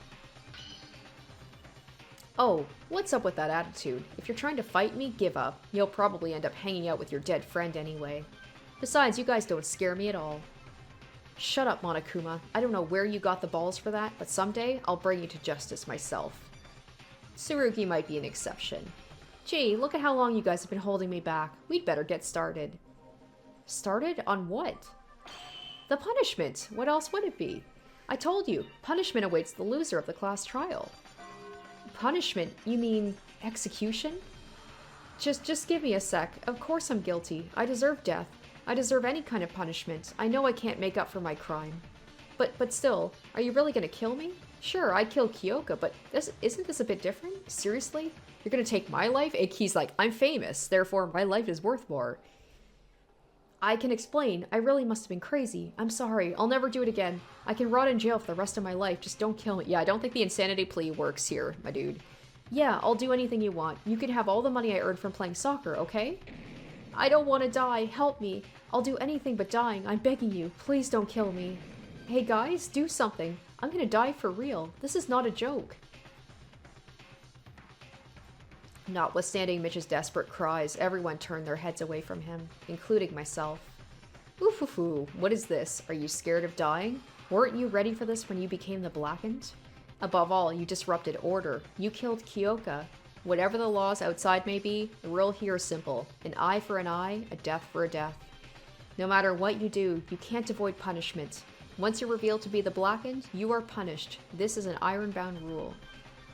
Oh, what's up with that attitude? If you're trying to fight me, give up. You'll probably end up hanging out with your dead friend anyway. Besides, you guys don't scare me at all. Shut up, Monokuma. I don't know where you got the balls for that, but someday I'll bring you to justice myself. Tsurugi might be an exception. Gee, look at how long you guys have been holding me back. We'd better get started. Started? On what? The punishment. What else would it be? I told you, punishment awaits the loser of the class trial. Punishment? You mean execution? Just give me a sec. Of course I'm guilty. I deserve death. I deserve any kind of punishment. I know I can't make up for my crime. But still, are you really gonna kill me? Sure, I'd kill Kyoka, but isn't this a bit different? Seriously? You're gonna take my life? He's like, I'm famous, therefore my life is worth more. I can explain. I really must have been crazy. I'm sorry. I'll never do it again. I can rot in jail for the rest of my life. Just don't kill me. Yeah, I don't think the insanity plea works here, my dude. Yeah, I'll do anything you want. You can have all the money I earned from playing soccer, okay? I don't want to die. Help me. I'll do anything but dying. I'm begging you. Please don't kill me. Hey guys, do something. I'm gonna die for real. This is not a joke. Notwithstanding Mitch's desperate cries, everyone turned their heads away from him, including myself. Oof, what is this? Are you scared of dying? Weren't you ready for this when you became the Blackened? Above all, you disrupted order. You killed Kyoka. Whatever the laws outside may be, the rule here is simple. An eye for an eye, a death for a death. No matter what you do, you can't avoid punishment. Once you're revealed to be the Blackened, you are punished. This is an iron-bound rule.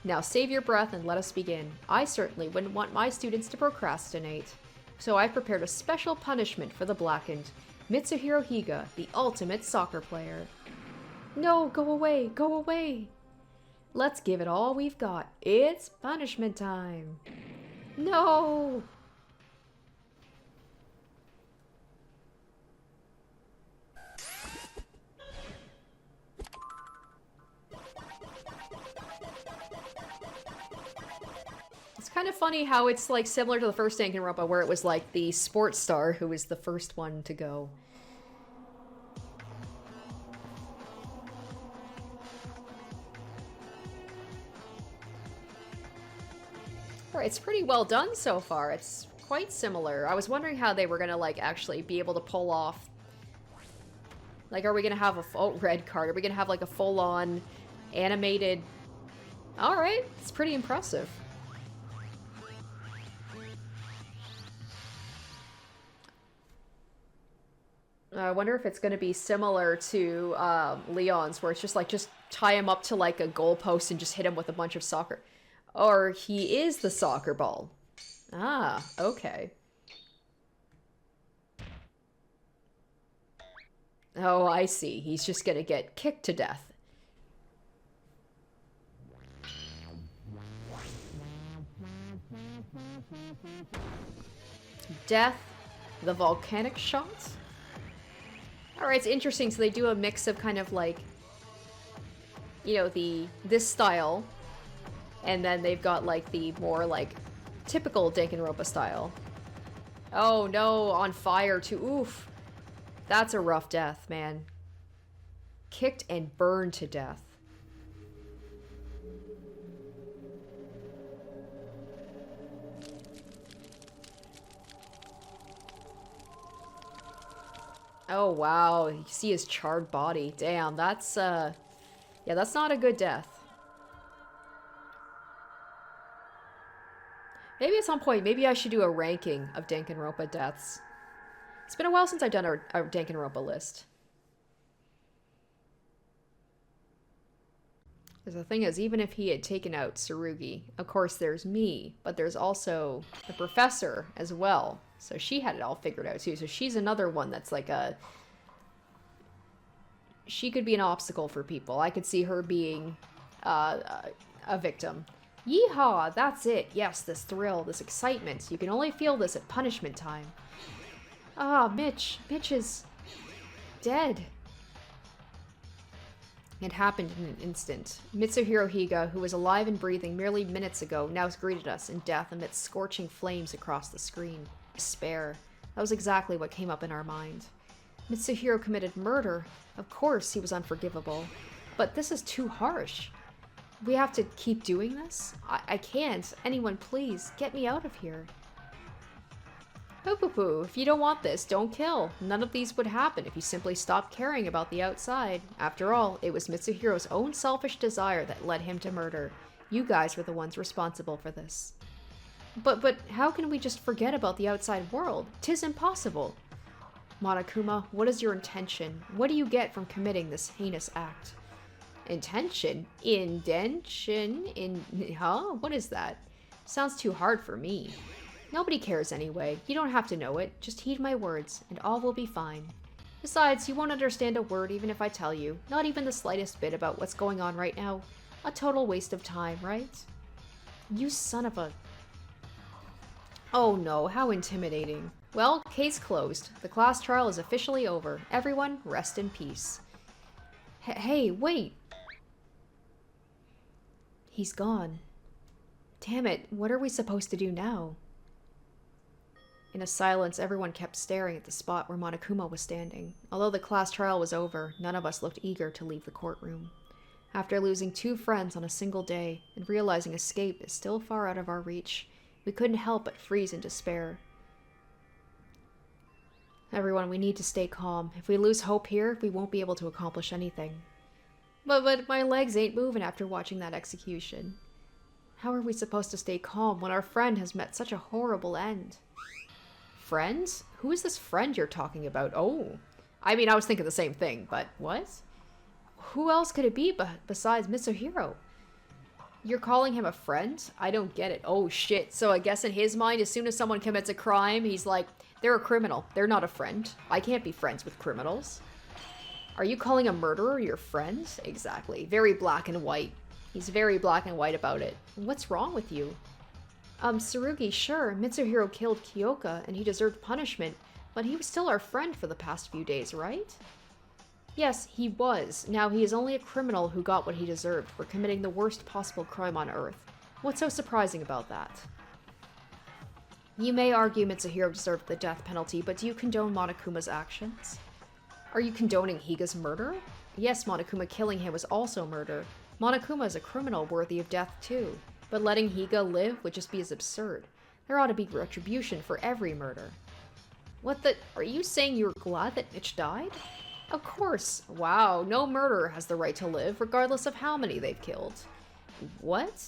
Now save your breath and let us begin. I certainly wouldn't want my students to procrastinate. So I prepared a special punishment for the Blackened. Mitsuhiro Higa, the ultimate soccer player. No, go away, go away. Let's give it all we've got. It's punishment time. No! It's kind of funny how it's like similar to the first Danganronpa where it was like the sports star who was the first one to go. Alright, it's pretty well done so far. It's quite similar. I was wondering how they were gonna like actually be able to pull off. Like, are we gonna have a red card? Are we gonna have like a full-on animated? Alright, it's pretty impressive. I wonder if it's going to be similar to Leon's, where it's just like, just tie him up to like a goalpost and just hit him with a bunch of soccer. Or he is the soccer ball. Ah, okay. Oh, I see. He's just gonna get kicked to death. Death, the volcanic shot? Alright, it's interesting. So they do a mix of kind of like, you know, this style, and then they've got like the more like typical Danganronpa style. Oh no, on fire too. Oof. That's a rough death, man. Kicked and burned to death. Oh wow, you see his charred body. Damn, that's yeah, that's not a good death. Maybe at some point, maybe I should do a ranking of Danganronpa deaths. It's been a while since I've done a Danganronpa list. Because the thing is, even if he had taken out Tsurugi, of course there's me, but there's also the professor as well. So she had it all figured out too. So she's another one that's like a... She could be an obstacle for people. I could see her being a victim. Yeehaw! That's it. Yes, this thrill, this excitement. You can only feel this at punishment time. Ah, Mitch. Mitch is dead. It happened in an instant. Mitsuhiro Higa, who was alive and breathing merely minutes ago, now greeted us in death amidst scorching flames across the screen. Despair. That was exactly what came up in our mind. Mitsuhiro committed murder. Of course, he was unforgivable. But this is too harsh. We have to keep doing this? I can't. Anyone, please, get me out of here. Hoo-poo-poo, if you don't want this, don't kill. None of these would happen if you simply stopped caring about the outside. After all, it was Mitsuhiro's own selfish desire that led him to murder. You guys were the ones responsible for this. But how can we just forget about the outside world? 'Tis impossible. Monokuma, what is your intention? What do you get from committing this heinous act? Intention? Intention? Huh? What is that? Sounds too hard for me. Nobody cares anyway. You don't have to know it. Just heed my words, and all will be fine. Besides, you won't understand a word even if I tell you. Not even the slightest bit about what's going on right now. A total waste of time, right? You son of a... Oh no, how intimidating. Well, case closed. The class trial is officially over. Everyone, rest in peace. Hey, wait! He's gone. Damn it, what are we supposed to do now? In a silence, everyone kept staring at the spot where Monokuma was standing. Although the class trial was over, none of us looked eager to leave the courtroom. After losing 2 friends on a single day, and realizing escape is still far out of our reach, we couldn't help but freeze in despair. Everyone, we need to stay calm. If we lose hope here, we won't be able to accomplish anything. But my legs ain't moving after watching that execution. How are we supposed to stay calm when our friend has met such a horrible end? Friends? Who is this friend you're talking about? Oh. I mean, I was thinking the same thing, but what? Who else could it be besides Mitsuhiro? You're calling him a friend? I don't get it. Oh shit. So I guess in his mind, as soon as someone commits a crime, he's like, they're a criminal. They're not a friend. I can't be friends with criminals. Are you calling a murderer your friend? Exactly. Very black and white. He's very black and white about it. What's wrong with you? Tsurugi, sure, Mitsuhiro killed Kyoka, and he deserved punishment, but he was still our friend for the past few days, right? Yes, he was. Now he is only a criminal who got what he deserved for committing the worst possible crime on Earth. What's so surprising about that? You may argue Mitsuhiro deserved the death penalty, but do you condone Monokuma's actions? Are you condoning Higa's murder? Yes, Monokuma killing him was also murder. Monokuma is a criminal worthy of death too. But letting Higa live would just be as absurd. There ought to be retribution for every murder. What the... Are you saying you're glad that Mitch died? Of course. Wow, no murderer has the right to live, regardless of how many they've killed. What?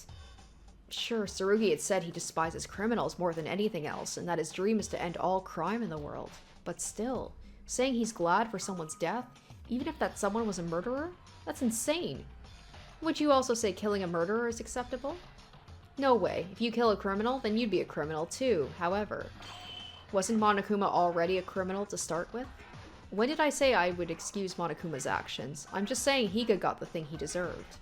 Sure, Tsurugi had said he despises criminals more than anything else, and that his dream is to end all crime in the world. But still, saying he's glad for someone's death, even if that someone was a murderer? That's insane. Would you also say killing a murderer is acceptable? No way. If you kill a criminal, then you'd be a criminal too. However, wasn't Monokuma already a criminal to start with? When did I say I would excuse Monokuma's actions? I'm just saying Higa got the thing he deserved.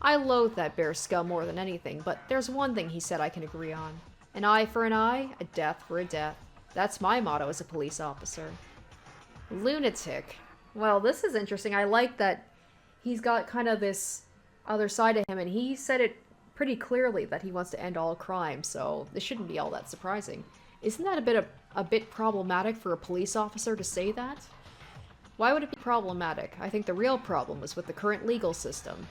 I loathe that bear scum more than anything, but there's one thing he said I can agree on. An eye for an eye, a death for a death. That's my motto as a police officer. Lunatic. Well, this is interesting. I like that he's got kind of this other side of him, and he said it pretty clearly that he wants to end all crime, so this shouldn't be all that surprising. Isn't that a bit problematic for a police officer to say that? Why would it be problematic? I think the real problem is with the current legal system.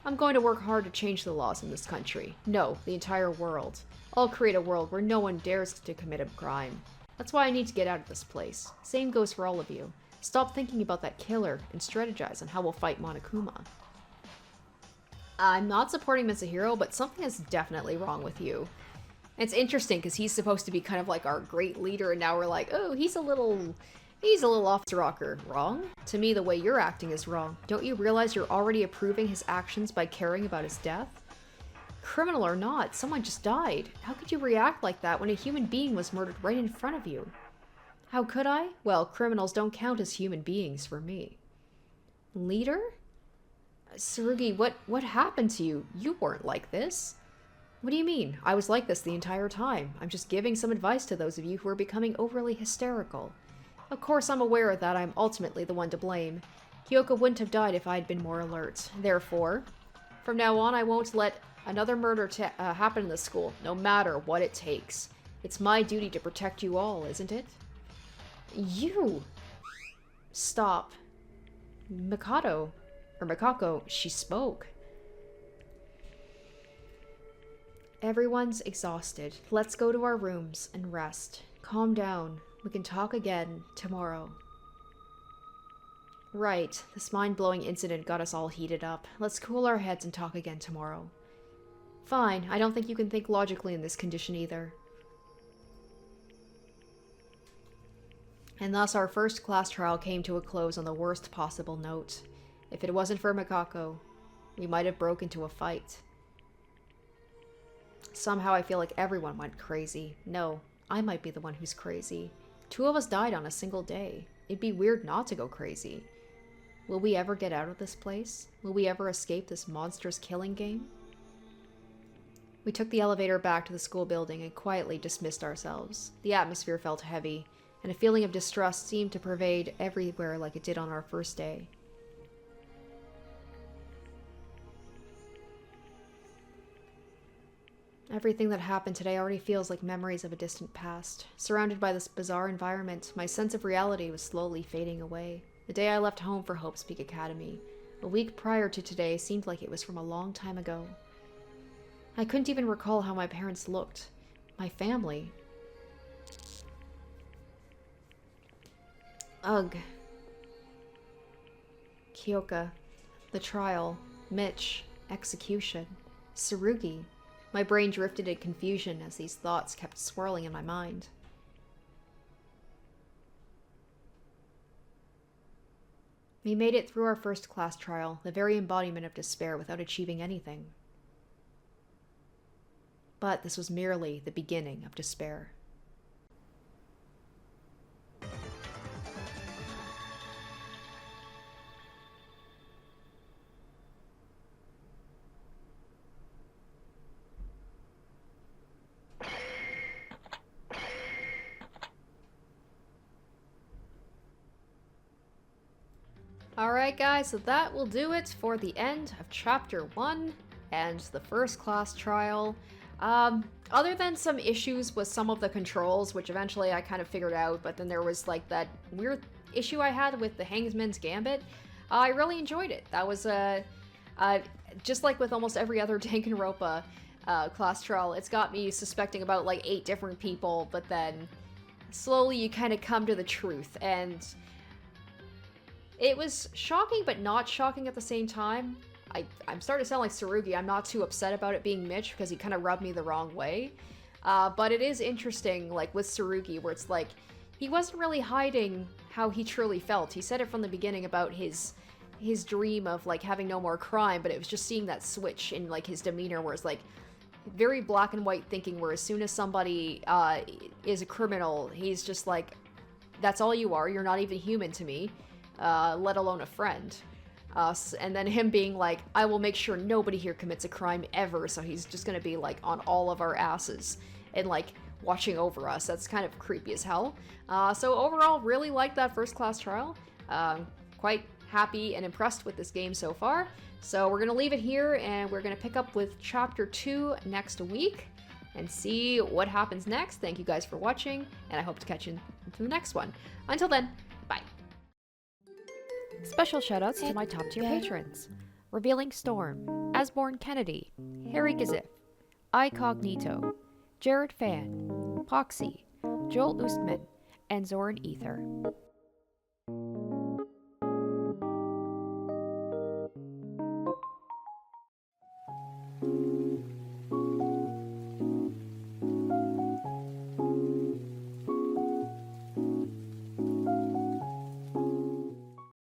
I'm going to work hard to change the laws in this country. No, the entire world. I'll create a world where no one dares to commit a crime. That's why I need to get out of this place. Same goes for all of you. Stop thinking about that killer and strategize on how we'll fight Monokuma. I'm not supporting him as a hero, but something is definitely wrong with you. It's interesting because he's supposed to be kind of like our great leader, and now we're like, oh, he's a little off the rocker. Wrong? To me, the way you're acting is wrong. Don't you realize you're already approving his actions by caring about his death? Criminal or not, someone just died. How could you react like that when a human being was murdered right in front of you? How could I? Well, criminals don't count as human beings for me. Leader? Tsurugi, what happened to you? You weren't like this. What do you mean? I was like this the entire time. I'm just giving some advice to those of you who are becoming overly hysterical. Of course, I'm aware that I'm ultimately the one to blame. Kyoko wouldn't have died if I had been more alert. Therefore, from now on, I won't let another murder happen in the school, no matter what it takes. It's my duty to protect you all, isn't it? You! Stop. Mikako, she spoke. Everyone's exhausted. Let's go to our rooms and rest. Calm down. We can talk again tomorrow. Right, this mind-blowing incident got us all heated up. Let's cool our heads and talk again tomorrow. Fine, I don't think you can think logically in this condition either. And thus our first class trial came to a close on the worst possible note. If it wasn't for Mikako, we might have broke into a fight. Somehow I feel like everyone went crazy. No, I might be the one who's crazy. 2 of us died on a single day. It'd be weird not to go crazy. Will we ever get out of this place? Will we ever escape this monstrous killing game? We took the elevator back to the school building and quietly dismissed ourselves. The atmosphere felt heavy, and a feeling of distrust seemed to pervade everywhere like it did on our first day. Everything that happened today already feels like memories of a distant past. Surrounded by this bizarre environment, my sense of reality was slowly fading away. The day I left home for Hope's Peak Academy, a week prior to today, seemed like it was from a long time ago. I couldn't even recall how my parents looked. My family. Ugh. Kyoka. The trial. Mitch. Execution. Tsurugi. My brain drifted in confusion as these thoughts kept swirling in my mind. We made it through our first class trial, the very embodiment of despair without achieving anything. But this was merely the beginning of despair. Alright guys, so that will do it for the end of Chapter 1 and the first class trial. Other than some issues with some of the controls, which eventually I kind of figured out, but then there was like that weird issue I had with the Hangman's Gambit, I really enjoyed it. That was just like with almost every other Danganronpa class trial, it's got me suspecting about like 8 different people, but then slowly you kind of come to the truth, and it was shocking but not shocking at the same time. I'm starting to sound like Tsurugi. I'm not too upset about it being Mitch because he kind of rubbed me the wrong way. But it is interesting, like with Tsurugi, where it's like, he wasn't really hiding how he truly felt. He said it from the beginning about his dream of like having no more crime, but it was just seeing that switch in like his demeanor where it's like, very black and white thinking, where as soon as somebody is a criminal, he's just like, that's all you are. You're not even human to me, let alone a friend. And then him being like, I will make sure nobody here commits a crime ever, so he's just gonna be like on all of our asses and like watching over us. That's kind of creepy as hell. So overall, really like that First Class Trial. Quite happy and impressed with this game so far. So we're gonna leave it here, and we're gonna pick up with Chapter 2 next week and see what happens next. Thank you guys for watching, and I hope to catch you in the next one. Until then, bye. Special shoutouts to my top tier patrons: Revealing Storm, Asborn Kennedy, Harry Gazif, iCognito, Jared Fan, Poxy, Joel Oostman, and Zoran Ether.